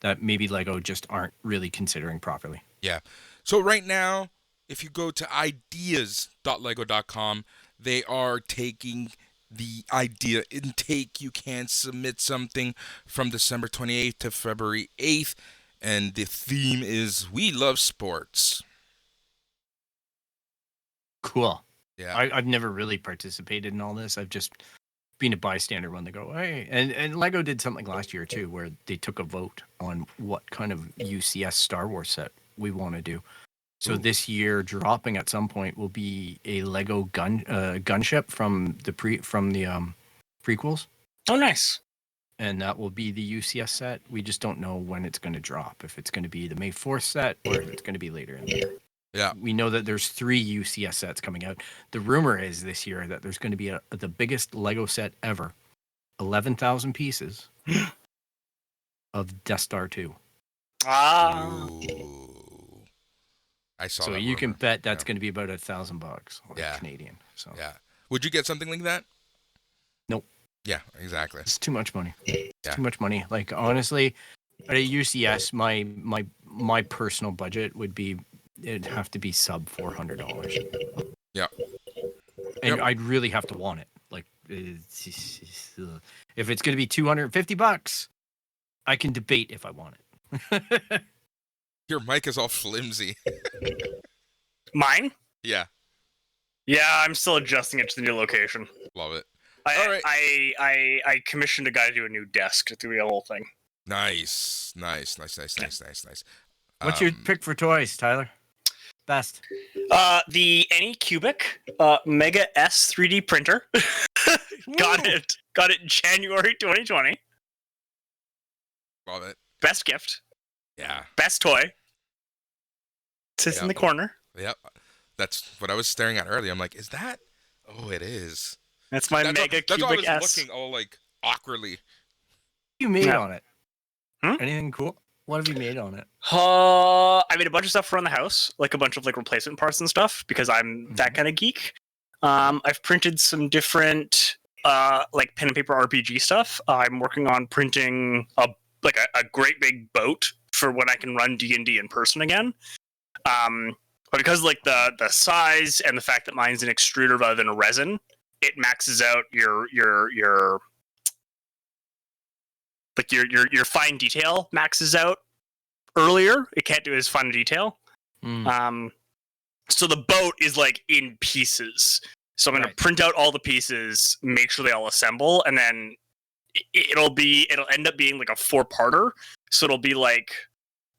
that maybe Lego just aren't really considering properly. Yeah. So right now, if you go to ideas.lego.com, they are taking the idea intake. You can submit something from December 28th to February 8th, and the theme is We Love Sports. Cool. Yeah. I've never really participated in all this. I've just been a bystander when they go, hey. And Lego did something last year too, where they took a vote on what kind of UCS Star Wars set we want to do. So this year, dropping at some point will be a Lego gunship from the prequels. Oh, nice. and that will be the UCS set. We just don't know when it's going to drop. If it's going to be the May 4th set or if it's going to be later in the year. Yeah. We know that there's 3 UCS sets coming out. The rumor is this year that there's going to be the biggest Lego set ever, 11,000 pieces of Death Star 2. Ooh. I saw So that you can rumor. bet that's going to be about $1,000, Yeah. Canadian. So Yeah. Would you get something like that? Nope. Yeah, exactly. It's too much money. It's Yeah. too much money. Like honestly, at a UCS, my personal budget would be it'd have to be sub $400. Yeah. And Yep. I'd really have to want it. Like if it's going to be $250, I can debate if I want it. Your mic is all flimsy. Mine? Yeah. Yeah, I'm still adjusting it to the new location. Love it. I, All right. I commissioned a guy to do a new desk to do the whole thing. Nice. What's your pick for toys, Tyler? Best. The Anycubic Mega S 3D printer. Got it January 2020. Love it. Best gift. Yeah. Best toy. Sits in the corner. Yep. That's what I was staring at earlier. I'm like, is that? Oh, it is. That's my That's Mega why I Cubic was S. looking all like awkwardly. You made Yeah. on it. Hmm? Anything cool? What have you made on it? I made a bunch of stuff around the house, like a bunch of like replacement parts and stuff, because I'm that kind of geek. I've printed some different like pen and paper RPG stuff. I'm working on printing a great big boat for when I can run D&D in person again. But because like the size and the fact that mine's an extruder rather than a resin, it maxes out your fine detail maxes out earlier. It can't do as fine detail. So the boat is like in pieces. So I'm going to print out all the pieces, make sure they all assemble, and then it'll end up being like a 4-parter. So it'll be like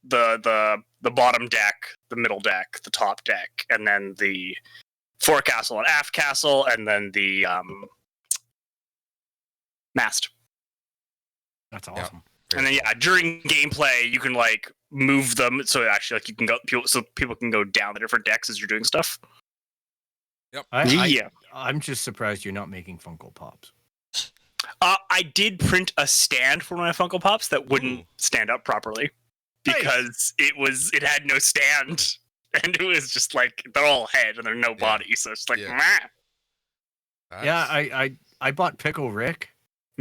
the bottom deck, the middle deck, the top deck, and then the forecastle and aft castle, and then the mast. That's awesome. And then during gameplay you can like move them so actually like you can go people can go down the different decks as you're doing stuff. Yep. I'm just surprised you're not making Funko Pops. I did print a stand for my Funko Pops that wouldn't stand up properly because it had no stand and it was just like they're all head and they're no body, so it's like I bought Pickle Rick.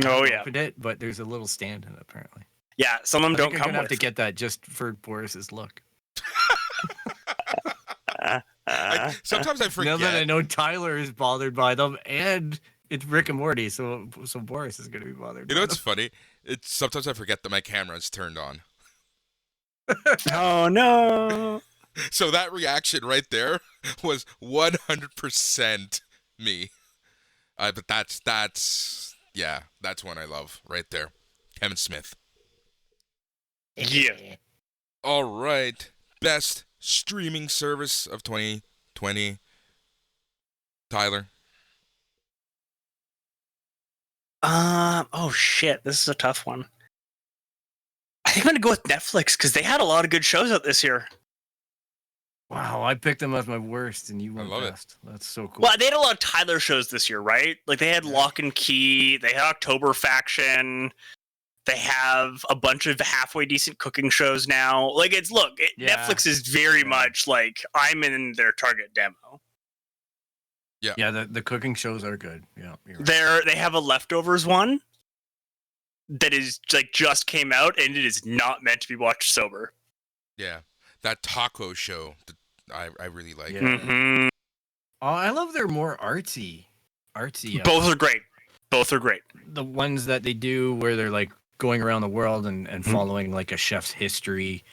Oh yeah, opened it, but there's a little stand in it apparently. Yeah, some of them don't I'm come gonna with. have to get that just for Boris's look. Sometimes I forget. Now that I know Tyler is bothered by them, and it's Rick and Morty, so Boris is gonna be bothered. You know by what's funny? It's sometimes I forget that my camera is turned on. Oh no! So that reaction right there was 100% me. But that's one I love right there. Kevin Smith. Yeah. All right. Best streaming service of 2020. Tyler. Oh shit, this is a tough one. I think I'm gonna go with Netflix because they had a lot of good shows out this year. Wow, I picked them as my worst, and you went love it. best. That's so cool. Well, they had a lot of Tyler shows this year, right? Like they had Lock and Key, they had October Faction, they have a bunch of halfway decent cooking shows now. Like Netflix is very much like I'm in their target demo. Yeah, the cooking shows are good. Yeah, you're right. They have a Leftovers one that is like just came out and it is not meant to be watched sober. Yeah. That taco show that I really like. Yeah. Mm-hmm. Oh, I love their more artsy. Both are great. The ones that they do where they're like going around the world and following like a chef's history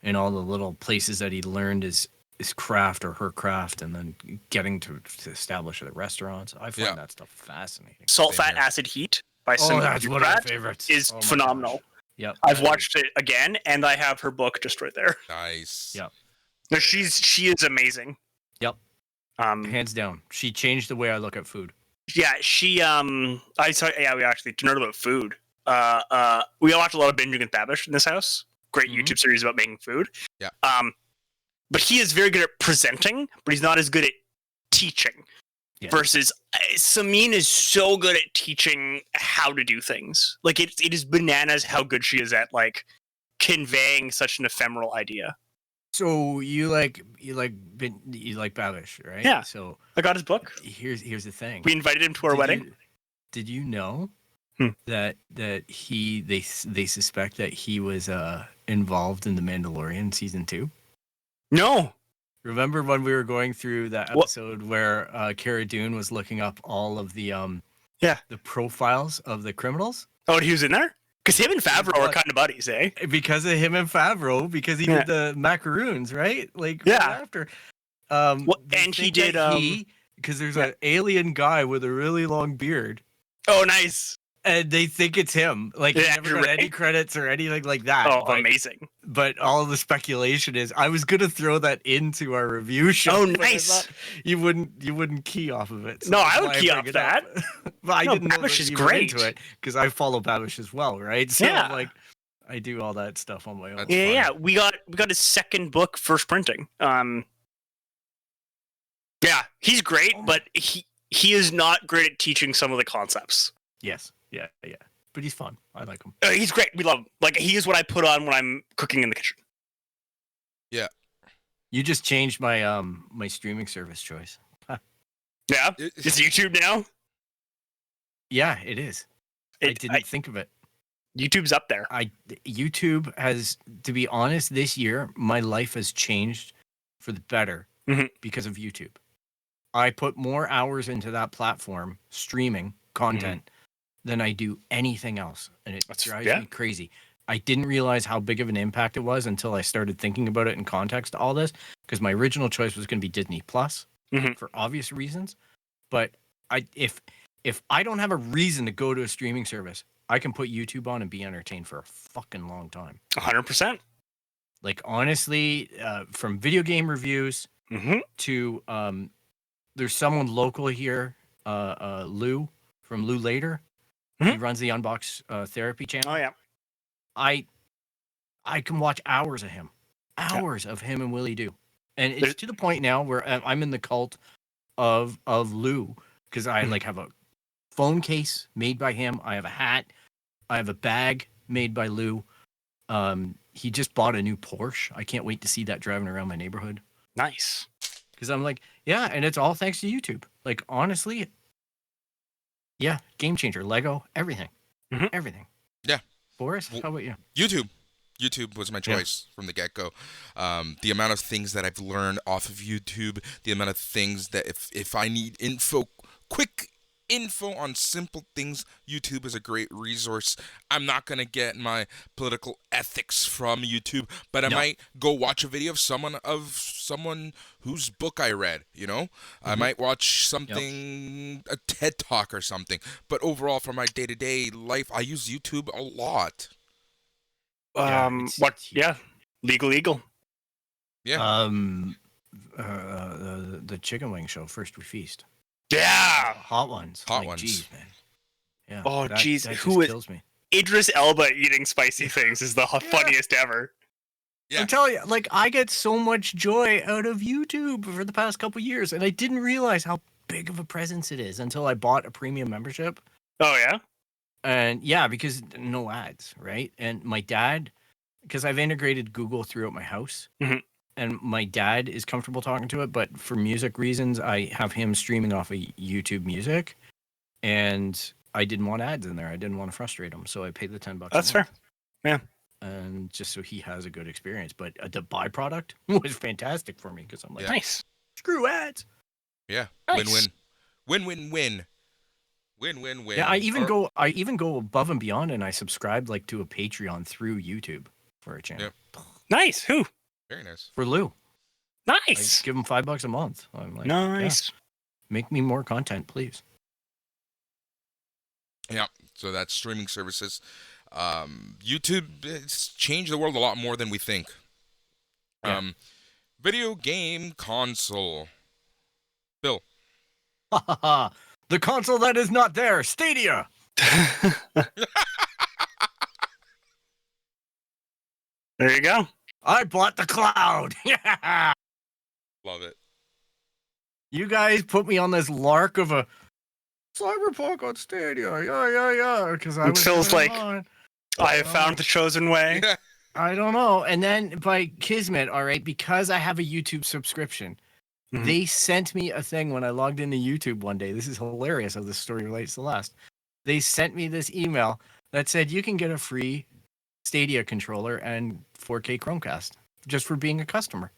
and all the little places that he learned his craft or her craft, and then getting to establish the restaurants. I find that stuff fascinating. Salt, Same Fat, here. Acid, Heat by Sim That's one of my Pratt favorites. is Oh my phenomenal. gosh. Yep. I've watched it again, and I have her book just right there. Nice. Yep. No, she is amazing. Yep. Hands down. She changed the way I look at food. Yeah, she we actually to nerd about food. we watch a lot of Binging with Babish in this house. Great Mhm. YouTube series about making food. Yeah. But he is very good at presenting, but he's not as good at teaching. Yeah. Versus Samin is so good at teaching how to do things. Like it is bananas how good she is at like conveying such an ephemeral idea. So you like Babish, right? Yeah. So I got his book. here's the thing. We invited him to our wedding. Did you know Hmm. that they suspect that he was involved in the Mandalorian season 2? No. Remember when we were going through that What? episode where Cara Dune was looking up all of the Yeah. the profiles of the criminals? Oh, he was in there? Because him and Favreau are kind of buddies, eh? Because of him and Favreau, because he did the macaroons, right? Like Yeah. right after. Well, they and he think did, that because there's an alien guy with a really long beard, Oh, nice. and they think it's him. Like he Yeah, never you're got right. any credits or anything like that. Oh, but, amazing. but all the speculation is I was gonna throw that into our review show. Oh, but I nice. thought you wouldn't key off of it. No, that's I would why key bring off it up. But I No, didn't know Babish that is you were great. into it because I follow Babish as well, right? So Yeah. I'm like I do all that stuff on my own. That's Yeah, funny. we got his second book first printing. Yeah, he's great, but he is not great at teaching some of the concepts. Yes. Yeah. But he's fun. I like him. He's great. We love him. Like he is what I put on when I'm cooking in the kitchen. You just changed my my streaming service choice. Yeah, It- it's YouTube now. Yeah, it is. I didn't think of it. YouTube's up there. YouTube has, to be honest, this year my life has changed for the better Mhm. because of YouTube. I put more hours into that platform streaming content than I do anything else, and it drives me crazy. I didn't realize how big of an impact it was until I started thinking about it in context to all this, because my original choice was going to be Disney Plus Mhm. for obvious reasons. But if I don't have a reason to go to a streaming service, I can put YouTube on and be entertained for a fucking long time. 100%. Like honestly, from video game reviews Mm-hmm. to there's someone local here, Lou from Lou Later. He Mhm. runs the Unbox Therapy channel. Oh yeah. I can watch hours of him, and Willie Do, and it's There's- to the point now where I'm in the cult of Lou, because I like have a phone case made by him. I have a hat. I have a bag made by Lou. He just bought a new Porsche. I can't wait to see that driving around my neighborhood. Nice. Because I'm like, yeah, and it's all thanks to YouTube. Like honestly, yeah, game changer. Lego, everything, Mhm. everything. Yeah. Boris, Well, how about you? YouTube was my choice from the get-go. The amount of things that I've learned off of YouTube, the amount of things that if I need quick info on simple things, YouTube is a great resource. I'm not going to get my political ethics from YouTube, but I No. might go watch a video of someone whose book I read, I might watch something, a TED Talk or something. But overall, for my day-to-day life, I use YouTube a lot. Yeah, it's huge. Yeah. Legal. Yeah. The chicken wing show, First We Feast. Yeah. Hot ones. Hot ones. Geez, man. Yeah. Oh, geez, that who just is- kills me. Idris Elba eating spicy things is the funniest ever. Yeah. I'm telling you, like I get so much joy out of YouTube for the past couple years, and I didn't realize how big of a presence it is until I bought a premium membership. Oh yeah. And yeah, because no ads, right? And my dad, because I've integrated Google throughout my house, Mhm. and my dad is comfortable talking to it, but for music reasons, I have him streaming off of YouTube Music, and I didn't want ads in there. I didn't want to frustrate him, so I paid the $10. That's a fair. month. Yeah. And just so he has a good experience, but the byproduct was fantastic for me because I'm like, Yeah. Nice. screw ads. Yeah. Nice. Win-win. Win-win-win. Yeah, I even Or- go above and beyond, and I subscribe like to a Patreon through YouTube for a channel Yep. Nice. Who? Very nice. for Lou. I Nice. give him $5 a month. I'm like, Nice. yeah, make me more content, please. Yeah. So that's streaming services. YouTube has changed the world a lot more than we think. Yeah. Video game console. Bill. The console that is not there, Stadia. There you go. I bought the cloud. Yeah. Love it. You guys put me on this lark of a Cyberpunk on Stadia. Yeah. Because I It was feels putting like- on. I have found the chosen way. Yeah. I don't know. And then by Kismet, all right, because I have a YouTube subscription, Mhm. they sent me a thing when I logged into YouTube one day. This is hilarious how this story relates to last. They sent me this email that said you can get a free Stadia controller and 4K Chromecast just for being a customer.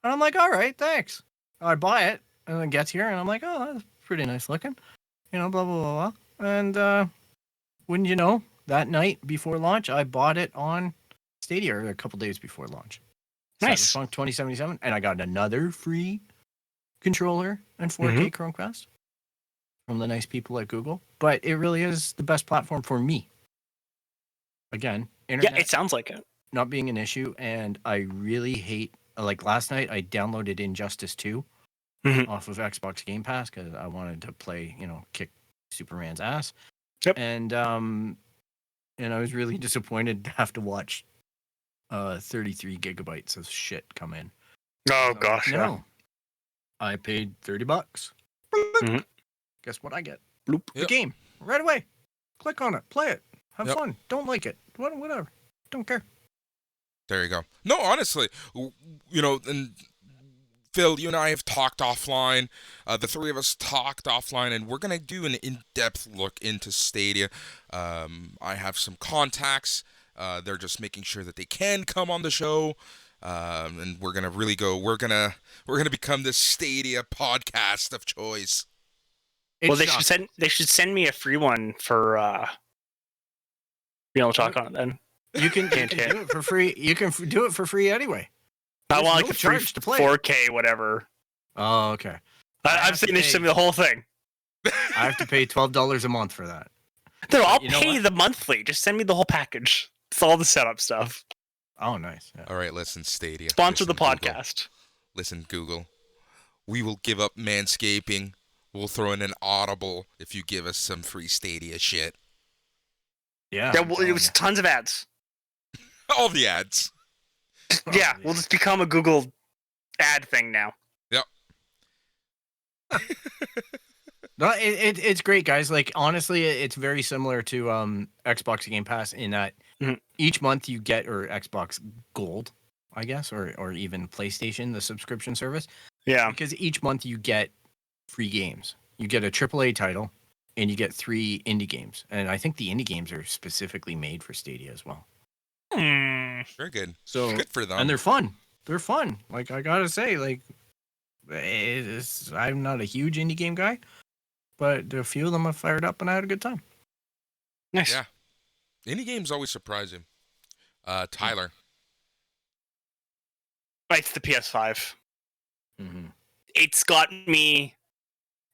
And I'm like, all right, thanks. I buy it and it gets here and I'm like, oh, that's pretty nice looking. You know, blah, blah, blah, blah. And wouldn't you know, that night before launch, I bought it on Stadia a couple days before launch. Nice. Cyberpunk 2077. And I got another free controller and 4K Chromecast from the nice people at Google. But it really is the best platform for me. Again, internet Yeah, it sounds like it. not being an issue. And I really hate, like last night, I downloaded Injustice 2 Mhm. off of Xbox Game Pass because I wanted to play, kick Superman's ass. Yep. And I was really disappointed to have to watch 33 gigabytes of shit come in. Oh So, gosh, yeah. no. I paid $30. Mhm. Guess what I get? Bloop. The Yep. game right away. Click on it, play it, have Yep. fun. Don't like it, whatever. Don't care. There you go. No, honestly, and Phil, you and I have talked offline. The three of us talked offline, and we're gonna do an in-depth look into Stadia. I have some contacts. They're just making sure that they can come on the show, and we're gonna really go. We're gonna become the Stadia podcast of choice. It's Well, shocking. they should send me a free one for being able to talk on it then. You can do it for free. You can do it for free anyway. I There's want like no the free charge to play it. 4K whatever. Oh, okay. I'm saying they should send me the whole thing. I have to pay $12 a month for that. No, I'll You know pay what? the monthly. Just send me the whole package. It's all the setup stuff. Oh, nice. Yeah. All right, listen, Stadia. Sponsor the Listen, Google. podcast. Listen, Google. We will give up manscaping. We'll throw in an Audible if you give us some free Stadia shit. Yeah. Yeah, I'm well, it telling was ya. tons of ads. All the ads. Yeah, Oh, we'll just become a Google ad thing now. No, it's great, guys. Like honestly, it's very similar to Xbox Game Pass in that Mhm. each month you get, or Xbox Gold, I guess, or even PlayStation, the subscription service, Yeah. because each month you get free games. You get a AAA title, and you get 3 indie games, and I think the indie games are specifically made for Stadia as well. Very good. So Good for them. and they're fun. They're fun. Like I gotta say, like I'm not a huge indie game guy, but a few of them I fired up and I had a good time. Nice. Yeah. Indie games always surprise you. Tyler. It's the PS5. Mm-hmm. It's got me.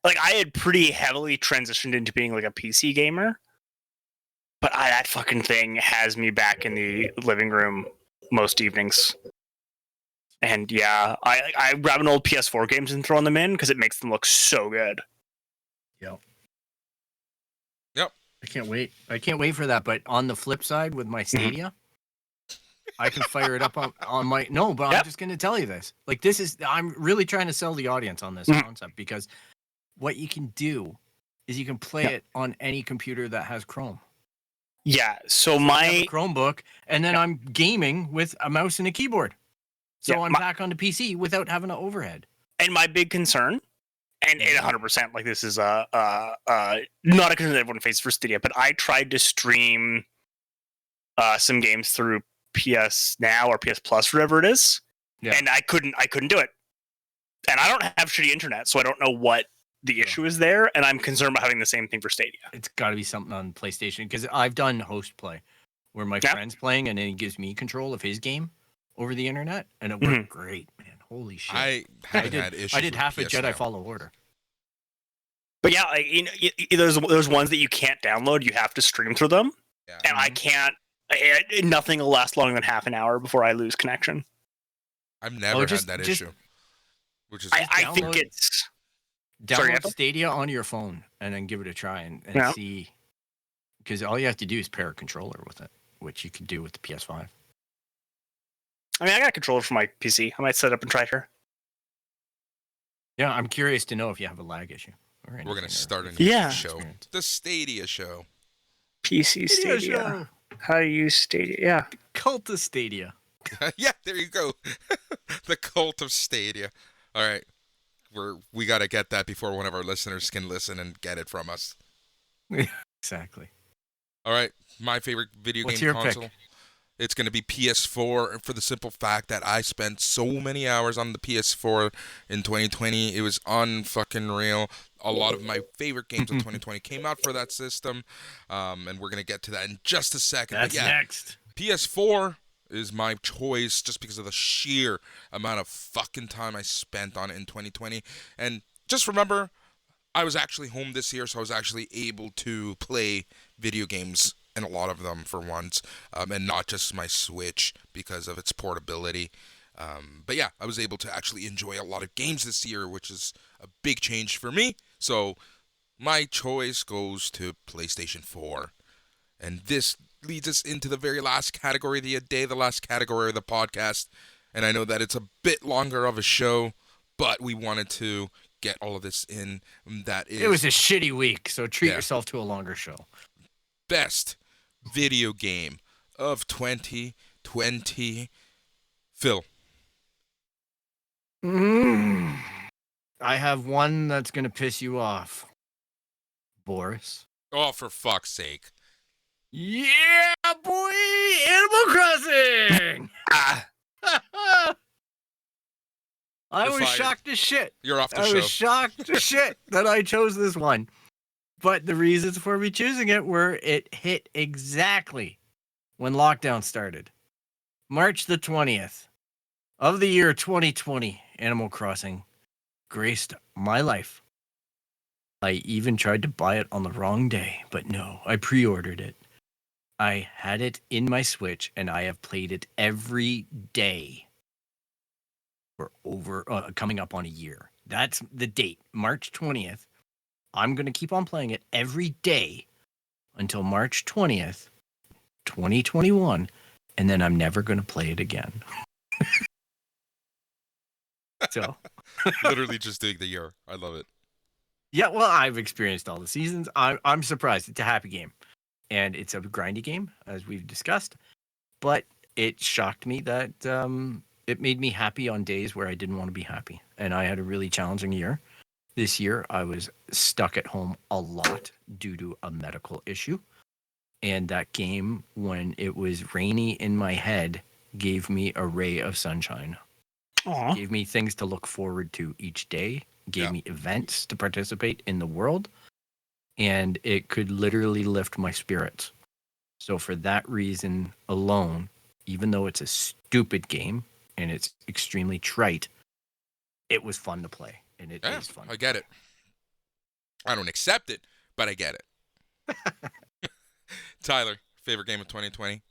Like, I had pretty heavily transitioned into being like a PC gamer, but that fucking thing has me back in the living room most evenings. And yeah, I grab an old PS4 games and throw them in because it makes them look so good. I can't wait. I can't wait for that. But on the flip side, with my Stadia, I can fire it up on my but I'm Yep. just gonna tell you this. Like this is I'm really trying to sell the audience on this Mhm. concept, because what you can do is you can play it on any computer that has Chrome. Yeah. So I have a my Chromebook, and then I'm gaming with a mouse and a keyboard. So Yeah, I'm my- back onto PC without having an overhead. and my big concern, and 100% like this is not a concern that everyone faces for Stadia, but I tried to stream some games through PS Now or PS Plus, whatever it is, Yeah. and I couldn't do it. And I don't have shitty internet, so I don't know what the issue is there, and I'm concerned about having the same thing for Stadia. It's got to be something on PlayStation, because I've done host play where my Yeah. friend's playing and then he gives me control of his game over the internet, and it worked great, man. Holy shit! I haven't had issues I did with half a PS Jedi Now. Fallen Order. But yeah, there's ones that you can't download; you have to stream through them, Yeah. and I can't. Nothing will last longer than half an hour before I lose connection. I've never just- had that just- issue. Which is I think download- it's Download Sorry, Evan? Stadia on your phone and then give it a try and Yeah. see, because all you have to do is pair a controller with it, which you could do with the PS5. I mean, I got a controller for my PC. I might set it up and try her. Yeah, I'm curious to know if you have a lag issue. Or We're gonna anything, or start a if new you Yeah. show, experience. the Stadia show. PC Stadia Stadia. show. How to use Stadia? Yeah. Cult of Stadia. Yeah, there you go. The cult of Stadia. All right, we gotta get that before one of our listeners can listen and get it from us. Exactly. All right, my favorite video What's game your console. pick? It's going to be PS4 for the simple fact that I spent so many hours on the PS4 in 2020. It was unfucking real. A lot of my favorite games of 2020 came out for that system, and we're going to get to that in just a second. That's but yeah, next. PS4 is my choice just because of the sheer amount of fucking time I spent on it in 2020. And just remember, I was actually home this year, so I was actually able to play video games, and a lot of them for once, and not just my Switch because of its portability. But yeah, I was able to actually enjoy a lot of games this year, which is a big change for me. So my choice goes to PlayStation 4. And this leads us into the very last category of the day, the last category of the podcast. And I know that it's a bit longer of a show, but we wanted to get all of this in. That is, It was a shitty week, so treat Yeah. yourself to a longer show. best video game of 2020. Phil. I have one that's going to piss you off. Boris. Oh, for fuck's sake. Yeah, boy! Animal Crossing! Ah, I You're was fired. shocked as shit. You're off the I show. was shocked as shit that I chose this one. But the reasons for me choosing it were it hit exactly when lockdown started. March the 20th of the year 2020, Animal Crossing graced my life. I even tried to buy it on the wrong day, but no, I pre-ordered it. I had it in my Switch, and I have played it every day for coming up on a year. That's the date, March 20th. I'm going to keep on playing it every day until March 20th, 2021, and then I'm never going to play it again. So, Literally just doing the year. I love it. yeah, well, I've experienced all the seasons. I'm surprised. It's a happy game, and it's a grindy game, as we've discussed. But it shocked me that it made me happy on days where I didn't want to be happy, and I had a really challenging year. This year, I was stuck at home a lot due to a medical issue, and that game, when it was rainy in my head, gave me a ray of sunshine. aw. Gave me things to look forward to each day, gave Yeah. me events to participate in the world, and it could literally lift my spirits. So for that reason alone, even though it's a stupid game and it's extremely trite, it was fun to play, and it is Yeah, fun. I get it. I don't accept it, but I get it. Tyler, favorite game of 2020?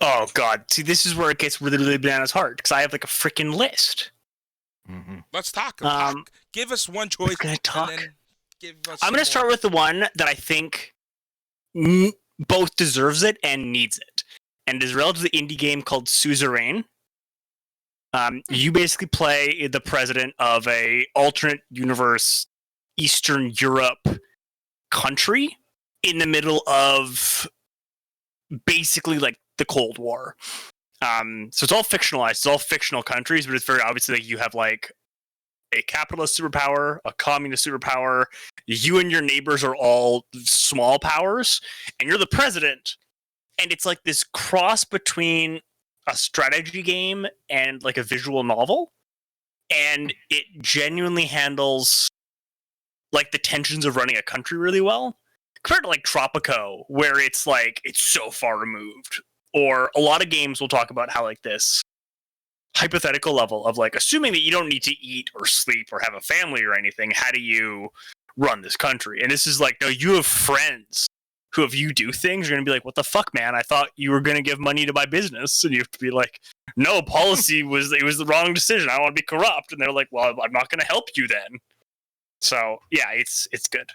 Oh god. See, this is where it gets really, really bananas hard because I have like a freaking list. Mm-hmm. Let's talk. Um, Give us one choice. gonna talk. And then give us I'm some going to start more. with the one that I think both deserves it and needs it. And it is a relatively indie game called Suzerain. You basically play the president of a alternate universe Eastern Europe country in the middle of basically like the Cold War. So it's all fictionalized. It's all fictional countries, but it's very obviously like you have like a capitalist superpower, a communist superpower. You and your neighbors are all small powers, and you're the president. And it's like this cross between a strategy game and like a visual novel. And it genuinely handles like the tensions of running a country really well. Compared to like Tropico, where it's like it's so far removed. Or a lot of games will talk about how like this hypothetical level of like assuming that you don't need to eat or sleep or have a family or anything, how do you run this country? And this is like, no, you have friends who, if you do things, you're gonna be like, what the fuck, man? I thought you were gonna give money to my business. And you have to be like, no, policy was the wrong decision. I want to be corrupt. And they're like, well, I'm not gonna help you then. So yeah, it's good.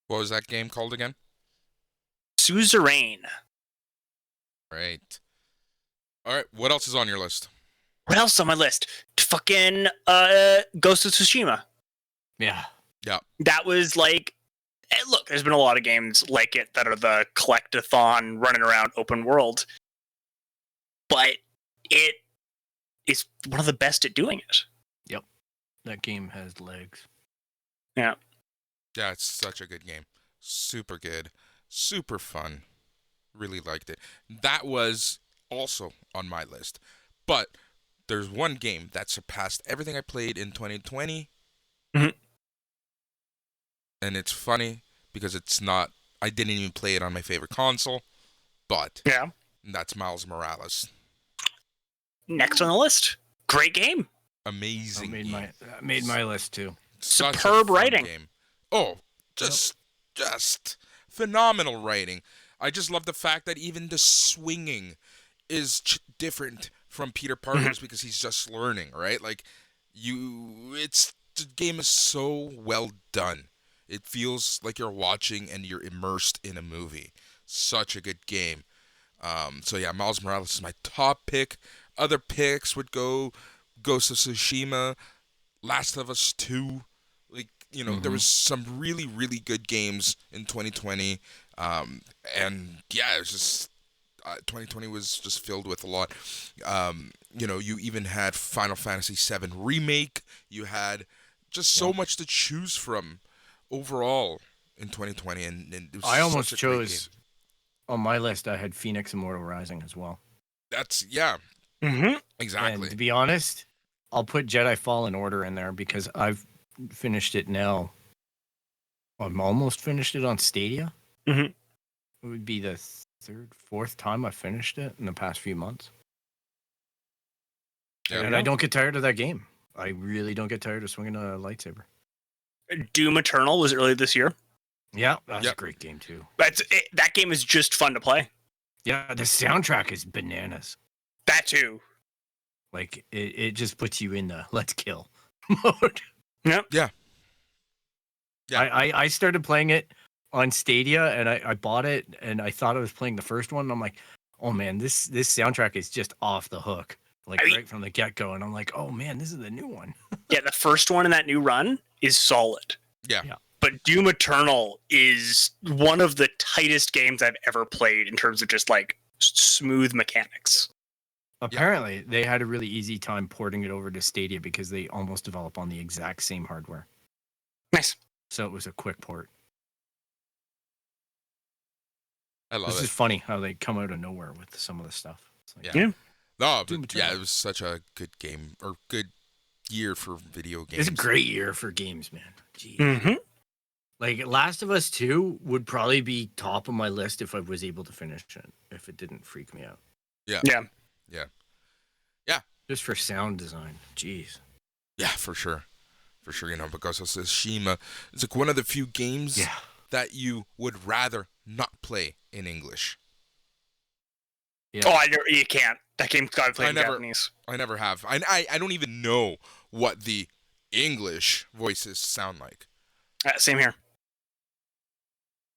What was that game called again? Suzerain. Right. All right, what else is on your list? What else on my list? Fucking Ghost of Tsushima. Yeah. That was like, look, there's been a lot of games like it that are the collect-a-thon, running around open world, but it is one of the best at doing it. Yep. That game has legs. Yeah. Yeah, it's such a good game. Super good. Super fun. Really liked it. That was also on my list. But there's one game that surpassed everything I played in 2020. Mhm. And it's funny because it's not, I didn't even play it on my favorite console, but Yeah. that's Miles Morales. Next on the list. Great game. Amazing game. I made my list too. Such a Superb fun writing. game. Oh, just phenomenal writing. I just love the fact that even the swinging is different from Peter Parker's because he's just learning, right? Like the game is so well done. It feels like you're watching and you're immersed in a movie. Such a good game. So yeah, Miles Morales is my top pick. Other picks would go Ghost of Tsushima, Last of Us 2. Like, there was some really, really good games in 2020. And yeah, it was just 2020 was just filled with a lot. You even had Final Fantasy VII Remake. You had just so much to choose from overall in 2020, and it was I almost such a great chose game. on my list. I had Phoenix Immortal Rising as well. Exactly. And to be honest, I'll put Jedi Fallen Order in there because I've finished it now. I'm almost finished it on Stadia. Mhm. It would be the fourth time I finished it in the past few months. Yeah. And I don't get tired of that game. I really don't get tired of swinging a lightsaber. Doom Eternal was early this year. Yeah, that's Yep. a great game too. That game is just fun to play. Yeah, the soundtrack is bananas. That too. Like it just puts you in the let's kill mode. Yep. Yeah. I started playing it on Stadia and I bought it and I thought I was playing the first one. And I'm like, oh man, this soundtrack is just off the hook. Like right from the get go. And I'm like, oh man, this is the new one. Yeah, the first one in that new run is solid. Yeah. But Doom Eternal is one of the tightest games I've ever played in terms of just like smooth mechanics. Apparently, they had a really easy time porting it over to Stadia because they almost develop on the exact same hardware. Nice. So it was a quick port. I love This it. is funny how they come out of nowhere with some of the stuff. It's like, Yeah. Yeah. No, Doom but yeah, Eternal. it was such a good game or good year for video games. It's a great year for games, man. Jeez. Mm-hmm. Like Last of Us 2 would probably be top of my list if I was able to finish it, if it didn't freak me out. Yeah. Yeah. Just for sound design. Jeez. Yeah, for sure. For sure, because of Tsushima, it's like one of the few games Yeah. that you would rather not play in English. Yeah. Oh, you can't. That game's got to play in Japanese. I never have. I don't even know what the English voices sound like. Same here.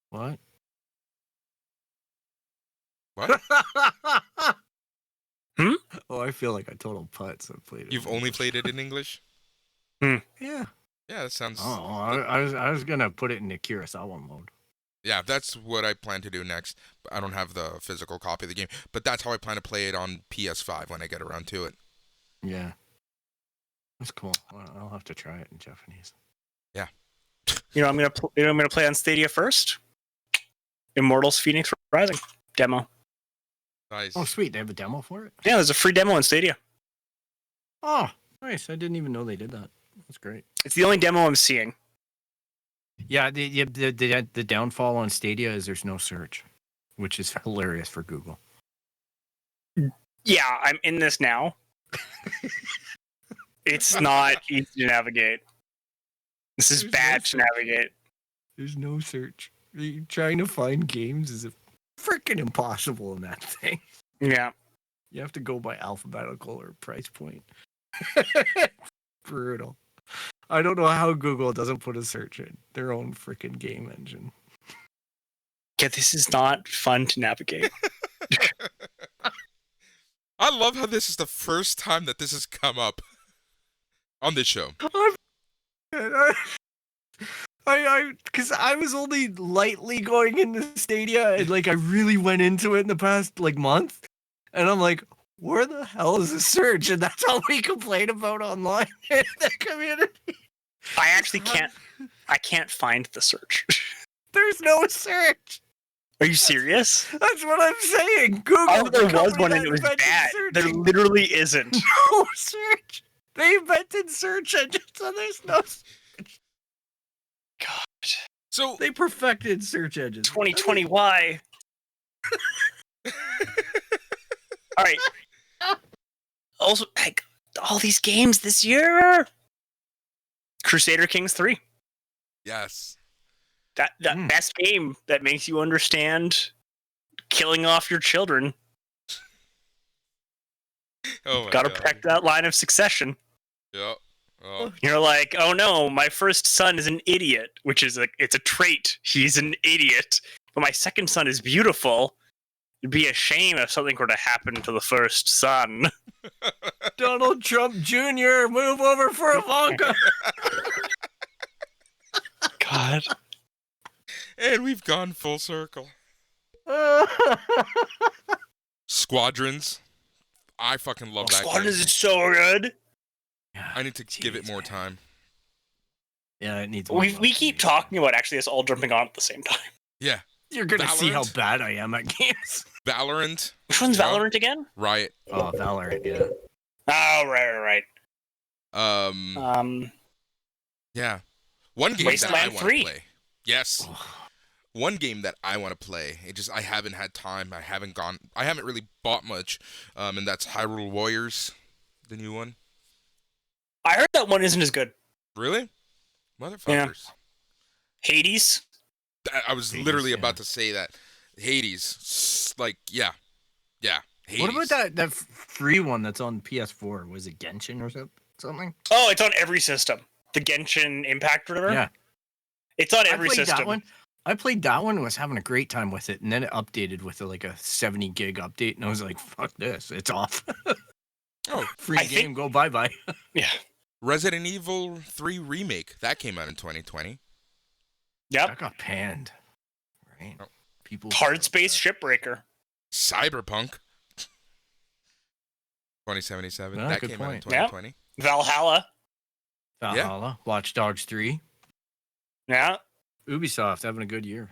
What? What? Oh, I feel like a total putz. I played it. You've only played it in English? Yeah. Yeah, that sounds... Oh, I was gonna put it in the Kurosawa mode. Yeah, that's what I plan to do next. I don't have the physical copy of the game, but that's how I plan to play it on PS5 when I get around to it. Yeah. That's cool. I'll have to try it in Japanese. Yeah. I'm gonna play on Stadia first. Immortals Phoenix Rising demo. Nice. Oh, sweet. They have a demo for it? Yeah, there's a free demo on Stadia. Oh, nice. I didn't even know they did that. That's great. It's the only demo I'm seeing. Yeah, the downfall on Stadia is there's no search, which is hilarious for Google. Yeah, I'm in this now. It's not easy to navigate. This is There's bad no to search. navigate. There's no search. Trying to find games is freaking impossible in that thing. Yeah. You have to go by alphabetical or price point. Brutal. I don't know how Google doesn't put a search in their own freaking game engine. Yeah, this is not fun to navigate. I love how this is the first time that this has come up on this show. Because I was only lightly going into Stadia, and like I really went into it in the past like month, and I'm like, where the hell is the search? And that's all we complain about online in the community. I actually can't. I can't find the search. There's no search. Are you serious? That's what I'm saying. Google. Oh, the there was company one that and it was invented bad. There searching. literally isn't. No search. They invented search engines, so there's no. God. So They perfected search engines. 2020 why? All right. Also, like, all these games this year. Crusader Kings 3. yes. That best game that makes you understand killing off your children. Oh my Got to God. protect that line of succession. Yep. Oh. You're like, oh no, my first son is an idiot, which is it's a trait. He's an idiot. But my second son is beautiful. It'd be a shame if something were to happen to the first son. Donald Trump Jr. move over for Ivanka. God. And we've gone full circle. Squadrons. I fucking love that Squadrons game. is so good. I need to give it more time. Yeah, it needs. We keep talking about actually us all jumping on at the same time. Yeah. You're gonna see how Valorant? bad I am at games. Valorant. Which one's Yeah. Valorant again? Riot. Oh, Valorant, yeah. Oh, right. Yeah. One game Wasteland that I want 3. to play. Yes. One game that I want to play. I haven't had time. I haven't really bought much. And that's Hyrule Warriors, the new one. I heard that one isn't as good. Really? Motherfuckers. Hades. I was Hades, literally yeah. about to say that. Hades. Like, yeah. Yeah. Hades. What about that free one that's on PS4? Was it Genshin or something? Oh, it's on every system. The Genshin Impact or whatever? Yeah. It's on I every played system. that one. I played that one and was having a great time with it, and then it updated with like a 70 gig update, and I was like, "Fuck this! It's off. Oh, Free I game, think- go bye bye." Yeah. Resident Evil 3 Remake. That came out in 2020. Yep. That got panned, right? Oh. People Hard Space Shipbreaker. Cyberpunk 2077. Ah, that good came out in point. 2020. Valhalla. Valhalla, Watch Dogs 3, Yeah. Ubisoft having a good year.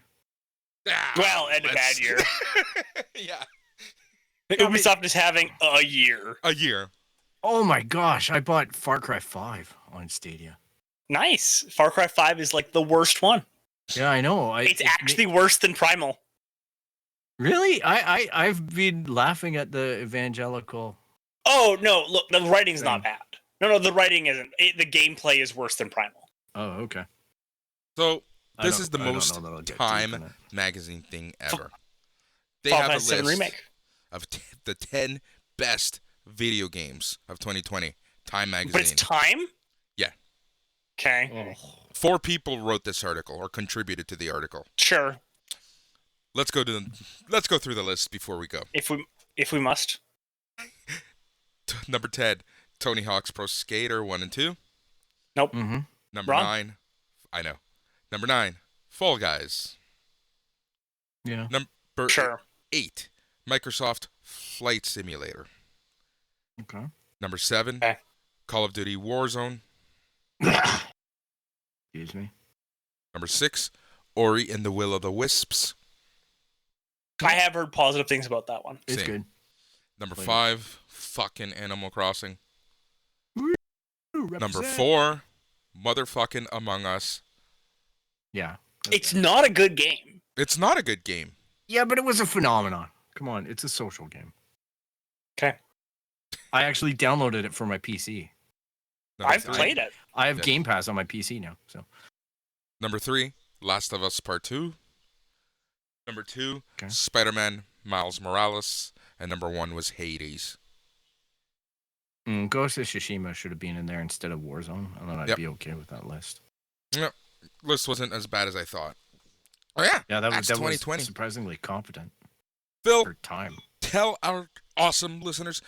Ah, Well, and a bad let's- year. Yeah. Ubisoft is having a year. A year. Oh my gosh, I bought Far Cry 5 on Stadia. Nice. Far Cry 5 is like the worst one. Yeah, I know. It's actually worse than Primal. really. I've been laughing at the evangelical. Oh, no. Look, the writing's not bad. No, the writing isn't. The gameplay is worse than Primal. Oh, okay. So, I this don't- is the I don't most know that I'll get deep Time in it. magazine thing ever. They Final have a Fantasy VII list Remake. of the 10 best video games of 2020. Time magazine. But it's time? Yeah. Okay. 4 people wrote this article or contributed to the article. Sure. Let's go through the list before we go. If we must. Number 10, Tony Hawk's Pro Skater 1 and 2. Nope. Mm-hmm. Number Wrong. 9, I know. Number 9, Fall Guys. Yeah. Number Sure. 8, Microsoft Flight Simulator. Okay. Number 7, Okay. Call of Duty Warzone. Excuse me. Number 6, Ori and the Will of the Wisps. I have heard positive things about that one. It's Same. good. Number Played it. 5, fucking Animal Crossing. Number Represent. 4, motherfucking Among Us. Yeah. It's not a good game. It's not a good game. Yeah, but it was a phenomenon. Come on, it's a social game. Okay. I actually downloaded it for my PC. Number I've 3, played it. I have Yeah. Game Pass on my PC now. So Number 3, Last of Us Part 2. Number 2, Okay. Spider-Man Miles Morales. And number 1 was Hades. Ghost of Tsushima should have been in there instead of Warzone, and then I'd Yep. be okay with that list. List wasn't as bad as I thought. Oh yeah, Yeah, that that's was 2020. surprisingly competent Phil, for time. tell our awesome listeners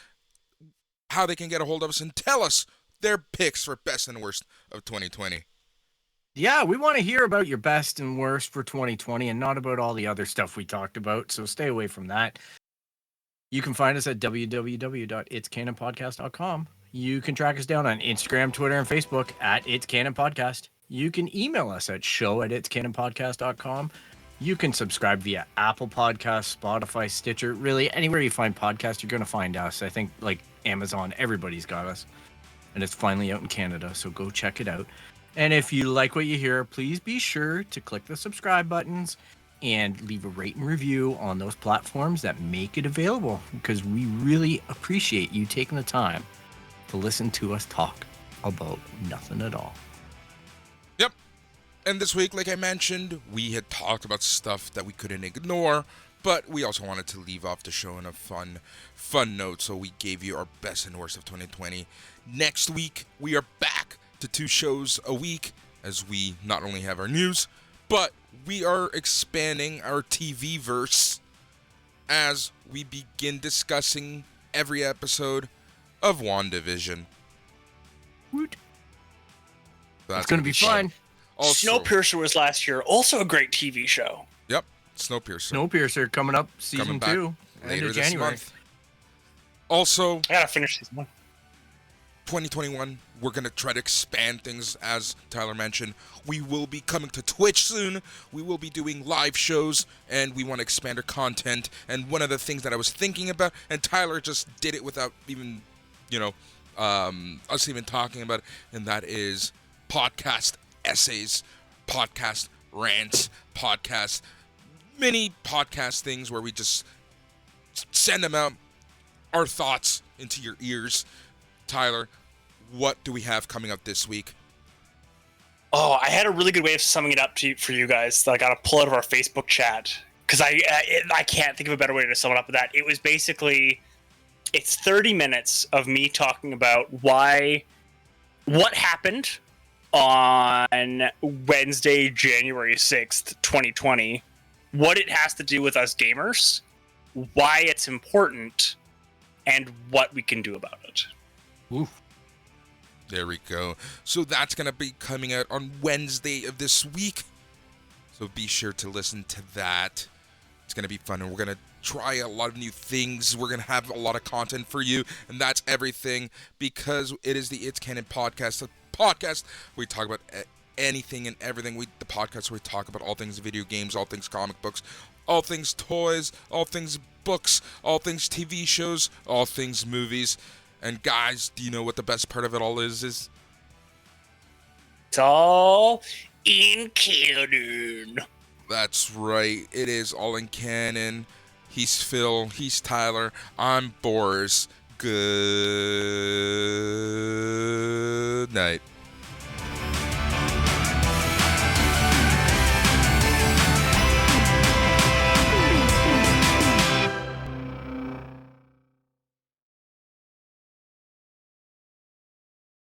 how they can get a hold of us and tell us their picks for best and worst of 2020. Yeah, we want to hear about your best and worst for 2020 and not about all the other stuff we talked about. So stay away from that. You can find us at www.itscanonpodcast.com. You can track us down on Instagram, Twitter, and Facebook at It's Canon Podcast. You can email us at show@itscanonpodcast.com. You can subscribe via Apple Podcasts, Spotify, Stitcher. Really, anywhere you find podcasts, you're going to find us. I think like Amazon, everybody's got us. And it's finally out in Canada, so go check it out. And if you like what you hear, please be sure to click the subscribe buttons and leave a rate and review on those platforms that make it available, because we really appreciate you taking the time to listen to us talk about nothing at all. Yep. And this week, like I mentioned, we had talked about stuff that we couldn't ignore, but we also wanted to leave off the show in a fun note, so we gave you our best and worst of 2020. Next week, we are back to 2 shows a week, as we not only have our news, but we are expanding our TV verse as we begin discussing every episode of WandaVision. Woot. That's It's going to be fun. Also, Snowpiercer was last year, also a great TV show. Yep, Snowpiercer. Snowpiercer coming up season Coming back 2 end later of this January. month. Also, I gotta finish season 1. 2021, we're going to try to expand things, as Tyler mentioned. We will be coming to Twitch soon. We will be doing live shows, and we want to expand our content. And one of the things that I was thinking about, and Tyler just did it without even, us even talking about it, and that is podcast essays, podcast rants, podcast, mini podcast things where we just send them out, our thoughts into your ears. Tyler, what do we have coming up this week? Oh, I had a really good way of summing it up for you guys that I got to pull out of our Facebook chat, because I can't think of a better way to sum it up with that. It was basically, it's 30 minutes of me talking about what happened on Wednesday, January 6th, 2020, what it has to do with us gamers, why it's important, and what we can do about it. Oof. There we go. So that's going to be coming out on Wednesday of this week. So be sure to listen to that. It's going to be fun, and we're going to try a lot of new things. We're going to have a lot of content for you, and that's everything, because it is the It's Canon Podcast. The podcast, we talk about anything and everything. The podcast where we talk about all things video games, all things comic books, all things toys, all things books, all things TV shows, all things movies. And guys, do you know what the best part of it all is? It's all in canon. That's right. It is all in canon. He's Phil. He's Tyler. I'm Boris. Good night.